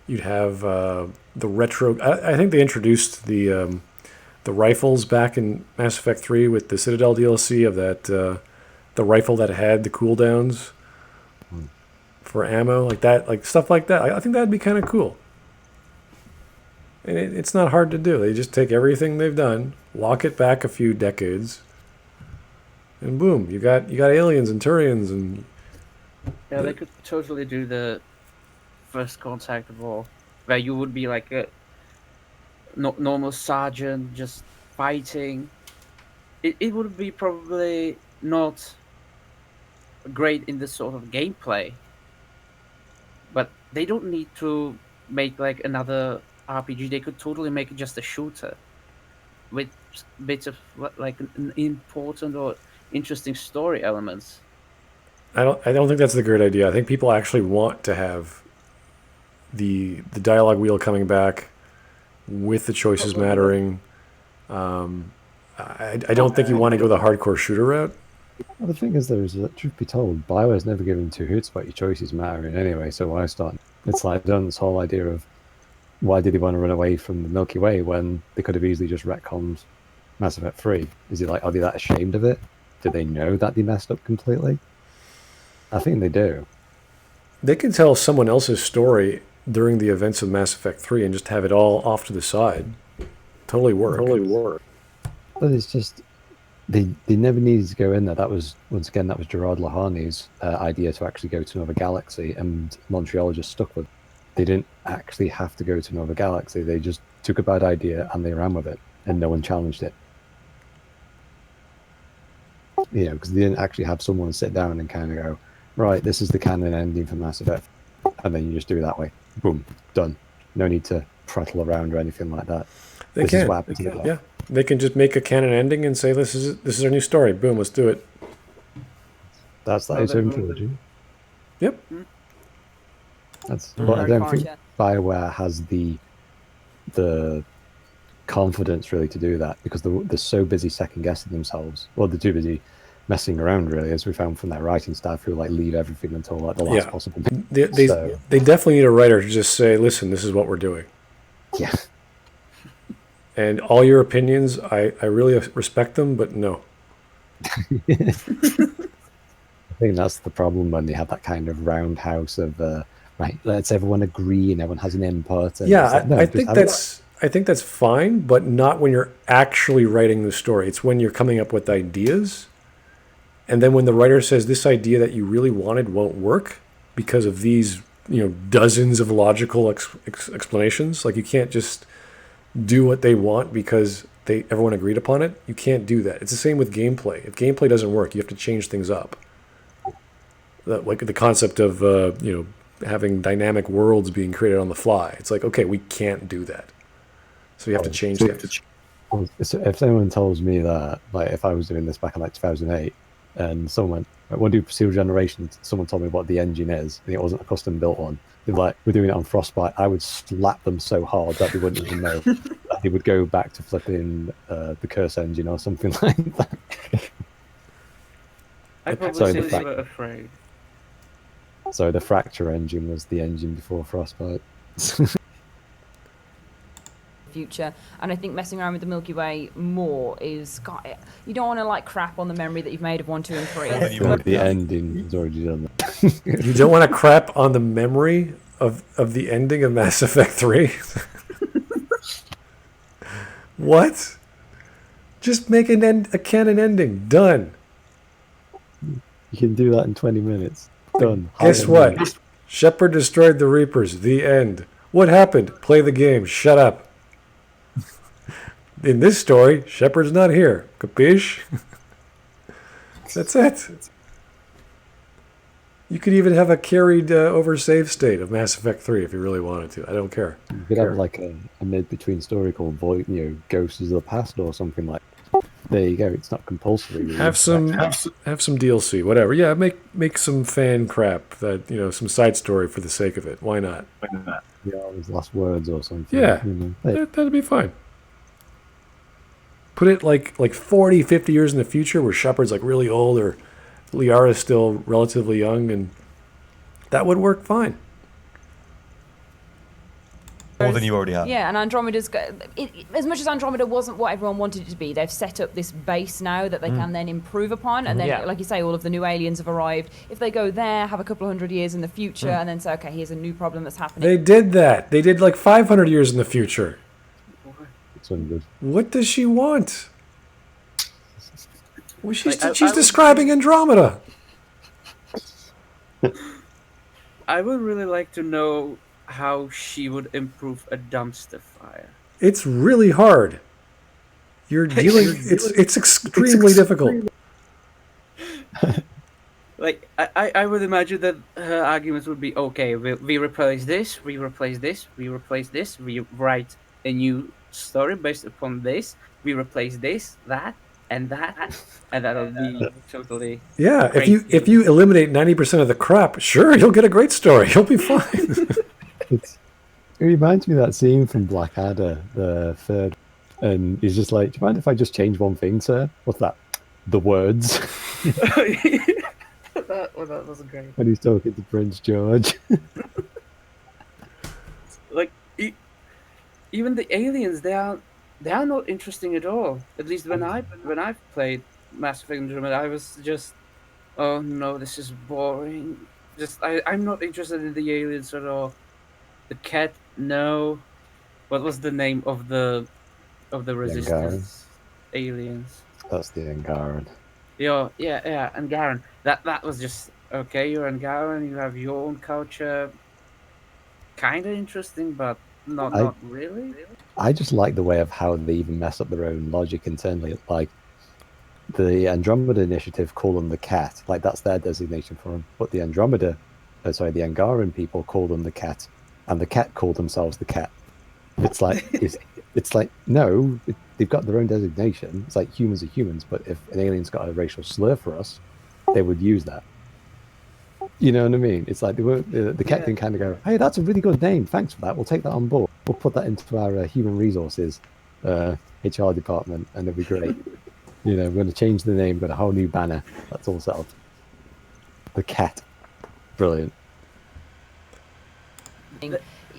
You'd have the retro. I think they introduced the rifles back in Mass Effect 3 with the Citadel DLC of that the rifle that had the cooldowns for ammo, like that, like stuff like that. I think that'd be kind of cool. And it's not hard to do. They just take everything they've done, walk it back a few decades, and boom, you got aliens and Turians and. Yeah, they could totally do the First Contact War, where you would be like a normal sergeant just fighting. It would be probably not great in this sort of gameplay, but they don't need to make like another RPG. They could totally make it just a shooter with bits of like important or interesting story elements. I don't think that's a great idea. I think people actually want to have the dialogue wheel coming back with the choices mattering. I don't think you want to go the hardcore shooter route. Well, the thing is, though, is that truth be told, Bioware's never given 2 hoots about your choices mattering anyway. So why start? It's like done this whole idea of why did they want to run away from the Milky Way when they could have easily just retconned Mass Effect 3? Is it like, are they that ashamed of it? Do they know that they messed up completely? I think they do. They can tell someone else's story during the events of Mass Effect 3 and just have it all off to the side. Totally work. But it's just they never needed to go in there. That was Gerard Lahani's idea to actually go to another galaxy, and Montreal just stuck with it. They didn't actually have to go to another galaxy. They just took a bad idea and they ran with it, and no one challenged it. You know, because they didn't actually have someone sit down and kind of go, right, this is the canon ending for Mass Effect, and then you just do it that way. Boom, done. No need to prattle around or anything like that. They Is what happens in yeah. They can just make a canon ending and say, this is our new story. Boom, let's do it. That's the its own trilogy. Yep. That's. But I don't think Bioware has the confidence really to do that, because they're so busy second guessing themselves. Well, they're too busy messing around, really, as we found from their writing staff, who like leave everything until like the last possible. They definitely need a writer to just say, listen, this is what we're doing. Yeah. And all your opinions, I really respect them, but no. I think that's the problem when they have that kind of roundhouse of right, let's everyone agree and everyone has an input. And Yeah, like, no, I think that's fine, but not when you're actually writing the story. It's when you're coming up with ideas, and then when the writer says this idea that you really wanted won't work because of these, dozens of logical explanations. Like, you can't just do what they want because everyone agreed upon it. You can't do that. It's the same with gameplay. If gameplay doesn't work, you have to change things up. Like the concept of having dynamic worlds being created on the fly. It's like, okay, we can't do that, so you have to change things. Well, so if anyone tells me that, like, if I was doing this back in like 2008, and someone like, want to do procedural generation, someone told me what the engine is, and it wasn't a custom built one. They're like, we're doing it on Frostbite. I would slap them so hard that they wouldn't even know. They would go back to flipping the Curse engine or something like that. I probably Sorry, say the they fact- were afraid. So the Fracture engine was the engine before Frostbite. Future, and I think messing around with the Milky Way more is you don't want to like crap on the memory that you've made of 1, 2, and 3. The ending is already done. You don't want to crap on the memory of the ending of Mass Effect 3? What? Just make a canon ending. Done. You can do that in 20 minutes. Done. Guess Highlight. what? Shepard destroyed the Reapers. The end. What happened? Play the game. Shut up. In this story, Shepard's not here. Capiche? That's it. You could even have a carried over save state of Mass Effect 3 if you really wanted to. I don't care. You could have like a mid-between story called Void, Ghosts of the Past or something like that. There you go. It's not compulsory. Really. Have some DLC, whatever. Yeah, make some fan crap that some side story for the sake of it. Why not? His last words or something. Yeah, that'd be fine. Put it like 40, 50 years in the future where Shepard's like really old or Liara's still relatively young, and that would work fine. More than you already have. Yeah, and Andromeda's as much as Andromeda wasn't what everyone wanted it to be, they've set up this base now that they can then improve upon, and then, like you say, all of the new aliens have arrived. If they go there, have a couple of hundred years in the future, and then say, okay, here's a new problem that's happening. They did that. They did like 500 years in the future. 600. What does she want? Well, she's Like, she's describing Andromeda. I would really like to know how she would improve a dumpster fire. It's really hard. You're dealing. It's extremely difficult. Like, I would imagine that her arguments would be, okay, we replace this, we replace this, we replace this, we write a new story based upon this, we replace this, that, and that'll be totally... Yeah, great. if you eliminate 90% of the crap, sure, you'll get a great story. You'll be fine. It reminds me of that scene from Blackadder, the third, and he's just like, do you mind if I just change one thing, sir? What's that? The words. that was great. When he's talking to Prince George. Like, even the aliens, they are not interesting at all. At least when I played Mass Effect Andromeda, I was just, oh no, this is boring. I'm not interested in the aliens at all. The cat, no. What was the name of the resistance aliens? That's the Angaran. Yeah, and Garen. That was just okay. You're Garen. You have your own culture. Kind of interesting, but not really. I just like the way of how they even mess up their own logic internally. Like the Andromeda Initiative call them the cat, like that's their designation for them. But the the Angaran people call them the cat, and the cat call themselves the cat. It's like it's like no, they've got their own designation. It's like humans are humans, but if an alien's got a racial slur for us, they would use that. You know what I mean? It's like the cat can kind of go, hey, that's a really good name. Thanks for that. We'll take that on board. We'll put that into our human resources HR department, and it'll be great. We're going to change the name, got a whole new banner. That's all set up. The cat. Brilliant.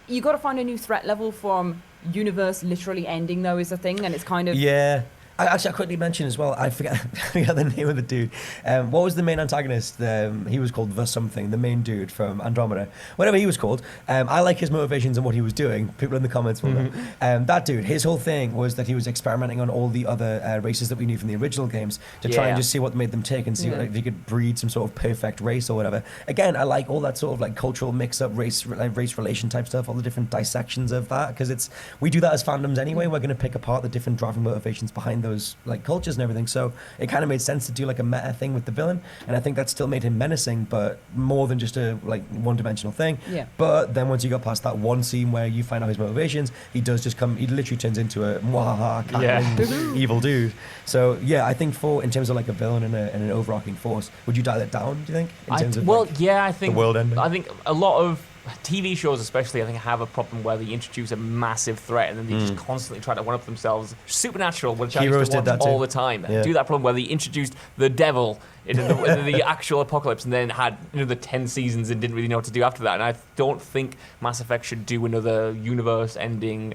You got to find a new threat level from universe literally ending, though, is a thing, and it's kind of... Yeah. I quickly mention as well, I forget the name of the dude. What was the main antagonist? He was called the something, the main dude from Andromeda. Whatever he was called. I like his motivations and what he was doing. People in the comments will know. That dude, his whole thing was that he was experimenting on all the other races that we knew from the original games to try and just see what made them tick and see if he could breed some sort of perfect race or whatever. Again, I like all that sort of like cultural mix-up, race relation type stuff, all the different dissections of that, because we do that as fandoms anyway. We're going to pick apart the different driving motivations behind those like cultures and everything. So it kind of made sense to do like a meta thing with the villain, and I think that still made him menacing, but more than just a like one-dimensional thing. Yeah. But then once you got past that one scene where you find out his motivations, he literally turns into a mwahaha cackling evil dude. So yeah, I think in terms of like a villain and an overarching force, would you dial it down, do you think? In terms of I think the world ending? I think a lot of TV shows, especially, I think have a problem where they introduce a massive threat and then they just constantly try to one up themselves. Supernatural, which I Heroes used to did that watch all too. the time, Yeah. do that problem where they introduced the devil into the actual apocalypse and then had the 10 seasons and didn't really know what to do after that. And I don't think Mass Effect should do another universe-ending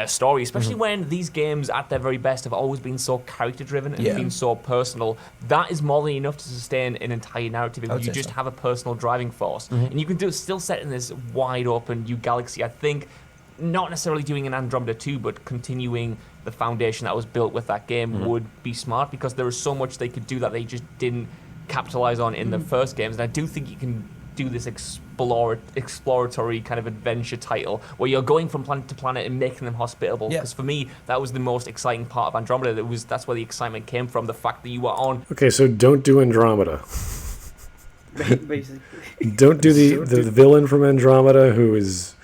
story, especially when these games at their very best have always been so character-driven and been so personal. That is more than enough to sustain an entire narrative if you just have a personal driving force. And you can still set in this wide-open new galaxy. I think not necessarily doing an Andromeda 2, but continuing the foundation that was built with that game would be smart, because there is so much they could do that they just didn't capitalize on in the first games. And I do think you can do this exploratory kind of adventure title where you're going from planet to planet and making them hospitable. Because for me, that was the most exciting part of Andromeda. That's where the excitement came from. The fact that you were on. Okay, so don't do Andromeda. Basically. Don't do the villain from Andromeda, who is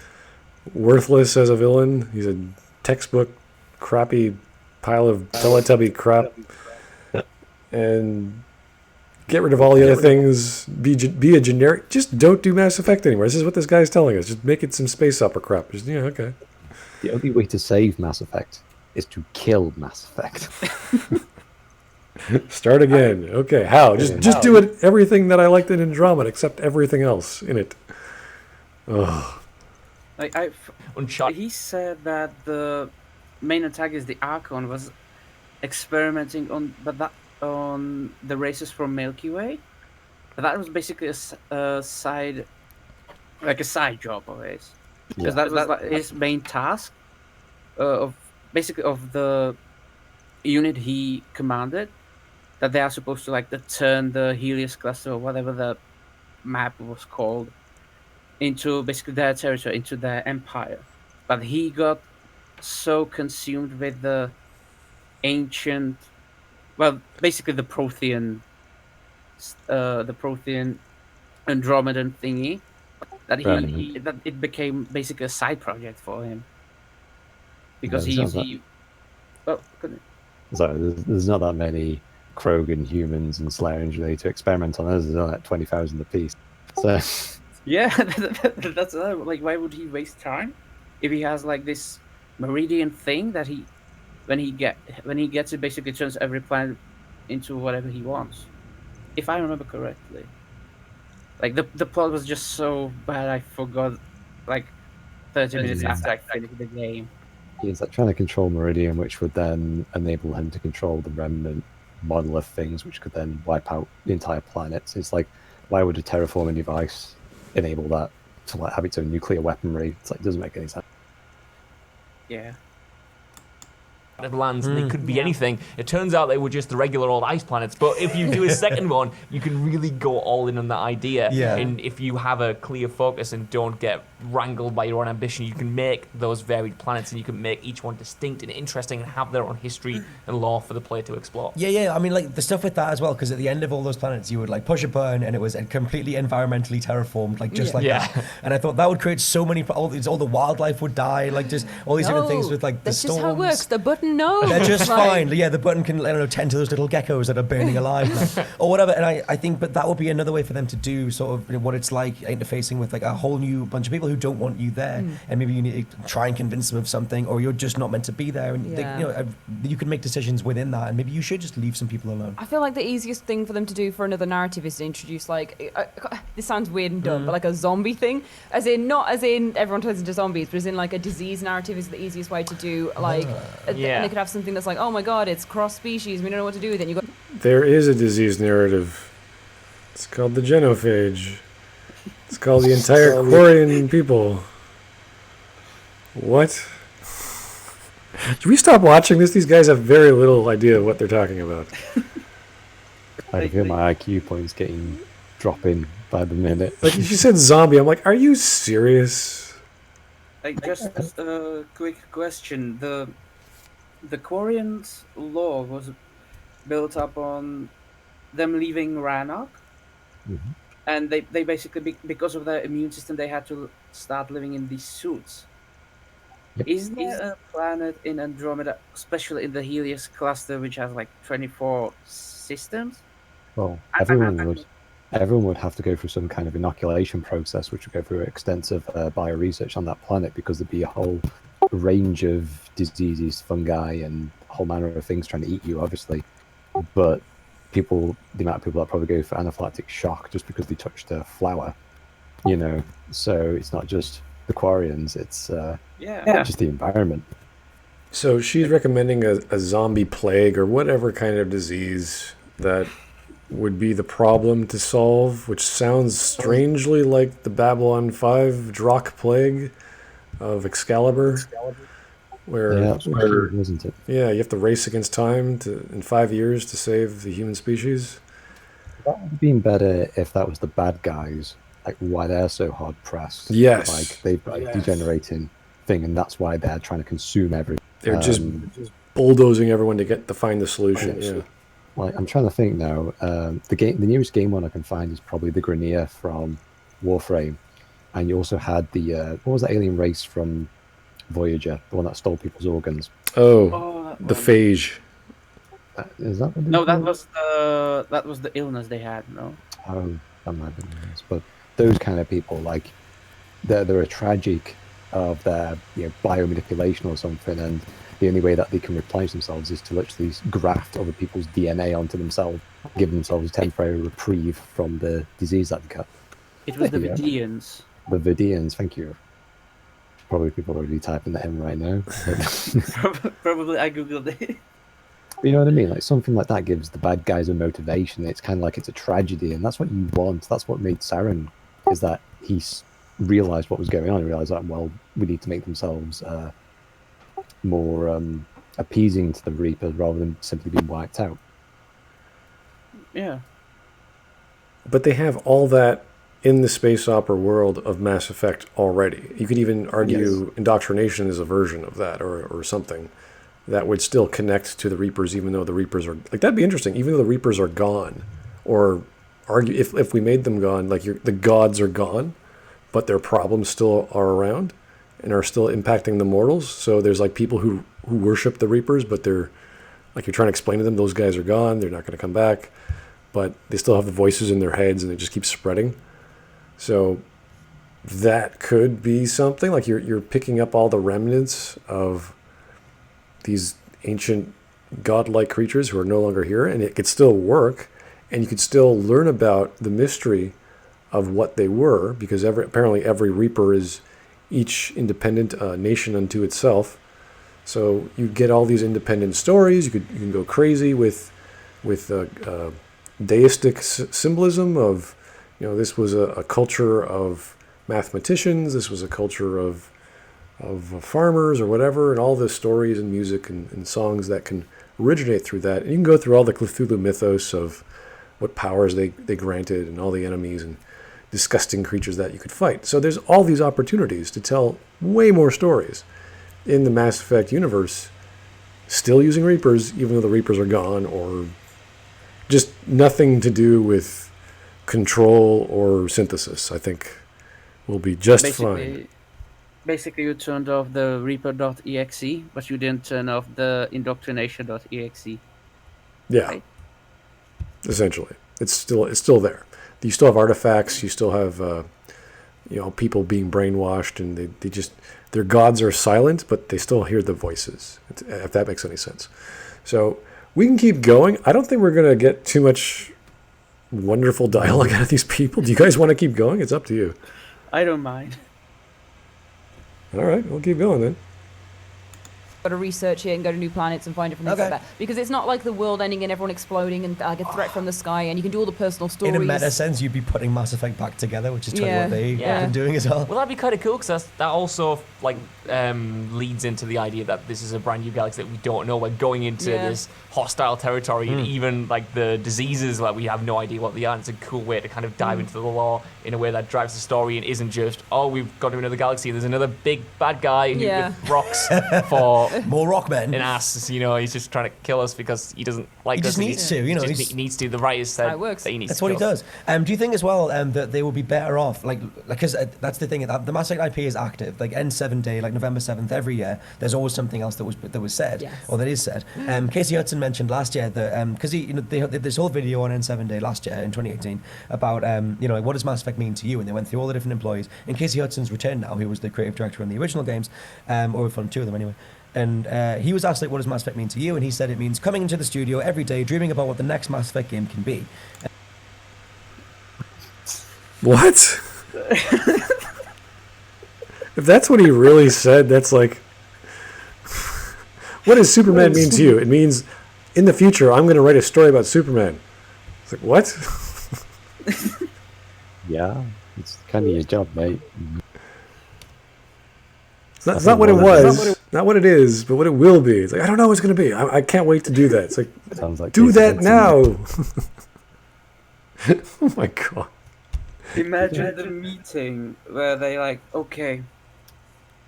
worthless as a villain. He's a textbook crappy pile of Teletubby crap. And get rid of all the other things. Be a generic. Just don't do Mass Effect anymore. This is what this guy's telling us. Just make it some space opera crap. Just okay. The only way to save Mass Effect is to kill Mass Effect. Start again. Okay, how? Just do it. Everything that I liked in Andromeda, except everything else in it. Ugh. He said that the main antagonist, the Archon, was experimenting on the races from Milky Way. But that was basically a side job of his, because that was like his main task of the unit he commanded. That they are supposed to turn the Helios cluster, or whatever the map was called, into basically their territory, into their empire. But he got so consumed with the ancient, basically the Prothean Andromedan thingy, that that it became basically a side project for him. Because there's not that many Krogan humans and Slayer to experiment on. There's like 20,000 apiece. So yeah, that's why would he waste time if he has this Meridian thing that when he gets it, basically turns every planet into whatever he wants, if I remember correctly. The plot was just so bad I forgot 30 minutes after I finished the game. He's trying to control Meridian, which would then enable him to control the remnant monolith things, which could then wipe out the entire planet. So it's why would a terraforming device enable that to have its own nuclear weaponry? It doesn't make any sense. Yeah. Of lands, and they could be anything. It turns out they were just the regular old ice planets. But if you do a second one, you can really go all in on that idea. Yeah. And if you have a clear focus and don't get wrangled by your own ambition, you can make those varied planets, and you can make each one distinct and interesting and have their own history and lore for the player to explore. Yeah. I mean, the stuff with that as well, because at the end of all those planets, you would push a button and it was completely environmentally terraformed, that. And I thought that would create so many. All the wildlife would die, just all these different things with the that's storms. just how it works. The button knows. They're just fine. Yeah, the button can tend to those little geckos that are burning alive, or whatever. And I think, but that would be another way for them to do sort of what it's like interfacing with a whole new bunch of people who don't want you there, and maybe you need to try and convince them of something, or you're just not meant to be there. And you can make decisions within that, and maybe you should just leave some people alone. I feel like the easiest thing for them to do for another narrative is to introduce this sounds weird and dumb, but a zombie thing, not as in everyone turns into zombies, but as in a disease narrative is the easiest way to do and they could have something that's oh my god, it's cross species, we don't know what to do with it. There is a disease narrative. It's called the genophage. It's called the entire Quarian people. What? Should we stop watching this? These guys have very little idea of what they're talking about. I feel my IQ points dropping by the minute. You said zombie. I'm are you serious? Just a quick question. the Quarians' lore was built up on them leaving Rannoch, Mhm. and they basically because of their immune system they had to start living in these suits. Yep. Is there a planet in Andromeda, especially in the Helios cluster, which has like 24 systems? Well, I- everyone would have to go through some kind of inoculation process, which would go through extensive bio research on that planet, because there'd be a whole range of diseases, fungi, and a whole manner of things trying to eat you, obviously. But the amount of people that probably go for anaphylactic shock just because they touched a flower, So it's not just the Quarians; it's yeah. just the environment. So she's recommending a zombie plague or whatever kind of disease that would be the problem to solve, which sounds strangely like the Babylon 5 Drock plague of Excalibur, where Yeah, that's what it is, isn't it? yeah, you have to race against time in 5 years to save the human species. That would have been better if that was the bad guys, like why they're so hard pressed. Yes. Like they've got a degenerating thing, and that's why they're trying to consume everything. They're just bulldozing everyone to find the solution. Yeah. Like I'm trying to think now. The newest game one I can find is probably the Grenier from Warframe, and you also had the what was that alien race from Voyager, the one that stole people's organs. Oh, the phage. Is that what No, that was the illness they had. No. Oh, that might have been nice. But those kind of people, like, they're a tragic of their biomanipulation or something, and the only way that they can replenish themselves is to literally graft other people's DNA onto themselves, give themselves a temporary reprieve from the disease that they got. It was the Yeah. Vidians. The Vidians, thank you. Probably people are already typing that in right now. Probably I googled it. You know what I mean? Like something like that gives the bad guys a motivation. It's kind of like it's a tragedy, and that's what you want. That's what made Saren, is that he's realized what was going on and realized that, well, we need to make themselves more appeasing to the Reapers rather than simply being wiped out. Yeah. But they have all that in the space opera world of Mass Effect already. You could even argue Indoctrination is a version of that, or something that would still connect to the Reapers, even though the Reapers are like, that'd be interesting. Even though the Reapers are gone, or argue if we made them gone, like the gods are gone, but their problems still are around and are still impacting the mortals. So there's like people who worship the Reapers, but they're like, you're trying to explain to them those guys are gone, they're not going to come back, but they still have the voices in their heads and it just keeps spreading. So that could be something like you're picking up all the remnants of these ancient godlike creatures who are no longer here, and it could still work, and you could still learn about the mystery of what they were, because apparently every Reaper is each independent nation unto itself. So you get all these independent stories. You can go crazy with deistic symbolism of, this was a culture of mathematicians, this was a culture of farmers or whatever, and all the stories and music and songs that can originate through that. And you can go through all the Cthulhu mythos of what powers they granted and all the enemies and disgusting creatures that you could fight. So there's all these opportunities to tell way more stories in the Mass Effect universe, still using Reapers, even though the Reapers are gone, or just nothing to do with control or synthesis. I think will be just fine. Basically, you turned off the Reaper.exe, but you didn't turn off the Indoctrination.exe. Yeah, right? Essentially, it's still there. You still have artifacts. You still have people being brainwashed, and they just, their gods are silent, but they still hear the voices. If that makes any sense. So we can keep going. I don't think we're gonna get too much wonderful dialogue out of these people. Do you guys want to keep going? It's up to you. I don't mind. All right, we'll keep going then. Got to research it and go to new planets and find different things like that. Because it's not like the world ending and everyone exploding and like a threat from the sky, and you can do all the personal stories. In a meta sense, you'd be putting Mass Effect back together, which is totally what they've been doing as well. Well, that'd be kind of cool, because that also leads into the idea that this is a brand new galaxy that we don't know. We're going into this hostile territory, and even like the diseases, like we have no idea what they are. And it's a cool way to kind of dive into the lore in a way that drives the story and isn't just, oh, we've gone to another galaxy, there's another big bad guy who with rocks for More Rockmen. an ass. You know, he's just trying to kill us because he doesn't like He us. just and needs to, you know, he needs to. The writers said How it works. that he needs That's to what he kill us. does. Do you think as well that they will be better off, because that's the thing, the Mass Effect IP is active. Like N7 Day, like November 7th, every year, there's always something else that was said, Yes. or that is said. Casey Hudson mentioned last year that because they did this whole video on N7 Day last year in 2018 about like, what does Mass Effect mean to you, and they went through all the different employees. And Casey Hudson's returned now, who was the creative director on the original games, or from two of them anyway. And he was asked, like, what does Mass Effect mean to you? And he said it means coming into the studio every day, dreaming about what the next Mass Effect game can be. What? If that's what he really said, that's like, what does Superman mean to you? It means in the future I'm going to write a story about Superman. It's like, what? Yeah, it's kind of your job, mate. It's not what it was, not what it is, but what it will be. It's like, I don't know what it's going to be. I can't wait to do that. It's like, Sounds like do Casey that Hudson. now. Oh my god. Imagine the meeting where they like, okay,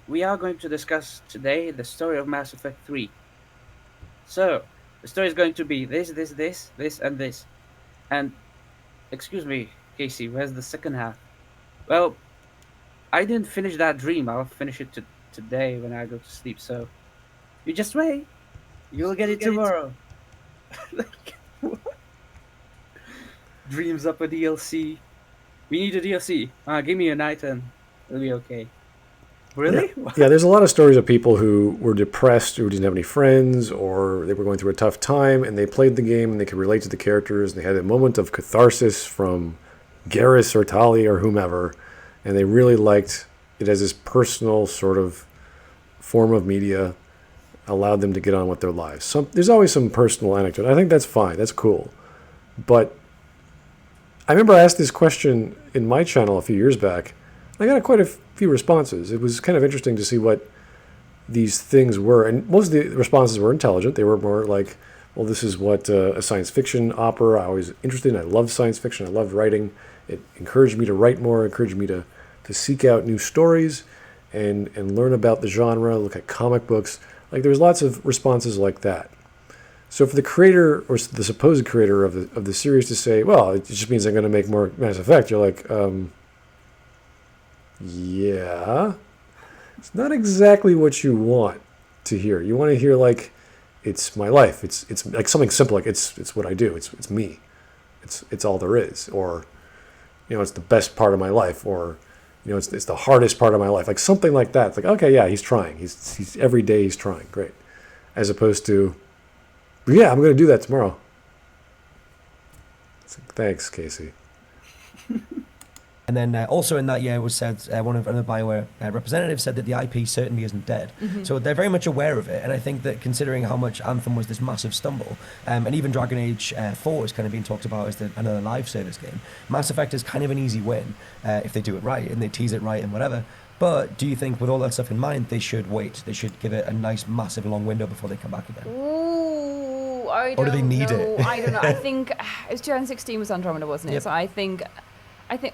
we are going to discuss today the story of Mass Effect 3. So, the story is going to be this, and this. And, excuse me, Casey, where's the second half? Well, I didn't finish that dream. I'll finish it today when I go to sleep. So, you just wait. You'll get it tomorrow. Like, what? Dreams up a DLC. We need a DLC. Give me a night and it'll be okay. Really? Yeah, there's a lot of stories of people who were depressed or didn't have any friends, or they were going through a tough time, and they played the game and they could relate to the characters, and they had a moment of catharsis from Garrus or Tali or whomever, and they really liked it as this personal sort of form of media, allowed them to get on with their lives. There's always some personal anecdote. I think that's fine. That's cool. But I remember I asked this question in my channel a few years back. I got quite a few responses. It was kind of interesting to see what these things were. And most of the responses were intelligent. They were more like, well, this is what a science fiction opera I was interested in. I love science fiction. I loved writing. It encouraged me to write more, encouraged me to seek out new stories and learn about the genre, look at comic books. Like, there's lots of responses like that. So for the creator or the supposed creator of the series to say, well, it just means I'm going to make more Mass Effect, you're like, yeah, it's not exactly what you want to hear. You want to hear, like, it's my life. It's like something simple, like it's what I do. It's me. It's all there is. Or, you know, it's the best part of my life. Or, you know, it's the hardest part of my life. Like something like that. It's like, okay, yeah, he's trying. He's every day he's trying. Great. As opposed to, yeah, I'm going to do that tomorrow. It's like, thanks, Casey. And then also in that year, it was said, one of the Bioware representatives said that the IP certainly isn't dead. So they're very much aware of it. And I think that considering how much Anthem was this massive stumble, and even Dragon Age 4 is kind of being talked about as another live service game, Mass Effect is kind of an easy win if they do it right and they tease it right and whatever. But do you think with all that stuff in mind, they should wait? They should give it a nice, massive, long window before they come back again? Ooh, I don't Or do they need know. it? I don't know. I think it was 2016 was Andromeda, wasn't it? Yep. So I think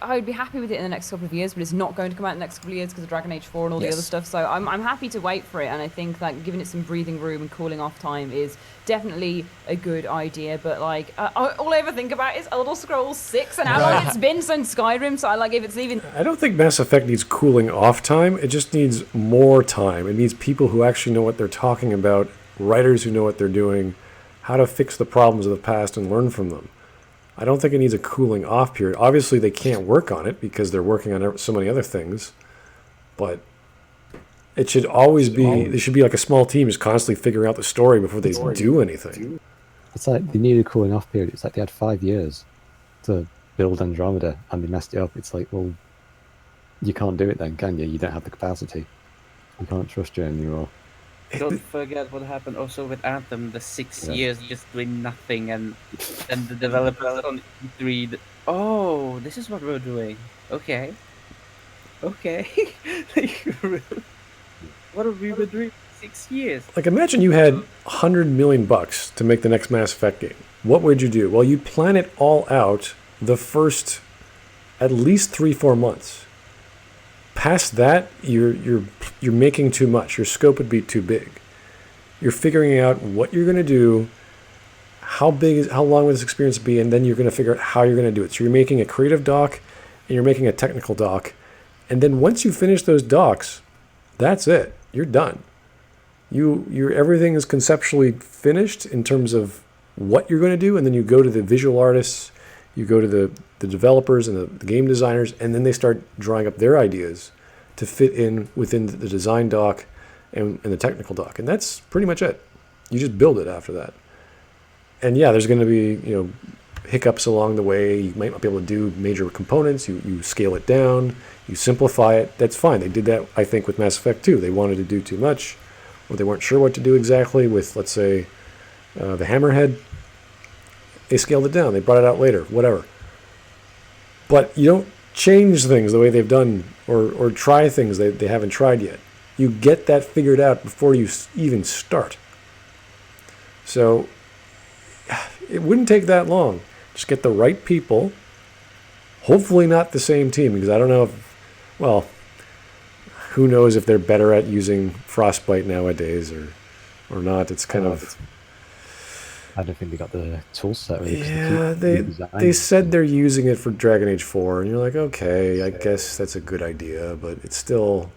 I would be happy with it in the next couple of years, but it's not going to come out in the next couple of years because of Dragon Age 4 and all the Yes. other stuff. So I'm happy to wait for it, and I think like giving it some breathing room and cooling off time is definitely a good idea. But like all I ever think about is Elder Scrolls 6 and how long it's been since Skyrim. So I like if it's even. I don't think Mass Effect needs cooling off time. It just needs more time. It needs people who actually know what they're talking about, writers who know what they're doing, how to fix the problems of the past and learn from them. I don't think it needs a cooling off period. Obviously, they can't work on it because they're working on so many other things. But it should always be, they should be like a small team just constantly figuring out the story before they do anything. It's like they needed a cooling off period. It's like they had 5 years to build Andromeda and they messed it up. It's like, well, you can't do it then, can you? You don't have the capacity. We can't trust you anymore. Don't forget what happened also with Anthem, the 6 Yeah. years just doing nothing, and then the developers on E3, oh, this is what we're doing. Okay. Okay. Like, really? What have we been doing for 6 years? Like, imagine you had $100 million to make the next Mass Effect game. What would you do? Well, you plan it all out the first at least 3-4 months. Past that, you're making too much. Your scope would be too big. You're figuring out what you're going to do, how long will this experience be, and then you're going to figure out how you're going to do it. So you're making a creative doc and you're making a technical doc. And then once you finish those docs, that's it. You're done. Everything is conceptually finished in terms of what you're going to do, and then you go to the visual artists, you go to the developers and the game designers, and then they start drawing up their ideas to fit in within the design doc and the technical doc. And that's pretty much it. You just build it after that. And yeah, there's going to be, hiccups along the way. You might not be able to do major components. You scale it down, you simplify it. That's fine. They did that, I think, with Mass Effect 2. They wanted to do too much, or they weren't sure what to do exactly with, let's say, the Hammerhead. They scaled it down. They brought it out later, whatever. But you don't change things the way they've done, or try things they haven't tried yet. You get that figured out before you even start. So it wouldn't take that long. Just get the right people. Hopefully not the same team, because I don't know who knows if they're better at using Frostbite nowadays or not. It's kind of... I don't think they got the tool set. Really, yeah, they said they're using it for Dragon Age 4, and you're like, okay, I guess that's a good idea, but it's still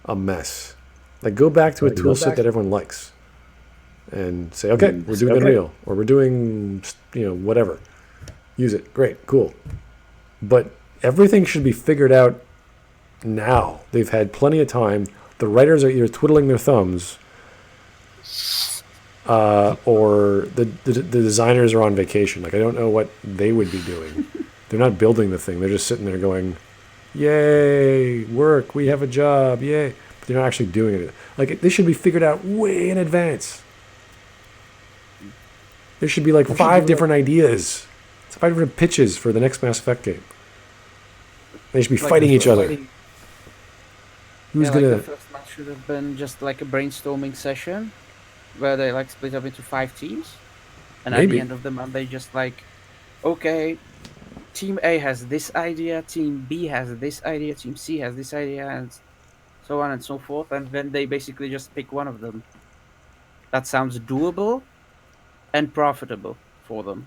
a mess. Like, go back to a tool set that everyone likes and say, okay, we're doing Unreal, or we're doing, whatever. Use it. Great, cool. But everything should be figured out now. They've had plenty of time. The writers are either twiddling their thumbs, or the designers are on vacation. Like, I don't know what they would be doing. They're not building the thing. They're just sitting there going, yay, work, we have a job, yay. But they're not actually doing it. Like, they should be figured out way in advance. There should be like 5 different ideas. 5 different pitches for the next Mass Effect game. They should be fighting each other. Who's gonna? The first match should have been just like a brainstorming session, where they like split up into 5 teams, and at the end of the month they just like, okay, Team A has this idea, Team B has this idea, Team C has this idea, and so on and so forth, and then they basically just pick one of them. That sounds doable and profitable for them.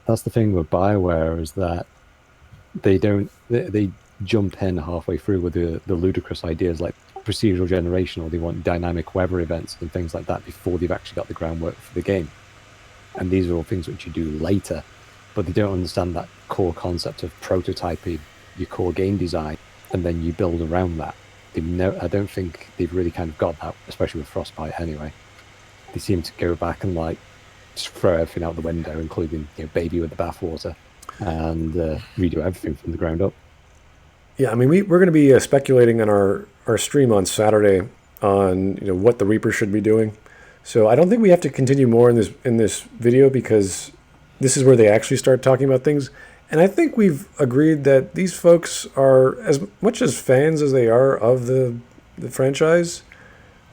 That's the thing with Bioware, is that they jump in halfway through with the ludicrous ideas like procedural generation, or they want dynamic weather events and things like that before they've actually got the groundwork for the game. And these are all things which you do later, but they don't understand that core concept of prototyping your core game design and then you build around that. I don't think they've really kind of got that, especially with Frostbite anyway. They seem to go back and like just throw everything out the window, including baby with the bathwater, and redo everything from the ground up. Yeah, I mean, we're going to be speculating on our stream on Saturday on what the Reaper should be doing. So I don't think we have to continue more in this video, because this is where they actually start talking about things. And I think we've agreed that these folks are, as much as fans as they are of the franchise,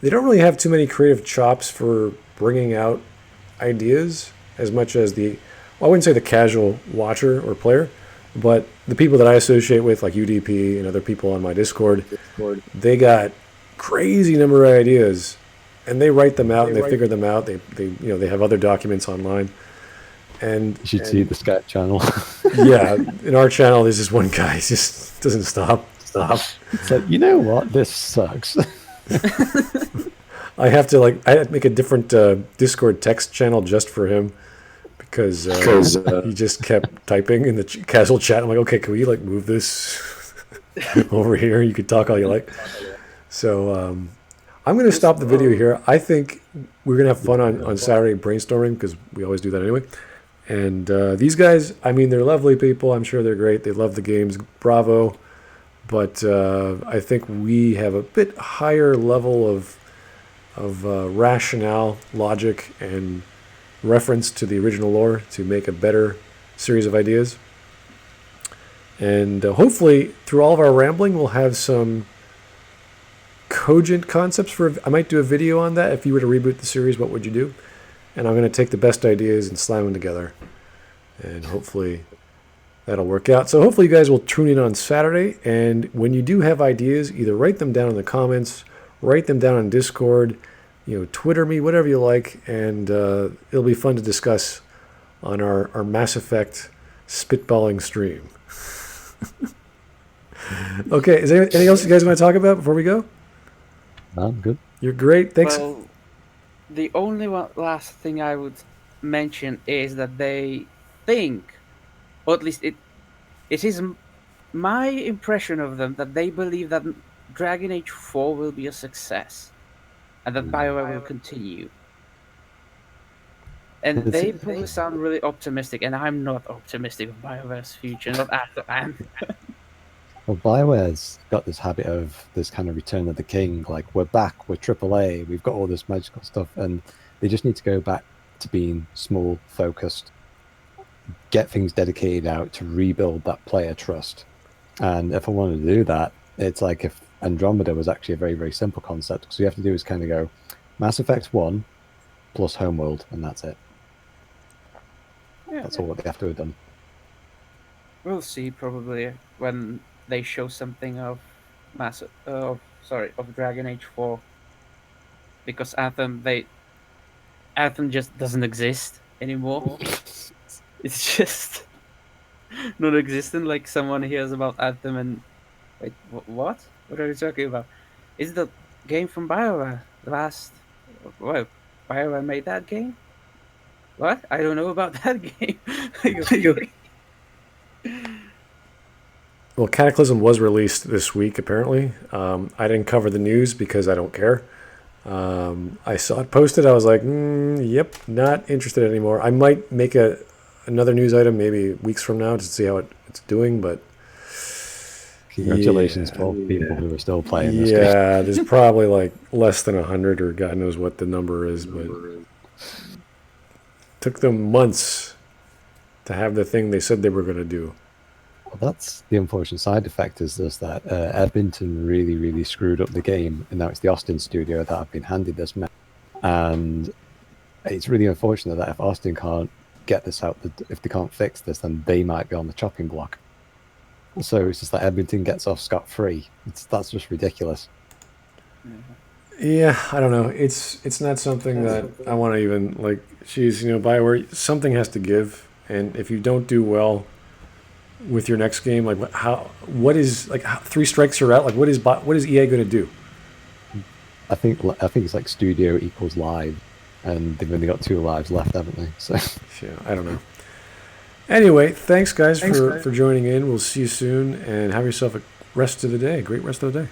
they don't really have too many creative chops for bringing out ideas as much as I wouldn't say the casual watcher or player, but the people that I associate with, like UDP and other people on my Discord, they got crazy number of ideas, and they write them out and they figure them out. They have other documents online. And you should see the Skype channel. Yeah, in our channel, there's this one guy, he just doesn't stop. It's like, you know what? This sucks. I had to make a different Discord text channel just for him, because he just kept typing in the casual chat. I'm like, okay, can we move this over here? You can talk all you like. So I'm going to stop the video here. I think we're going to have fun on Saturday brainstorming, because we always do that anyway. And these guys, I mean, they're lovely people. I'm sure they're great. They love the games. Bravo. But I think we have a bit higher level of rationale, logic, and reference to the original lore to make a better series of ideas. And hopefully, through all of our rambling, we'll have some cogent concepts I might do a video on that. If you were to reboot the series, what would you do? And I'm going to take the best ideas and slam them together. And hopefully that'll work out. So hopefully you guys will tune in on Saturday. And when you do have ideas, either write them down in the comments, write them down on Discord. Twitter me, whatever you like, and it'll be fun to discuss on our Mass Effect spitballing stream. Okay, is there anything else you guys want to talk about before we go? I'm good. You're great. Thanks. Well, the only last thing I would mention is that they think, or at least it is my impression of them, that they believe that Dragon Age 4 will be a success and that Bioware will continue. And they probably sound really optimistic, and I'm not optimistic of Bioware's future, not at all. Well, Bioware's got this habit of this kind of Return of the King, like we're back, we're AAA, we've got all this magical stuff, and they just need to go back to being small, focused, get things dedicated out to rebuild that player trust. And if I wanted to do that, it's like if Andromeda was actually a very, very simple concept, because all you have to do is kind of go Mass Effect 1 plus Homeworld, and that's it. Yeah, that's all what they have to have done. We'll see probably when they show something of Dragon Age 4, because Anthem just doesn't exist anymore. It's just non-existent. Like someone hears about Anthem and wait, what? What are you talking about? Is the game from BioWare? BioWare made that game? What? I don't know about that game. Well, Cataclysm was released this week, apparently. I didn't cover the news because I don't care. I saw it posted. I was like, yep, not interested anymore. I might make another news item maybe weeks from now to see how it's doing, but... Congratulations to all the people who are still playing this game. Yeah, there's probably like less than 100 or God knows what the number is, but took them months to have the thing they said they were going to do. Well, that's the unfortunate side effect, is this that Edmonton really, really screwed up the game, and now it's the Austin studio that have been handed this mess. And it's really unfortunate that if Austin can't get this out, if they can't fix this, then they might be on the chopping block. So it's just that Edmonton gets off scot-free. That's just ridiculous. Yeah, I don't know. It's not something that I want to even, like, geez, Bioware, something has to give. And if you don't do well with your next game, like, what is, like, 3 strikes are out? Like, what is EA going to do? I think it's like studio equals live, and they've only got 2 lives left, haven't they? So yeah, I don't know. Anyway, thanks guys for joining in. We'll see you soon, and have yourself a rest of the day. Great rest of the day.